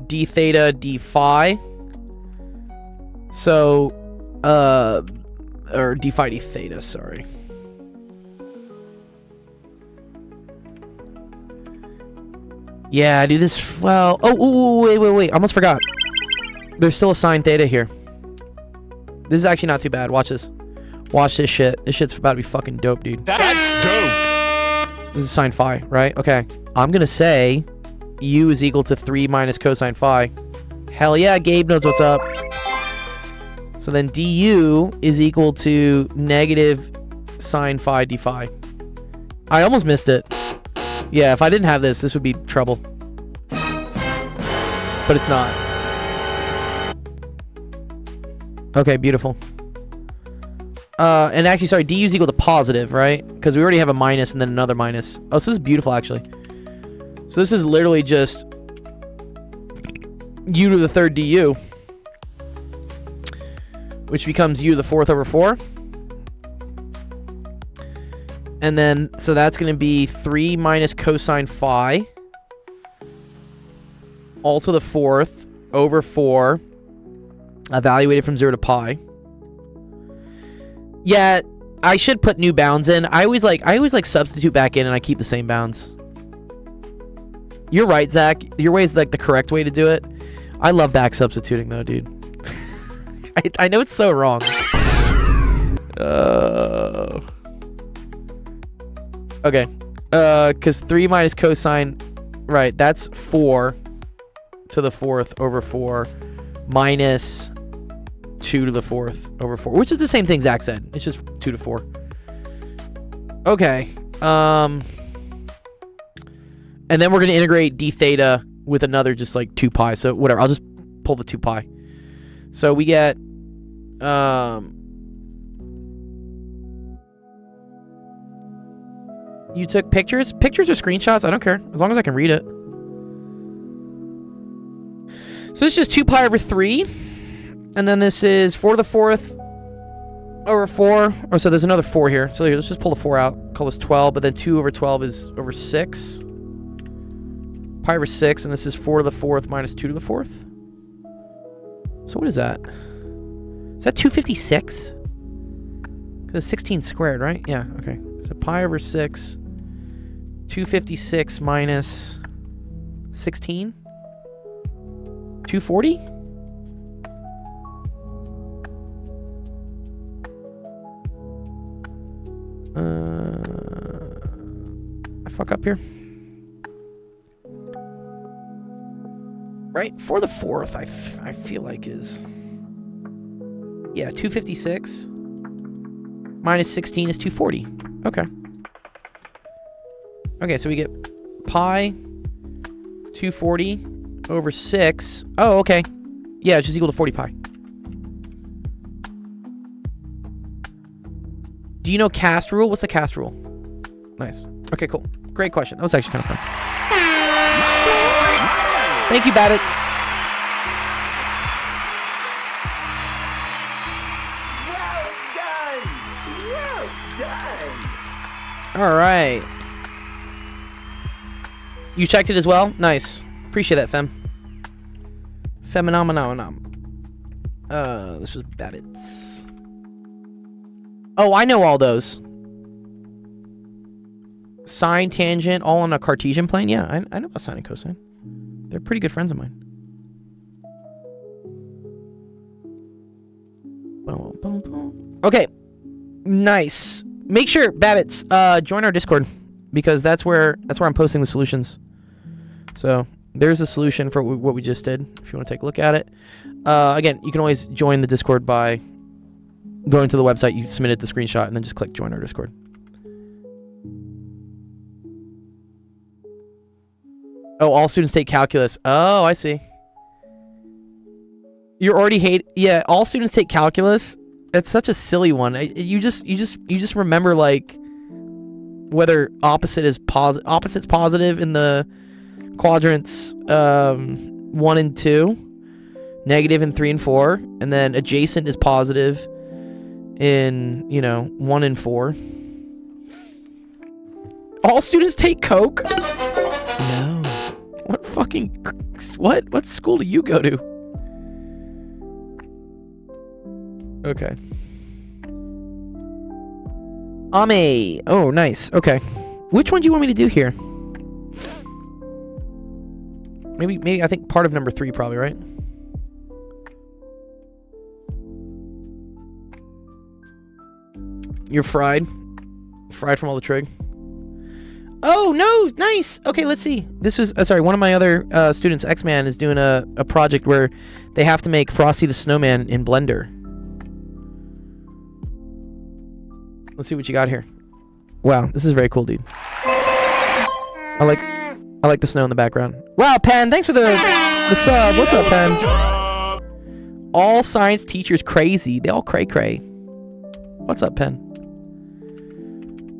D theta d phi. So, or d phi d theta, sorry. Yeah, do this. Well, oh, wait. I almost forgot. There's still a sine theta here. This is actually not too bad. Watch this. Watch this shit. This shit's about to be fucking dope, dude. That's dope. This is sine phi, right? Okay. I'm gonna say u is equal to 3 minus cosine phi. Hell yeah, Gabe knows what's up. So then du is equal to negative sine phi d phi. I almost missed it. Yeah, if I didn't have this would be trouble. But it's not. Okay, beautiful. And actually, sorry, du is equal to positive, right? Because we already have a minus and then another minus. Oh, so this is beautiful, actually. So this is literally just u to the third du, which becomes u to the fourth over 4. And then, so that's going to be 3 minus cosine phi all to the fourth over 4, evaluated from 0 to pi. Yeah, I should put new bounds in. I always like substitute back in and I keep the same bounds. You're right, Zach. Your way is like the correct way to do it. I love back substituting though, dude. I know it's so wrong. Okay. Because 3 minus cosine, right, that's 4 to the fourth over 4 minus 2 to the fourth over 4, which is the same thing Zach said. It's just 2 to 4. Okay. And then we're going to integrate d theta with another just like 2 pi. So whatever, I'll just pull the 2 pi. So we get you took pictures? Pictures or screenshots? I don't care. As long as I can read it. So this is just 2 pi over 3. And then this is 4 to the fourth over 4. Oh, so there's another 4 here. So here, let's just pull the 4 out. Call this 12. But then 2 over 12 is over 6. Pi pi over 6, and this is 4 to the 4th minus 2 to the 4th. So what is that? Is that 256? Because 16 squared, right? Yeah, okay. So pi over 6, 256 minus 16? 240? I fuck up here. Right? For the 4th, I feel like is... Yeah, 256 minus 16 is 240. Okay. Okay, so we get pi 240 over 6. Oh, okay. Yeah, it's just equal to 40 pi. Do you know cast rule? What's the cast rule? Nice. Okay, cool. Great question. That was actually kind of fun. Thank you, Babbitts. Well done. All right. You checked it as well? Nice. Appreciate that, Fem. Feminomenom. This was Babbitts. Oh, I know all those. Sine, tangent, all on a Cartesian plane? Yeah, I know about sine and cosine. They're pretty good friends of mine. Okay. Nice. Make sure, Babbitts, join our Discord, because that's where I'm posting the solutions. So there's a solution for what we just did, if you want to take a look at it. Again, you can always join the Discord by going to the website, you submitted the screenshot, and then just click join our Discord. Oh, all students take calculus. Oh, I see. You're already yeah, all students take calculus. That's such a silly one. You just remember, like, whether opposite's positive in the quadrants 1 and 2, negative in 3 and 4, and then adjacent is positive in, 1 and 4. All students take Coke? No. What school do you go to? Okay. Ame. Oh, nice. Okay. Which one do you want me to do here? Maybe I think part of number 3 probably, right? You're fried. Fried from all the trig. Oh, no, nice. Okay, let's see. This was, sorry, one of my other students, X-Man, is doing a project where they have to make Frosty the Snowman in Blender. Let's see what you got here. Wow, this is very cool, dude. I like the snow in the background. Wow, Pen, thanks for the sub. What's up, Pen? All science teachers crazy. They all cray-cray. What's up, Pen?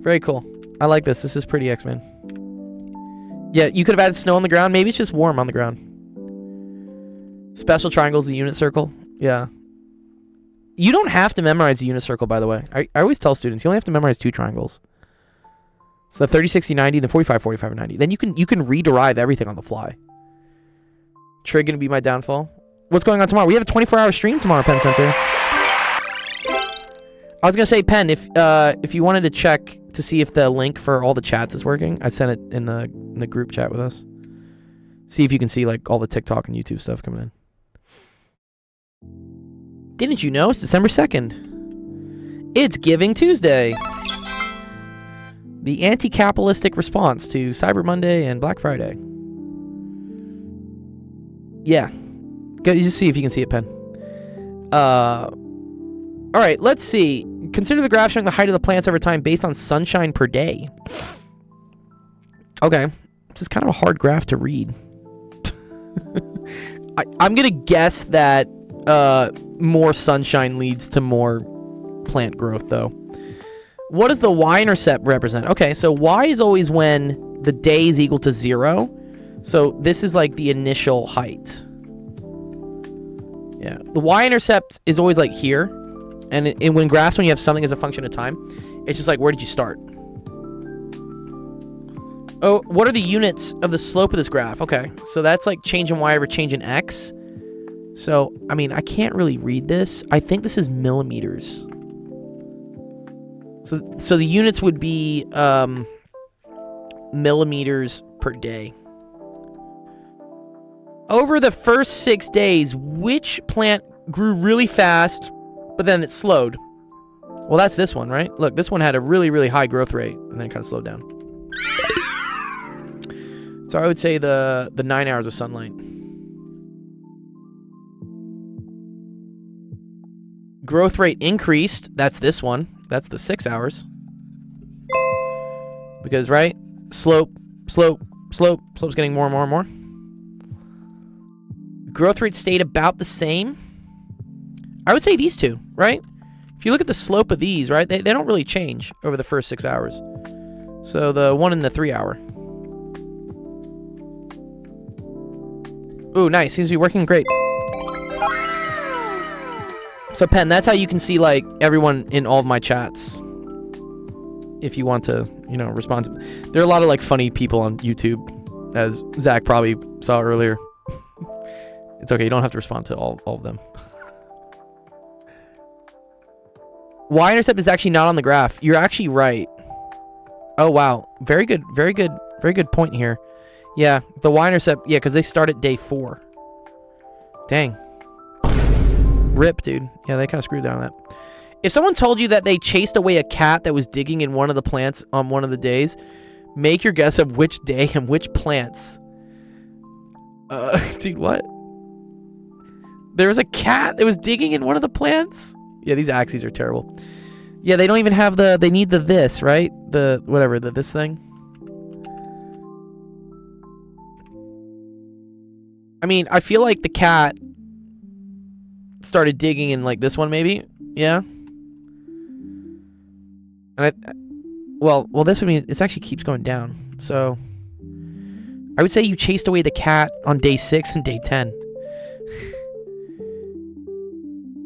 Very cool. I like this. This is pretty, X-Men. Yeah, you could have added snow on the ground. Maybe it's just warm on the ground. Special triangles, the unit circle. Yeah. You don't have to memorize the unit circle, by the way. I always tell students, you only have to memorize 2 triangles. So 30, 60, 90, then 45, 45, and 90. Then you can rederive everything on the fly. Trig gonna be my downfall. What's going on tomorrow? We have a 24-hour stream tomorrow, Penn Center. I was gonna say, Penn, if you wanted to check to see if the link for all the chats is working, I sent it in the group chat with us. See if you can see, like, all the TikTok and YouTube stuff coming in. Didn't you know it's December 2nd? It's Giving Tuesday. The anti-capitalistic response to Cyber Monday and Black Friday. Yeah. Go, you just see if you can see it, Pen. Alright, let's see. Consider the graph showing the height of the plants over time based on sunshine per day. Okay. This is kind of a hard graph to read. I'm going to guess that more sunshine leads to more plant growth, though. What does the y-intercept represent? Okay, so y is always when the day is equal to 0. So this is like the initial height. Yeah, the y-intercept is always like here. And when graphs, when you have something as a function of time, it's just like, where did you start? Oh, what are the units of the slope of this graph? Okay, so that's like change in y over change in x. So, I mean, I can't really read this. I think this is millimeters. So the units would be millimeters per day. Over the first 6 days, which plant grew really fast, but then it slowed? Well, that's this one, right? Look, this one had a really, really high growth rate, and then it kind of slowed down. So I would say the 9 hours of sunlight. Growth rate increased. That's this one. That's the 6 hours. Because, right? Slope's getting more and more and more. Growth rate stayed about the same. I would say these two, right? If you look at the slope of these, right? They don't really change over the first 6 hours. So the 1 and the 3 hour. Ooh, nice. Seems to be working great. So, Pen, that's how you can see, like, everyone in all of my chats. If you want to, you know, respond to... There are a lot of, like, funny people on YouTube, as Zach probably saw earlier. It's okay. You don't have to respond to all of them. Y-intercept is actually not on the graph. You're actually right. Oh, wow. Very good. Very good. Very good point here. Yeah, the Y-intercept... Yeah, because they start at day 4. Dang. Rip, dude. Yeah, they kind of screwed down on that. If someone told you that they chased away a cat that was digging in one of the plants on one of the days, make your guess of which day and which plants. Dude, what? There was a cat that was digging in one of the plants? Yeah, these axes are terrible. Yeah, they don't even have the... They need the this, right? The... Whatever, the this thing. I mean, I feel like the cat started digging in, like, this one, maybe? Yeah? And well, this would mean it actually keeps going down. So, I would say you chased away the cat on day 6 and day 10.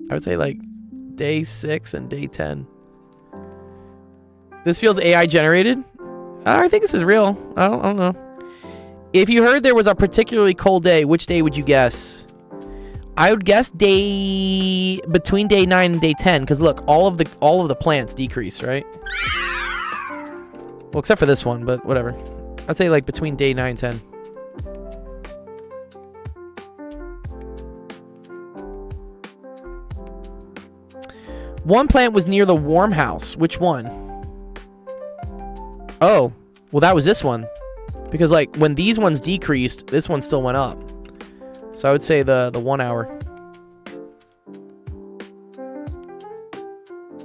I would say, like, day 6 and day 10. This feels AI generated? I think this is real. I don't know. If you heard there was a particularly cold day, which day would you guess? I would guess between day 9 and day 10, because look, all of the plants decrease, right? Well, except for this one, but whatever. I'd say like between day 9 and 10. One plant was near the warm house. Which one? Oh, well, that was this one. Because, like, when these ones decreased, this one still went up. So I would say the 1 hour.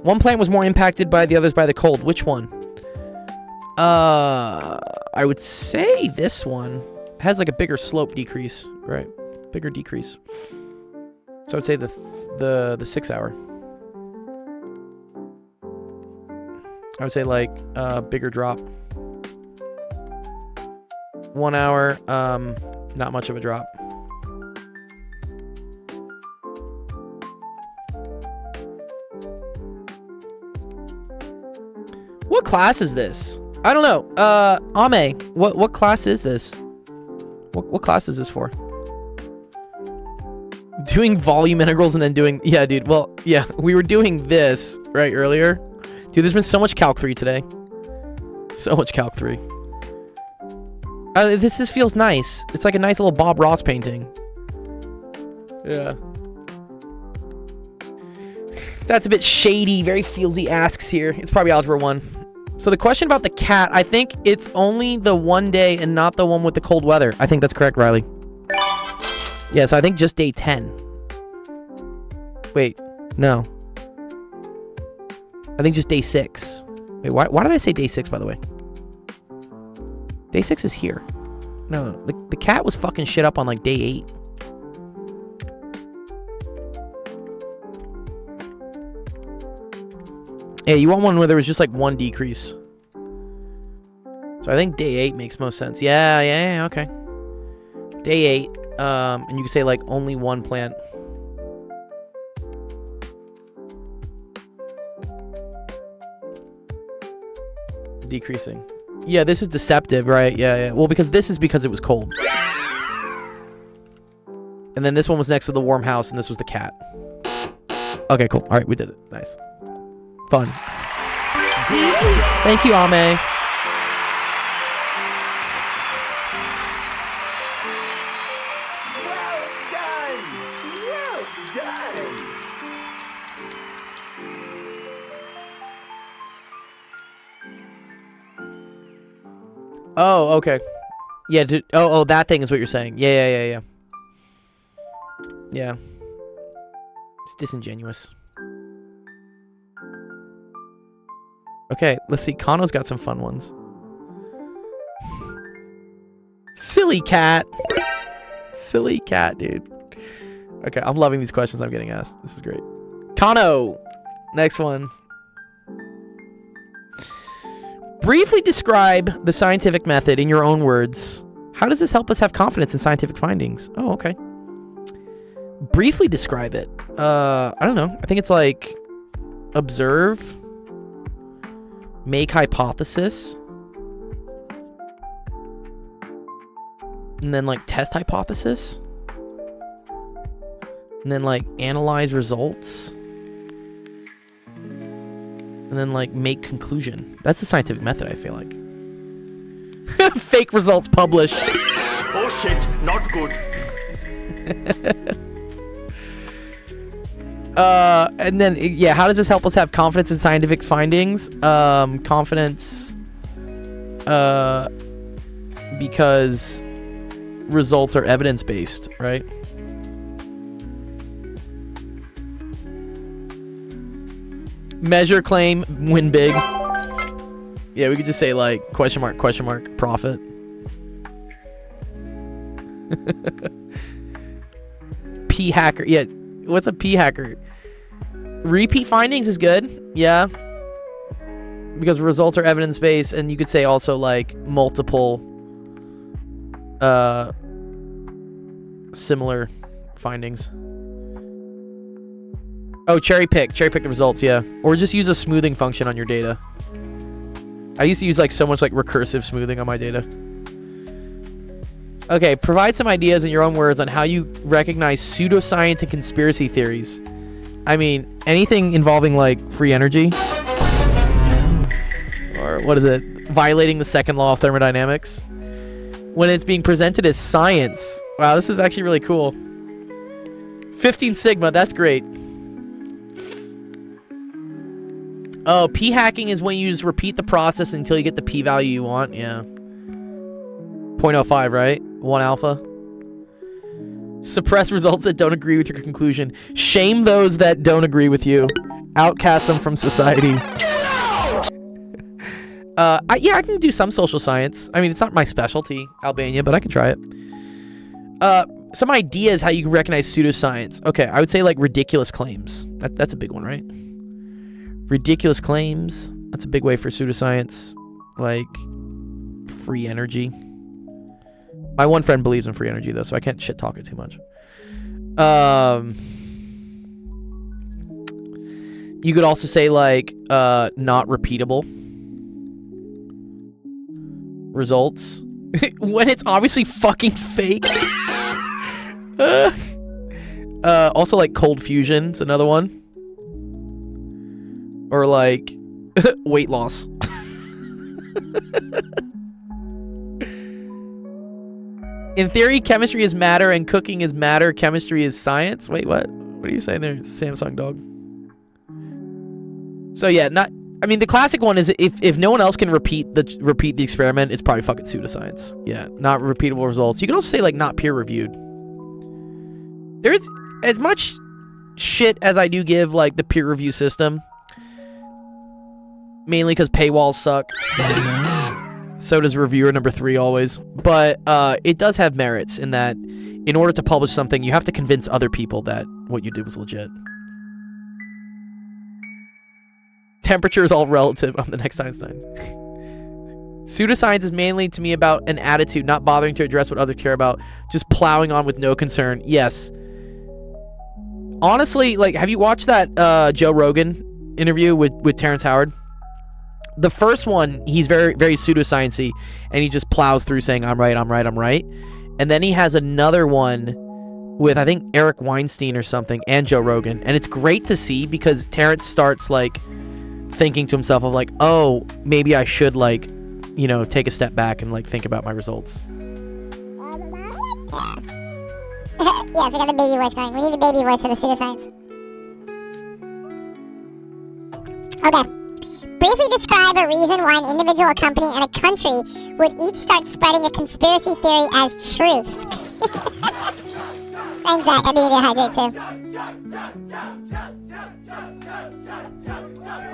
One plant was more impacted by the others by the cold. Which one? I would say this one has, like, a bigger slope decrease. Right. Bigger decrease. So I would say the 6 hour. I would say, like, bigger drop. 1 hour, not much of a drop. What class is this? I don't know. Ame, what class is this? What class is this for? Doing volume integrals and then doing... Yeah, dude. Well, yeah, we were doing this, right, earlier. Dude, there's been so much Calc 3 today. So much Calc 3. This just feels nice. It's like a nice little Bob Ross painting. Yeah. That's a bit shady. Very feelsy asks here. It's probably Algebra 1. So the question about the cat, I think it's only the 1 day and not the one with the cold weather. I think that's correct, Riley. Yeah, so I think just day 10. Wait, no. I think just day 6. Wait, why did I say day 6, by the way? Day 6 is here. No, the cat was fucking shit up on, like, day 8. Yeah, you want one where there was just, like, 1 decrease. So I think day 8 makes most sense. Yeah, okay. Day 8, and you can say, like, only 1 plant. Decreasing. Yeah, this is deceptive, right? Yeah. Well, because it was cold. And then this one was next to the warm house, and this was the cat. Okay, cool. All right, we did it. Nice. Fun. Thank you, Ame. Well done! Well done! Oh, okay. Yeah. Oh, that thing is what you're saying. Yeah. Yeah. It's disingenuous. Okay, let's see. Kano's got some fun ones. Silly cat. Silly cat, dude. Okay, I'm loving these questions I'm getting asked. This is great. Kano. Next one. Briefly describe the scientific method in your own words. How does this help us have confidence in scientific findings? Oh, okay. Briefly describe it. I don't know. I think it's like observe, make hypothesis, and then like test hypothesis, and then like analyze results, and then like make conclusion. That's the scientific method, I feel like. Fake results published. Oh shit, not good. And then, yeah, how does this help us have confidence in scientific findings? Confidence, because results are evidence-based, right? Measure, claim, win big. Yeah, we could just say, like, question mark, profit. P-hacker. Yeah, what's a P-hacker? Repeat findings is good. Yeah. Because results are evidence-based, and you could say also, like, multiple similar findings. Oh, cherry pick the results, yeah. Or just use a smoothing function on your data. I used to use like so much like recursive smoothing on my data. Okay, provide some ideas in your own words on how you recognize pseudoscience and conspiracy theories. I mean, anything involving like free energy. Or what is it? Violating the second law of thermodynamics. When it's being presented as science. Wow, this is actually really cool. 15 sigma, that's great. Oh, p-hacking is when you just repeat the process until you get the p-value you want. Yeah. 0.05, right? 1 alpha. Suppress results that don't agree with your conclusion. Shame those that don't agree with you. Outcast them from society. Yeah, I can do some social science. I mean, it's not my specialty, Albania, but I can try it. Some ideas how you can recognize pseudoscience. Okay, I would say like ridiculous claims. That's a big one, right? Ridiculous claims. That's a big way for pseudoscience. Like free energy. My one friend believes in free energy though, so I can't shit talk it too much. You could also say like not repeatable results when it's obviously fucking fake. Also like cold fusion's another one. Or like weight loss. In theory, chemistry is matter and cooking is matter. Chemistry is science. Wait, what? What are you saying there, Samsung dog? So yeah, I mean, the classic one is if no one else can repeat the experiment, it's probably fucking pseudoscience. Yeah, not repeatable results. You can also say like not peer reviewed. There's as much shit as I do give like the peer review system. Mainly because paywalls suck. So does reviewer number 3 always. But it does have merits in that in order to publish something, you have to convince other people that what you did was legit. Temperature is all relative. I'm the next Einstein. Pseudoscience is mainly to me about an attitude, not bothering to address what others care about, just plowing on with no concern. Yes. Honestly, like, have you watched that Joe Rogan interview with Terrence Howard? The first one, he's very, very pseudoscience-y, and he just plows through saying, I'm right, I'm right, I'm right. And then he has another one with, I think, Eric Weinstein or something, and Joe Rogan. And it's great to see because Terrence starts, like, thinking to himself of, like, oh, maybe I should, like, you know, take a step back and, like, think about my results. Yes, we got the baby voice going. We need the baby voice for the pseudoscience. Okay. Briefly describe a reason why an individual, a company, and a country would each start spreading a conspiracy theory as truth. Thanks, Zach. I needed to hydrate too.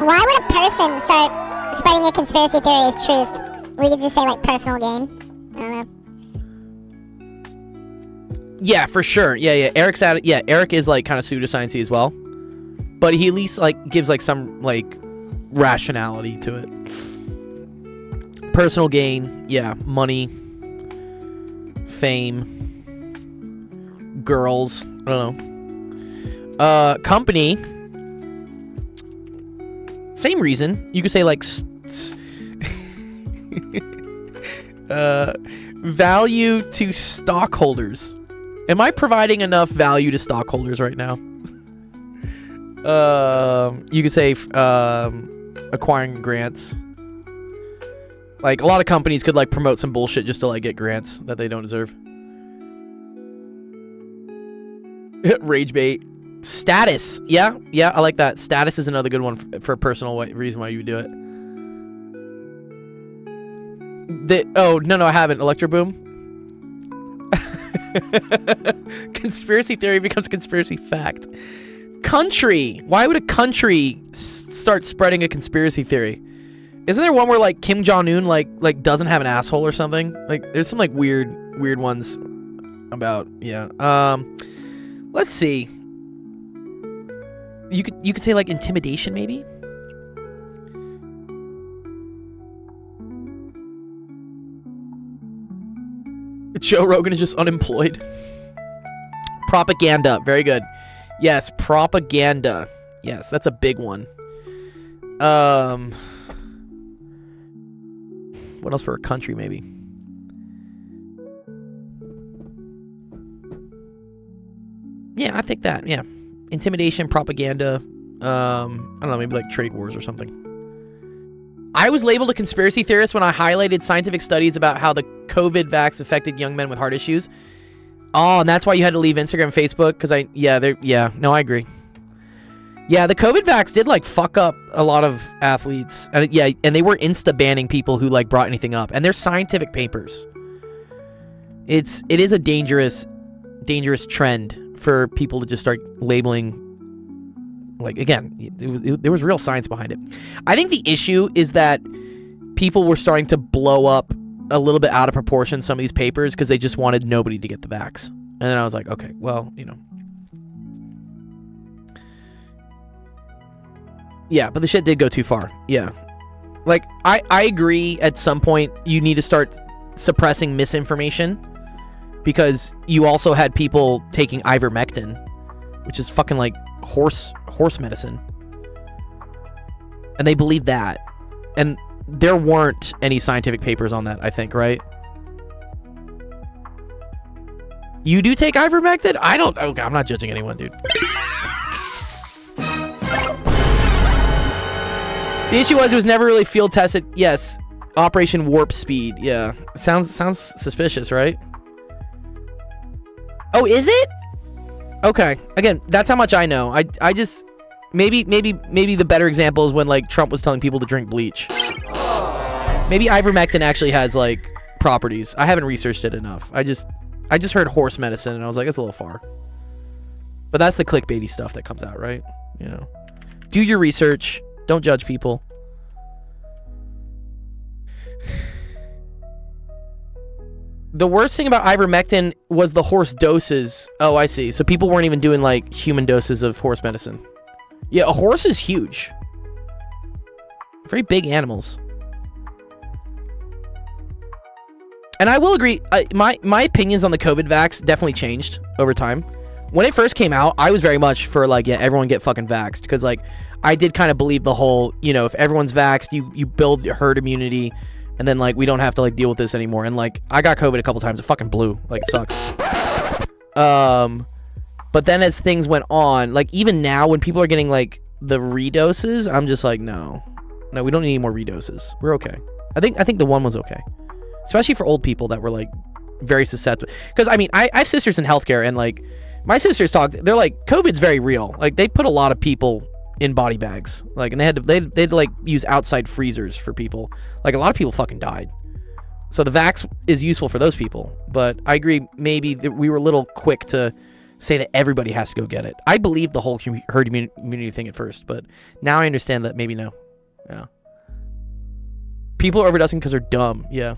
Why would a person start spreading a conspiracy theory as truth? We could just say, like, personal gain. I don't know. Yeah, for sure. Yeah. Eric's at it. Yeah, Eric is, like, kind of pseudoscience-y as well. But he at least, like, gives, like, some, like, rationality to it. Personal gain, yeah, money, fame, girls, I don't know. Company, same reason. You could say, like, value to stockholders. Am I providing enough value to stockholders right now? You could say acquiring grants. Like, a lot of companies could, like, promote some bullshit just to, like, get grants that they don't deserve. Rage bait. Status. Yeah, I like that. Status is another good one for a personal reason why you would do it. Oh, no, I haven't. Electro Boom. Conspiracy theory becomes conspiracy fact. Country. Why would a country start spreading a conspiracy theory? Isn't there one where, like, Kim Jong-un like doesn't have an asshole or something? Like, there's some, like, weird ones about, yeah. Let's see. You could say, like, intimidation maybe? Joe Rogan is just unemployed. Propaganda. Very good. Yes, propaganda. Yes, that's a big one. What else for a country, maybe? Yeah, I think that. Yeah. Intimidation, propaganda. I don't know, maybe like trade wars or something. I was labeled a conspiracy theorist when I highlighted scientific studies about how the COVID vax affected young men with heart issues. Oh, and that's why you had to leave Instagram and Facebook? Because I agree. Yeah, the COVID vax did, like, fuck up a lot of athletes. And they were insta-banning people who, like, brought anything up. And they're scientific papers. It is a dangerous trend for people to just start labeling. Like, again, there was real science behind it. I think the issue is that people were starting to blow up a little bit out of proportion some of these papers because they just wanted nobody to get the vax. And then I was like, okay, well, you know. Yeah, but the shit did go too far. Yeah. Like, I agree at some point you need to start suppressing misinformation because you also had people taking ivermectin, which is fucking, like, horse medicine. And they believed that. And there weren't any scientific papers on that, I think, right? You do take ivermectin? I don't. Okay, I'm not judging anyone, dude. The issue was it was never really field tested. Yes, Operation Warp Speed. Yeah, sounds suspicious, right? Oh, is it? Okay. Again, that's how much I know. I just maybe the better example is when, like, Trump was telling people to drink bleach. Maybe ivermectin actually has, like, properties. I haven't researched it enough. I just heard horse medicine and I was like, that's a little far. But that's the clickbaity stuff that comes out, right? You know, do your research. Don't judge people. The worst thing about ivermectin was the horse doses. Oh, I see. So people weren't even doing, like, human doses of horse medicine. Yeah, a horse is huge. Very big animals. And I will agree, my opinions on the COVID vax definitely changed over time. when it first came out, I was very much for like, yeah, everyone get fucking vaxxed, because like I did kind of believe the whole, you know, if everyone's vaxxed, you build herd immunity, and then like we don't have to like deal with this anymore. And like I got COVID a couple times, it fucking blew, like it sucks. But then as things went on, like even now when people are getting like the redoses, I'm just like, no, we don't need any more redoses. We're okay. I think the one was okay, especially for old people that were like very susceptible. Because I mean, I have sisters in healthcare, and like my sisters they're like, COVID's very real. Like they put a lot of people in body bags, like, and they had to like use outside freezers for people. Like a lot of people fucking died. So the vax is useful for those people, but I agree maybe that we were a little quick to say that everybody has to go get it. I believed the whole herd immunity thing at first, but now I understand that maybe no. Yeah. People are overdosing because they're dumb. Yeah.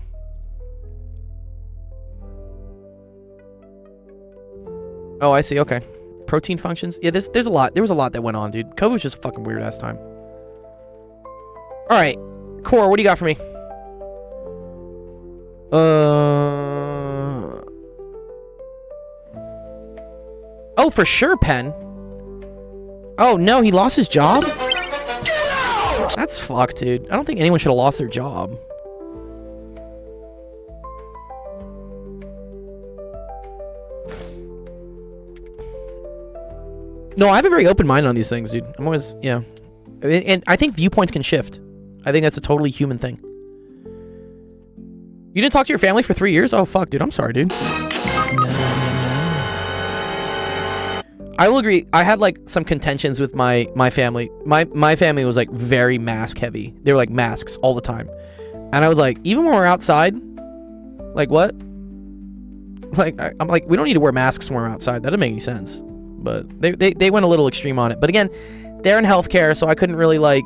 Oh, I see. Okay. Protein functions. Yeah, there's a lot. There was a lot that went on, dude. COVID was just a fucking weird ass time. All right, Core, what do you got for me? Oh, for sure, Penn. Oh no, he lost his job? That's fucked, dude. I don't think anyone should have lost their job. No, I have a very open mind on these things, dude. I'm always, yeah. And I think viewpoints can shift. I think that's a totally human thing. You didn't talk to your family for 3 years? Oh, fuck, dude. I'm sorry, dude. I will agree. I had like some contentions with my family. My family was like very mask heavy. They were like masks all the time. And I was like, even when we're outside, like what? Like I'm like, we don't need to wear masks when we're outside. That doesn't make any sense. But they went a little extreme on it. But again, they're in healthcare, so I couldn't really like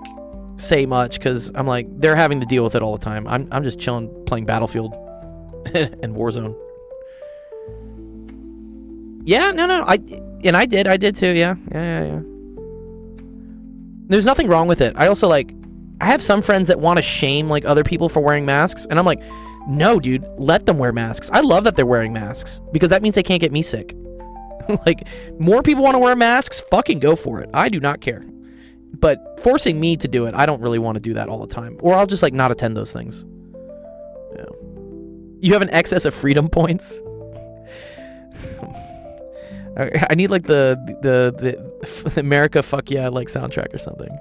say much because I'm like, they're having to deal with it all the time. I'm just chilling playing Battlefield and Warzone. Yeah, no. I did too, yeah. There's nothing wrong with it. I also like, I have some friends that want to shame like other people for wearing masks, and I'm like, no, dude, let them wear masks. I love that they're wearing masks because that means they can't get me sick. Like, more people want to wear masks, fucking go for it. I do not care. But forcing me to do it, I don't really want to do that all the time. Or I'll just like not attend those things. Yeah. You have an excess of freedom points? I need like the America Fuck Yeah like soundtrack or something.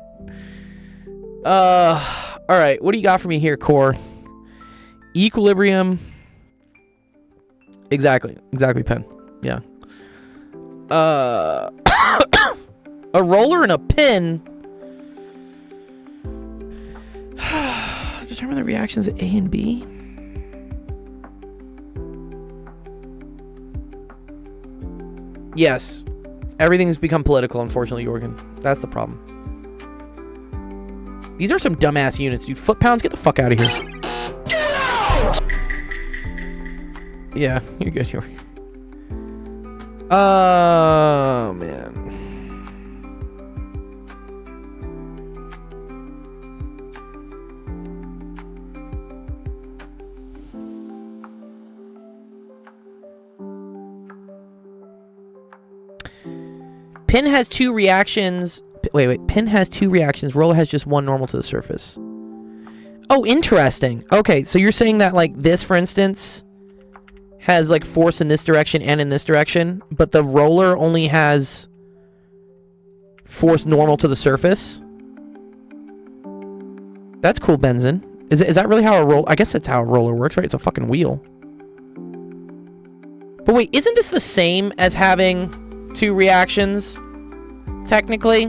All right, what do you got for me here, Core? Equilibrium. Exactly, Pen. Yeah. A roller and a pin. Determine the reactions at A and B. Yes. Everything's become political, unfortunately, Jorgen. That's the problem. These are some dumbass units, dude. Foot pounds, get the fuck out of here. Yeah, you're good, Jorgen. Oh, man. Pin has two reactions. Wait. Pin has two reactions. Roller has just one normal to the surface. Oh, interesting. Okay, so you're saying that, like, this, for instance, has, like, force in this direction and in this direction, but the roller only has force normal to the surface? That's cool, Benzin. Is that really how a roll? I guess that's how a roller works, right? It's a fucking wheel. But wait, isn't this the same as having two reactions? Technically?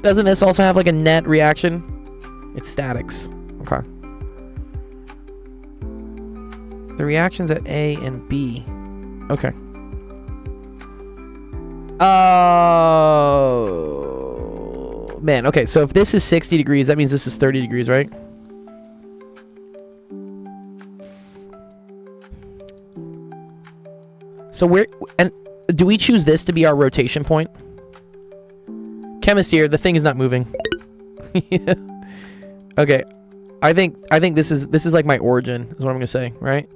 Doesn't this also have like a net reaction? It's statics. Okay. The reactions at A and B. Okay. Oh, man. Okay, so if this is 60 degrees, that means this is 30 degrees, right? So and do we choose this to be our rotation point? Chemist here, the thing is not moving. Yeah. Okay. I think this is like my origin, is what I'm gonna say, right?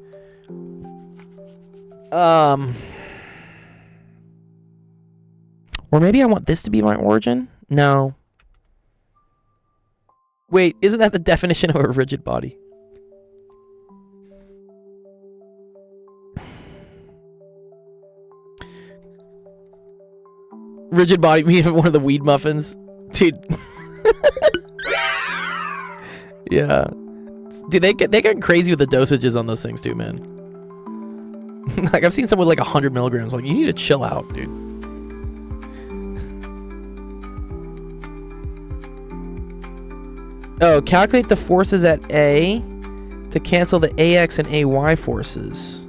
Or maybe I want this to be my origin? No. Wait, isn't that the definition of a rigid body? Rigid body, me one of the weed muffins. Dude. Yeah. Dude, they get crazy with the dosages on those things too, man. Like, I've seen someone with like 100 milligrams. Like, you need to chill out, dude. Oh, calculate the forces at A to cancel the AX and AY forces.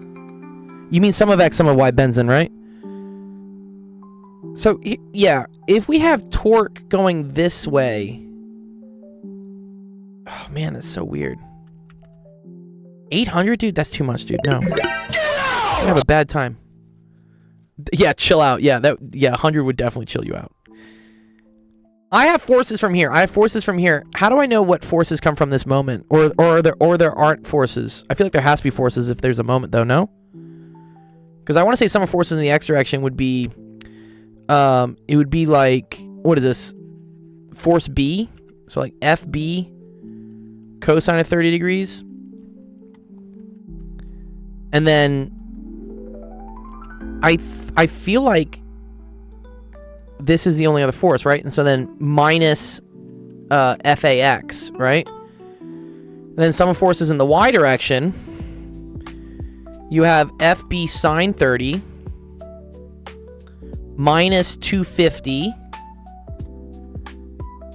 You mean sum of X, sum of Y benzene, right? So, yeah, if we have torque going this way... Oh, man, that's so weird. 800, dude? That's too much, dude. No. I'm gonna have a bad time. Yeah, chill out. Yeah, 100 would definitely chill you out. I have forces from here. I have forces from here. How do I know what forces come from this moment? Or there aren't forces? I feel like there has to be forces if there's a moment, though, no? Because I want to say sum of forces in the X direction would be... it would be like... What is this? Force B? So, like, FB... cosine of 30 degrees. And then... I feel like... this is the only other force, right? And so then minus FAX, right? And then sum of forces in the Y direction. You have FB sine 30 minus 250.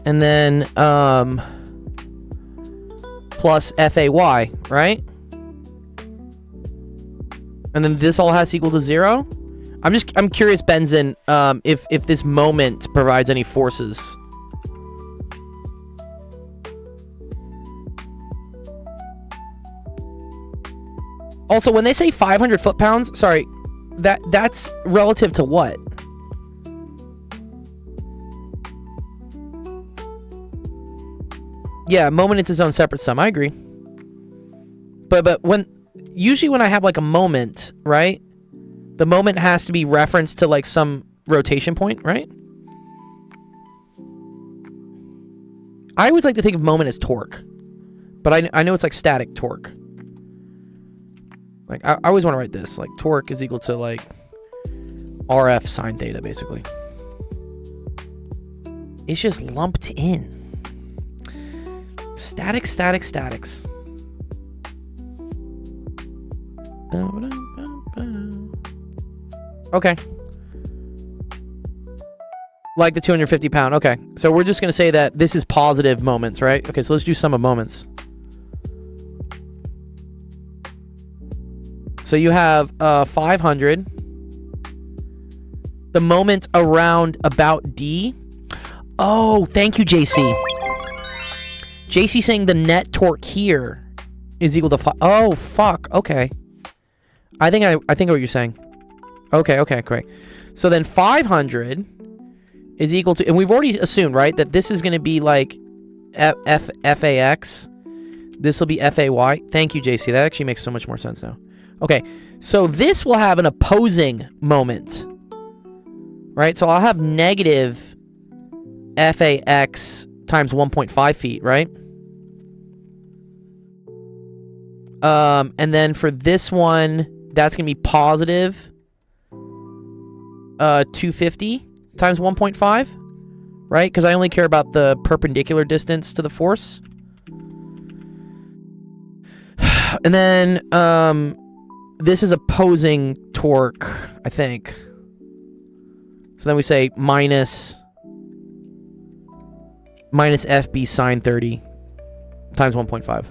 And then plus FAY, right? And then this all has to equal to 0. I'm curious, Benzin, if this moment provides any forces. Also, when they say 500 foot-pounds, sorry, that's relative to what? Yeah, moment is its own separate sum. I agree. But usually when I have like a moment, right? The moment has to be referenced to like some rotation point, right? I always like to think of moment as torque, but I know it's like static torque. Like I always want to write this, like torque is equal to like RF sine theta, basically. It's just lumped in. Statics. Okay. Like the 250 pound. Okay. So we're just going to say that this is positive moments, right? Okay, so let's do sum of moments. So you have 500. The moment around about D. Oh, thank you, JC. JC saying the net torque here is equal to 5. Oh, fuck. Okay. I think what you're saying. Okay, great. So then 500 is equal to, and we've already assumed, right, that this is going to be like FAX. This will be FAY. Thank you, JC. That actually makes so much more sense now. Okay, so this will have an opposing moment, right? So I'll have negative FAX times 1.5 feet, right? And then for this one, that's going to be positive 250 times 1.5, right? Because I only care about the perpendicular distance to the force. And then this is opposing torque, I think. So then we say minus FB sine 30 times 1.5.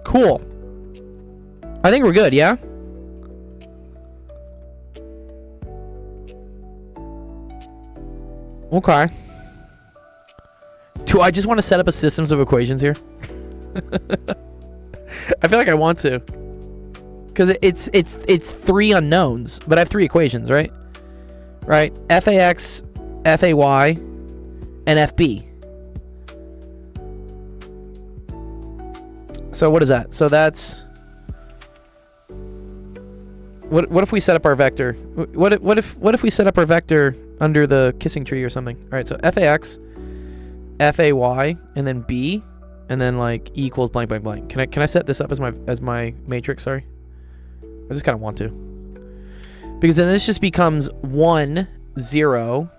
Cool. I think we're good, yeah? Okay. Do I just want to set up a systems of equations here? I feel like I want to. Because it's 3 unknowns, but I have 3 equations, right? Right? FAX, FAY, and FB. So what is that? So that's... What if we set up our vector? What if we set up our vector under the kissing tree or something? All right, so FAX, FAY, and then B, and then like E equals blank blank blank. Can I set this up as my matrix? Sorry, I just kind of want to, because then this just becomes 1, 0,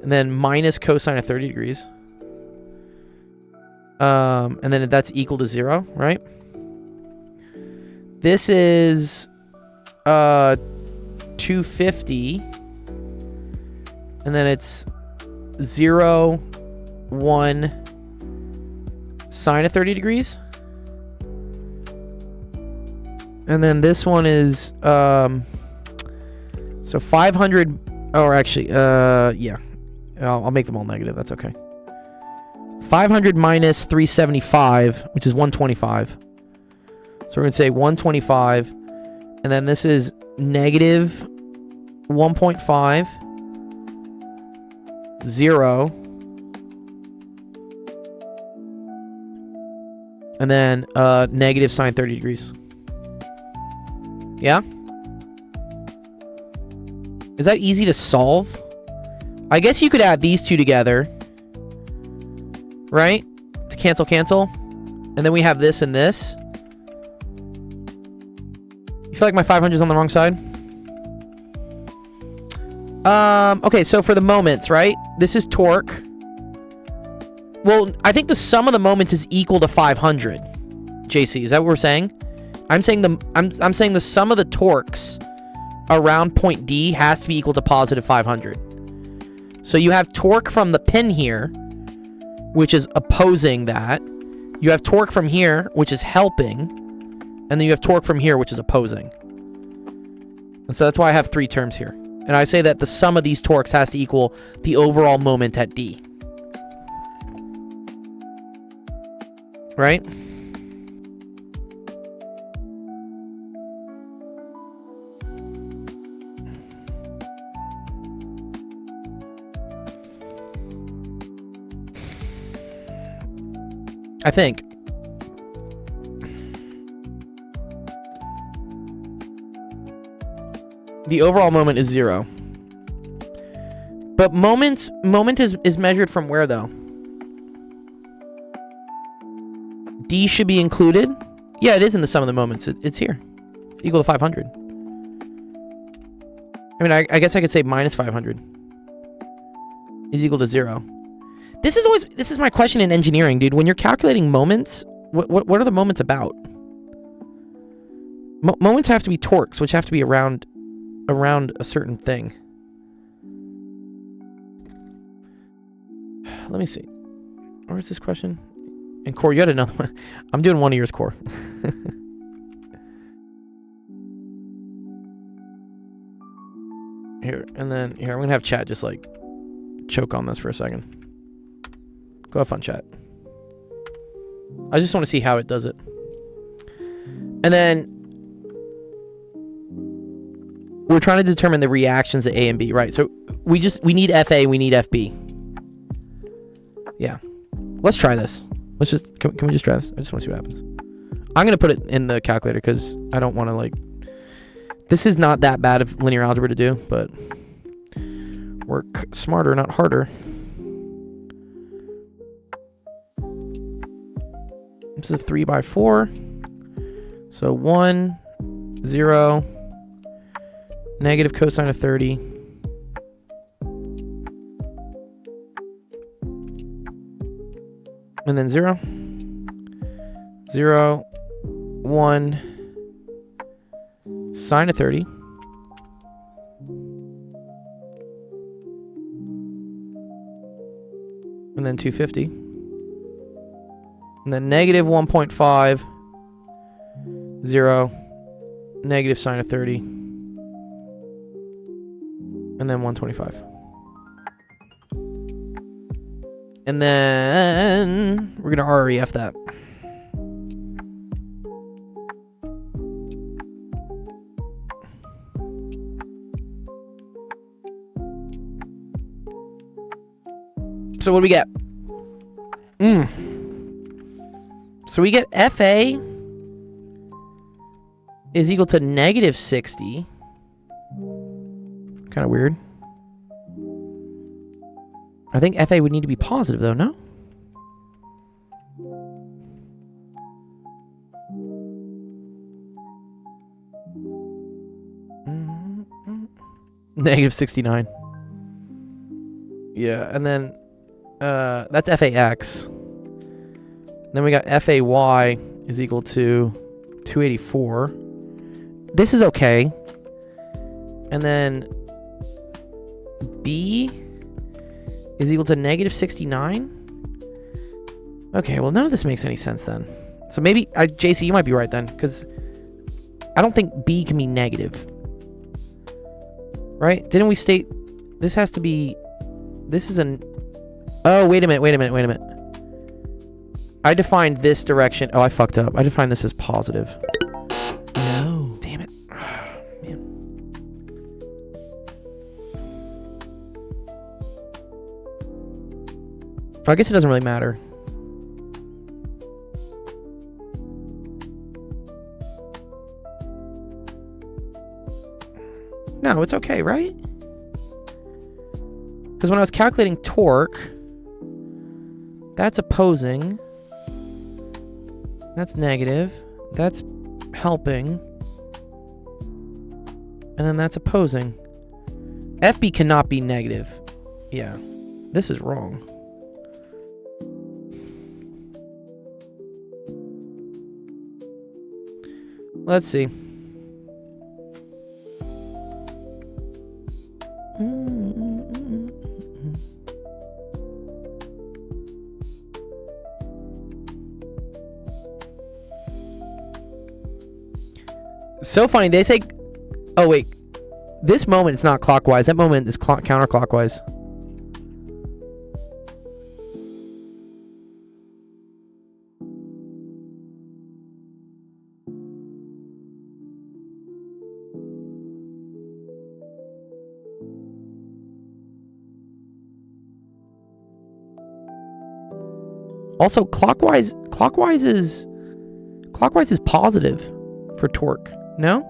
and then minus cosine of 30 degrees. And then that's equal to 0, right? This is 250, and then it's 0, 1 sine of 30 degrees, and then this one is so 500, or actually yeah, I'll make them all negative, that's okay. 500 minus 375, which is 125. So we're going to say 125, and then this is negative 1.5, 0, and then negative sine 30 degrees. Yeah? Is that easy to solve? I guess you could add these two together, right? To cancel. And then we have this and this. You feel like my 500 is on the wrong side? Okay, so for the moments, right? This is torque. Well, I think the sum of the moments is equal to 500. JC, is that what we're saying? I'm saying the sum of the torques around point D has to be equal to positive 500. So you have torque from the pin here, which is opposing that. You have torque from here, which is helping. And then you have torque from here, which is opposing. And so that's why I have 3 terms here. And I say that the sum of these torques has to equal the overall moment at D. Right? I think. The overall moment is 0. But moment is measured from where, though? D should be included. Yeah, it is in the sum of the moments. It's here. It's equal to 500. I mean, I guess I could say minus 500 is equal to 0. This is my question in engineering, dude. When you're calculating moments, what are the moments about? Moments have to be torques, which have to be around a certain thing. Let me see. Where's this question? And Core, you had another one. I'm doing one of yours, Core. Here, and then here, I'm gonna have chat just like choke on this for a second. Go have fun, chat. I just want to see how it does it. And then we're trying to determine the reactions at A and B, right? So we need FA, we need FB. Yeah. Let's try this. Can we just try this? I just want to see what happens. I'm going to put it in the calculator because I don't want to like... This is not that bad of linear algebra to do, but work smarter, not harder. This is a 3x4. So 1, 0, negative cosine of 30. And then 0. 0, 1, sine of 30. And then 250. And then negative 1.5, 0, negative sine of 30. And then 125. And then we're going to REF that. So what do we get? So we get FA is equal to negative 60. Kind of weird. I think FA would need to be positive, though, no? Negative 69. Yeah, and then that's FAX. Then we got FAY is equal to 284. This is okay. And then B is equal to negative 69. Okay, well, none of this makes any sense then. So maybe, JC, you might be right then, because I don't think B can be negative. Right? Didn't we state this has to be, this is an, oh, wait a minute. I defined this direction. Oh, I fucked up. I defined this as positive. No. Damn it. Man. I guess it doesn't really matter. No, it's okay, right? Because when I was calculating torque, that's opposing. That's negative. That's helping. And then that's opposing. FB cannot be negative. Yeah. This is wrong. Let's see. So funny. They say, oh wait, this moment is not clockwise. That moment is counterclockwise. Also, clockwise is positive for torque. No?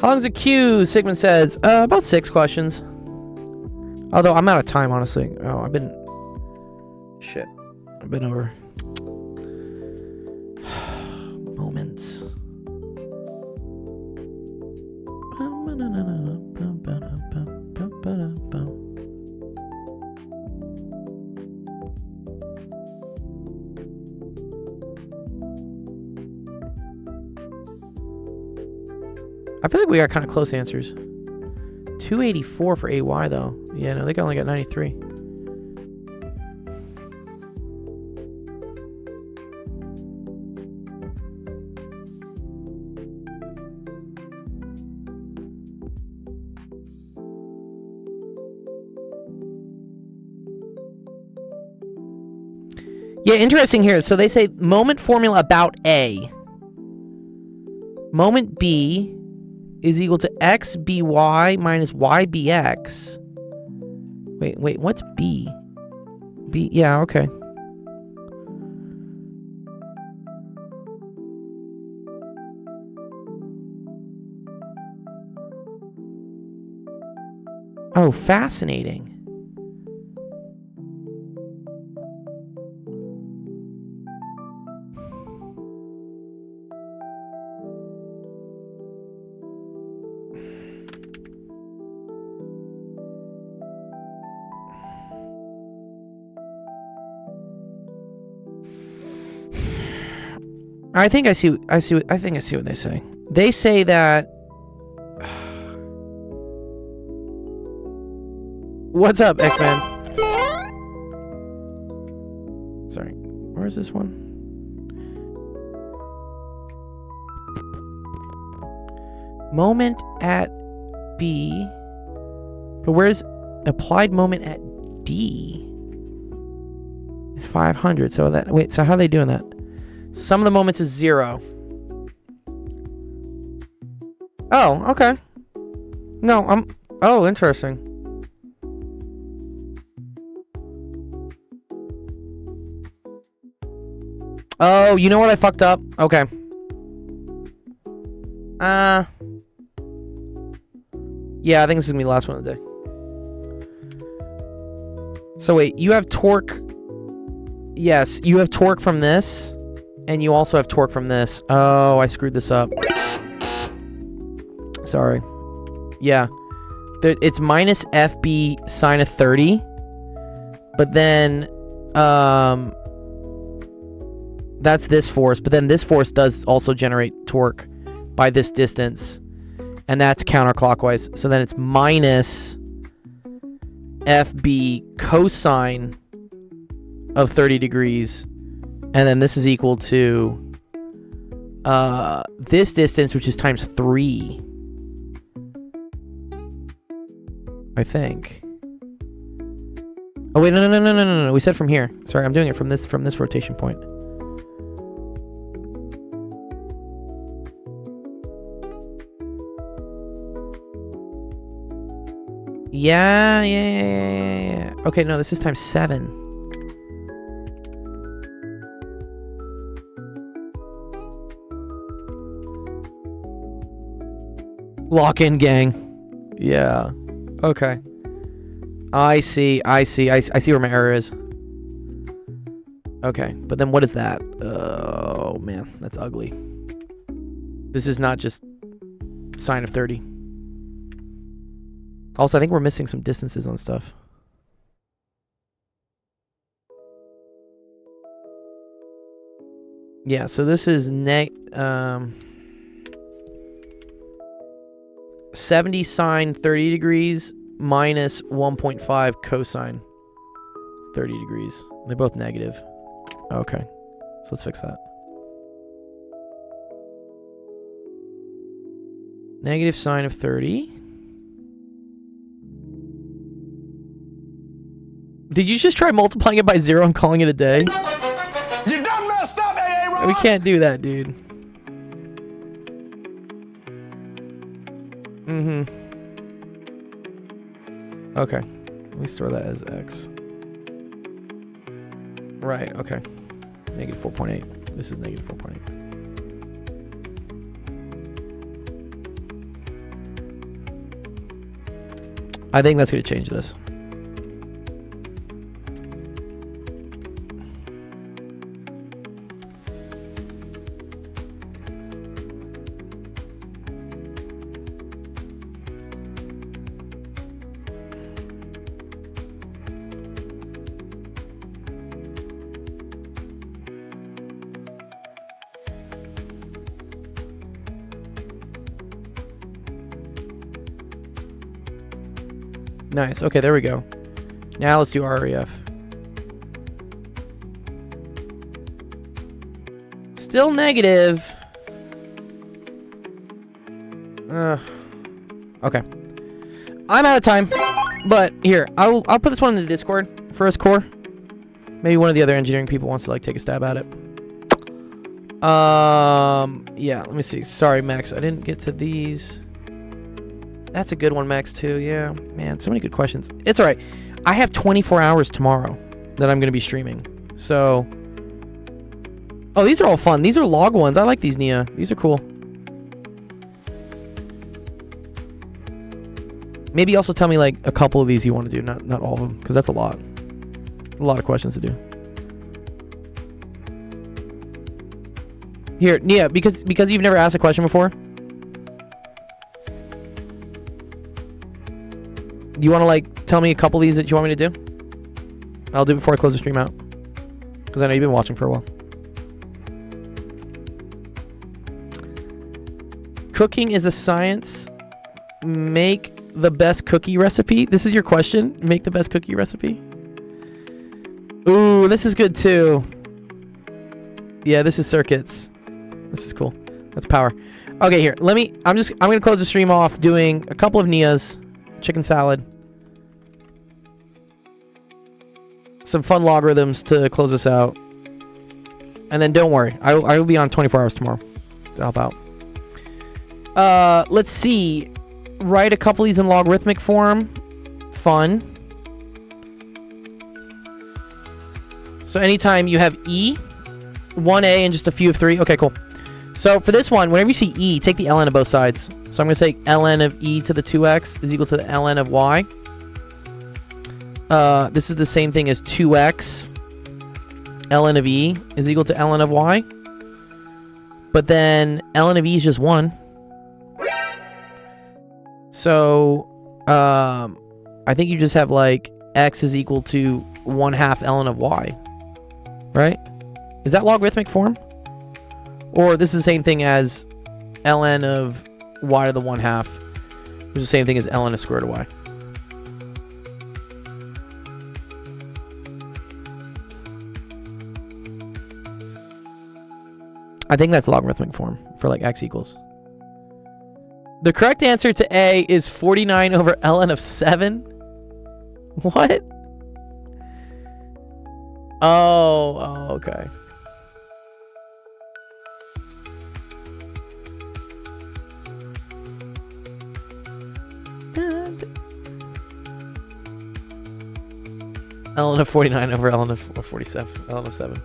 How long's the queue? Sigmund says, about 6 questions. Although I'm out of time, honestly. Oh, I've been over. Moments. I feel like we got kind of close answers. 284 for AY though. Yeah, no, they only got 93. Yeah, interesting here. So they say moment formula about A. Moment B is equal to xby minus ybx. Wait, what's B? B, yeah, okay. Oh, fascinating. I think I see what they say. They say that. What's up, X-Man? Sorry, where's this one? Moment at B. But where's applied moment at D is 500. So that, wait, so how are they doing that? Sum of the moments is 0. Oh, okay. No, oh, interesting. Oh, you know what I fucked up? Okay. Yeah, I think this is gonna be the last one of the day. So wait, you have torque. Yes, you have torque from this, and you also have torque from this. Oh, I screwed this up. Sorry. Yeah. It's minus FB sine of 30. But then, that's this force. But then this force does also generate torque by this distance. And that's counterclockwise. So then it's minus FB cosine of 30 degrees. And then this is equal to this distance, which is times 3. I think. Oh wait, no. We said from here. Sorry, I'm doing it from this rotation point. Yeah. Okay, no, this is times 7. Lock in, gang. Yeah. Okay. I see where my error is. Okay, but then what is that? Oh man, that's ugly. This is not just sine of 30. Also, I think we're missing some distances on stuff. Yeah, so this is 70 sine 30 degrees minus 1.5 cosine 30 degrees. They're both negative. Okay, so let's fix that. Negative sine of 30. Did you just try multiplying it by 0 and calling it a day? You done messed up, AA Ron! We can't do that, dude. Okay. Let me store that as x. Right, okay. Negative 4.8. This is negative 4.8. I think that's going to change this. Nice. Okay, there we go. Now let's do REF. Still negative. Okay. I'm out of time. But here, I'll put this one in the Discord for us core. Maybe one of the other engineering people wants to like take a stab at it. Yeah, let me see. Sorry, Max, I didn't get to these. That's a good one, Max, too. Yeah, man, so many good questions. It's all right. I have 24 hours tomorrow that I'm going to be streaming. So, oh, these are all fun. These are log ones. I like these, Nia. These are cool. Maybe also tell me like a couple of these you want to do, not all of them, because that's a lot of questions to do. Here, Nia, because you've never asked a question before. You want to like tell me a couple of these that you want me to do? I'll do it before I close the stream out, because I know you've been watching for a while. Cooking is a science. Make the best cookie recipe. This is your question. Make the best cookie recipe. Ooh, this is good too. Yeah, this is circuits. This is cool. That's power. Okay, here. I'm gonna close the stream off doing a couple of Nias. Chicken salad. some fun logarithms to close us out. And then don't worry, I will be on 24 hours tomorrow to help out. Let's see. Write a couple of these in logarithmic form. Fun. So anytime you have E, 1A, and just a few of 3. Okay, cool. So for this one, whenever you see E, take the ln of both sides. So I'm going to say ln of E to the 2x is equal to the ln of Y. This is the same thing as 2x ln of E is equal to ln of Y. But then ln of E is just 1. So, I think you just have, like, x is equal to 1/2 ln of Y. Right? Is that logarithmic form? Or this is the same thing as ln of Y to the 1/2, which is the same thing as ln of square root of Y. I think that's logarithmic form for like x equals. The correct answer to A is 49 over ln of 7. What? Oh, okay. ln of 49 over ln of 47. ln of 7.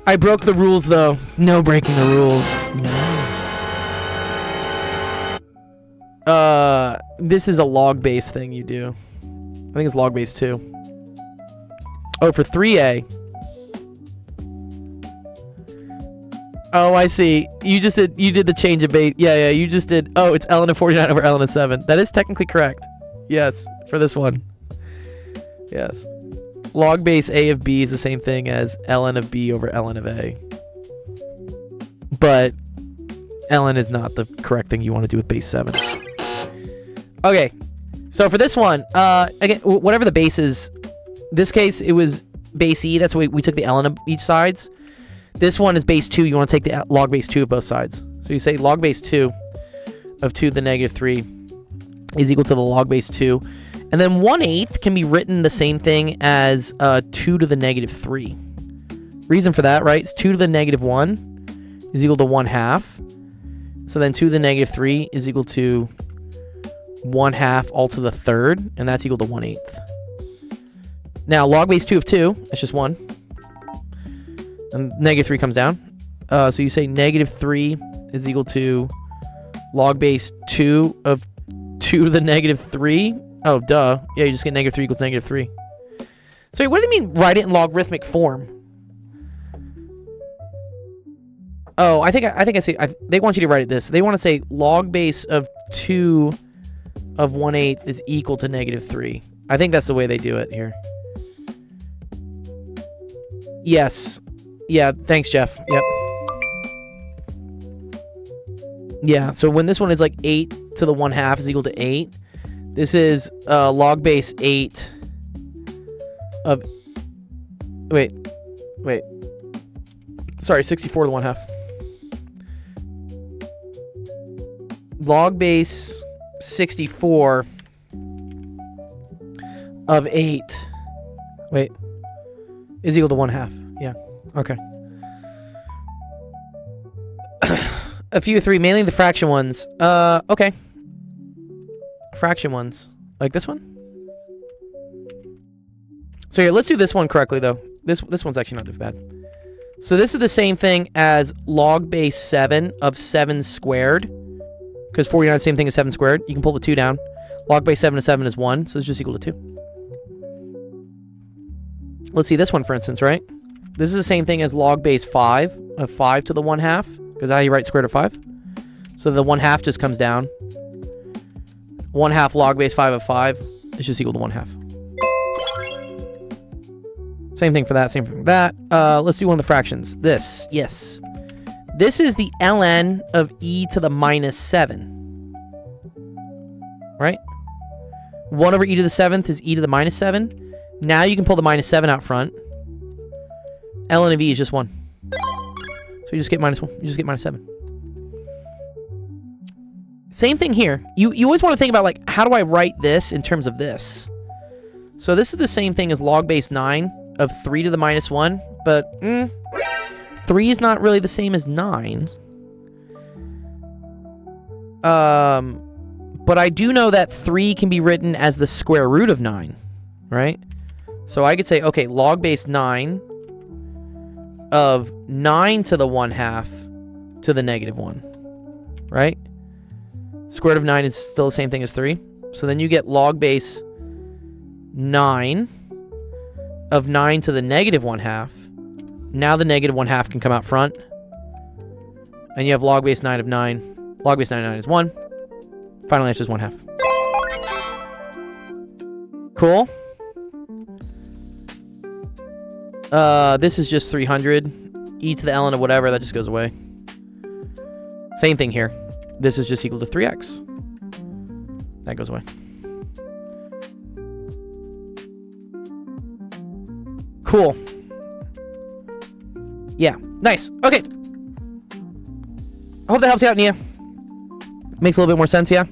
I broke the rules, though. No breaking the rules. No. This is a log-based thing you do. I think it's log-based 2. Oh, for 3A. Oh, I see. You did the change of base. Yeah, you just did. Oh, it's ln of 49 over ln of 7. That is technically correct. Yes, for this one. Yes. Log base A of B is the same thing as ln of B over ln of A. But ln is not the correct thing you want to do with base 7. Okay. So for this one, again, whatever the base is, this case, it was base E. That's why we took the ln of each sides. This one is base 2. You want to take the log base 2 of both sides. So you say log base 2 of 2 to the negative 3 is equal to the log base 2. And then 1/8 can be written the same thing as 2 to the negative 3. Reason for that, right? It's 2 to the negative 1 is equal to 1/2. So then 2 to the negative 3 is equal to 1/2 all to the third, and that's equal to 1/8. Now, log base 2 of 2, that's just 1. And negative 3 comes down. So you say negative 3 is equal to log base 2 of 2 to the negative 3. Oh, duh. Yeah, you just get negative 3 equals negative 3. So what do they mean write it in logarithmic form? Oh, I think I see. They want you to write it this. They want to say log base of 2 of 1/8 is equal to negative 3. I think that's the way they do it here. Yes. Yeah, thanks, Jeff. Yep. Yeah, so when this one is like 8 to the 1/2 is equal to 8, this is log base 8 of... Wait. Sorry, 64 to the 1/2. Log base 64 of 8. Wait. Is equal to 1/2. Yeah. Okay. A few 3, mainly the fraction ones. Okay. Fraction ones. Like this one? So here, let's do this one correctly, though. This one's actually not too bad. So this is the same thing as log base 7 of 7 squared. Because 49 is the same thing as 7 squared. You can pull the 2 down. Log base 7 of 7 is 1, so it's just equal to 2. Let's see this one, for instance, right? This is the same thing as log base 5 of 5 to the 1/2. Because how you write square root of 5. So the 1/2 just comes down. 1/2 log base 5 of 5 is just equal to 1/2. Same thing for that, same thing for that. Let's do one of the fractions. This, yes. This is the ln of e to the minus 7. Right? 1 over e to the 7th is e to the minus 7. Now you can pull the minus 7 out front. ln of e is just 1. So you just get minus 1. You just get minus 7. Same thing here. You always want to think about, like, how do I write this in terms of this? So this is the same thing as log base 9 of 3 to the minus 1, but 3 is not really the same as 9. But I do know that 3 can be written as the square root of 9, right? So I could say, okay, log base 9 of 9 to the 1/2 to the negative 1, right? Square root of 9 is still the same thing as 3. So then you get log base 9 of 9 to the negative 1/2. Now the negative 1/2 can come out front. And you have log base 9 of 9. Log base 9 of 9 is 1. Final answer is 1/2. Cool. This is just 300. E to the ln of whatever, that just goes away. Same thing here. This is just equal to 3x. That goes away. Cool. Yeah, nice. Okay. I hope that helps you out, Nia. Makes a little bit more sense, yeah?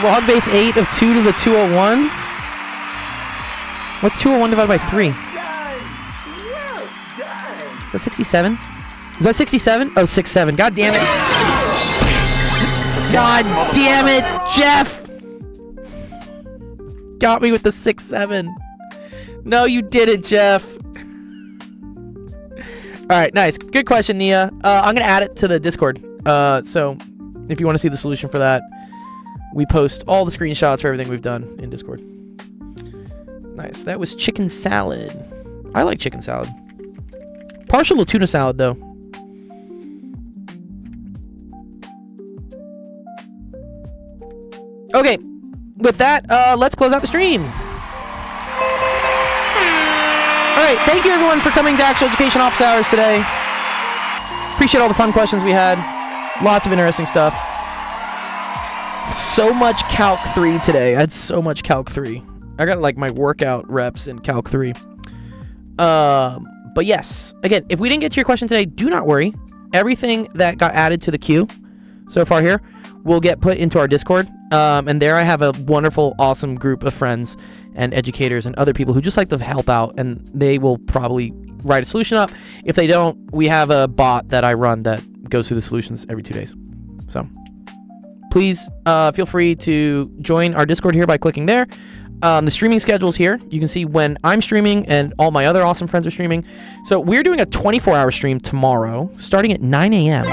Log base 8 of 2 to the 201. What's 201 divided by 3? Is that 67? Is that 67? Oh, 67. God damn it. God damn it, Jeff! Got me with the 6-7. No, you didn't, Jeff. Alright, nice. Good question, Nia. I'm going to add it to the Discord. So, if you want to see the solution for that, we post all the screenshots for everything we've done in Discord. Nice. That was chicken salad. I like chicken salad. Partial to tuna salad, though. Okay. With that, let's close out the stream. Alright, thank you everyone for coming to Actual Education Office Hours today. Appreciate all the fun questions we had. Lots of interesting stuff. So much Calc 3 today. I had so much Calc 3. I got like my workout reps in Calc 3. But yes, again, if we didn't get to your question today, do not worry. Everything that got added to the queue so far here will get put into our Discord. And there I have a wonderful, awesome group of friends and educators and other people who just like to help out, and they will probably write a solution up. If they don't, we have a bot that I run that goes through the solutions every 2 days. So please feel free to join our Discord here by clicking there. The streaming schedule is here. You can see when I'm streaming and all my other awesome friends are streaming. So we're doing a 24-hour stream tomorrow starting at 9 a.m.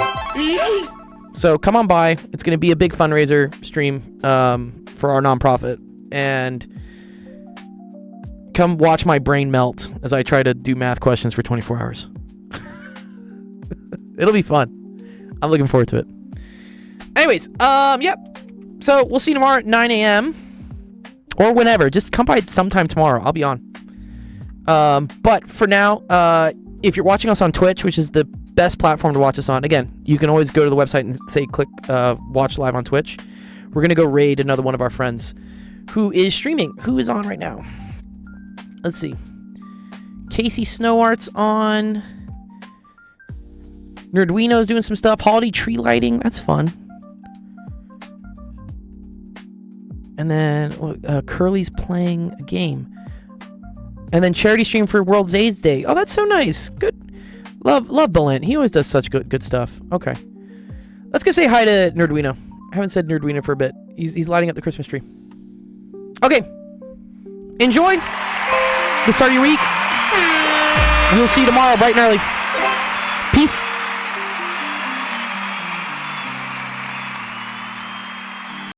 So come on by. It's going to be a big fundraiser stream for our nonprofit. And come watch my brain melt as I try to do math questions for 24 hours. It'll be fun. I'm looking forward to it. Anyways, yep. So we'll see you tomorrow at 9 a.m. Or whenever. Just come by sometime tomorrow. I'll be on. But for now, if you're watching us on Twitch, which is the best platform to watch us on, again, you can always go to the website and say click watch live on Twitch. We're going to go raid another one of our friends who is streaming. Who is on right now? Let's see. Casey Snowart's on. Nerdwino's doing some stuff. Holiday tree lighting. That's fun. And then Curly's playing a game. And then charity stream for World AIDS Day. Oh, that's so nice. Good. Love Balint. He always does such good stuff. Okay. Let's go say hi to Nerdwino. I haven't said Nerdwino for a bit. He's lighting up the Christmas tree. Okay. Enjoy the start of your week. And we'll see you tomorrow bright and early. Peace.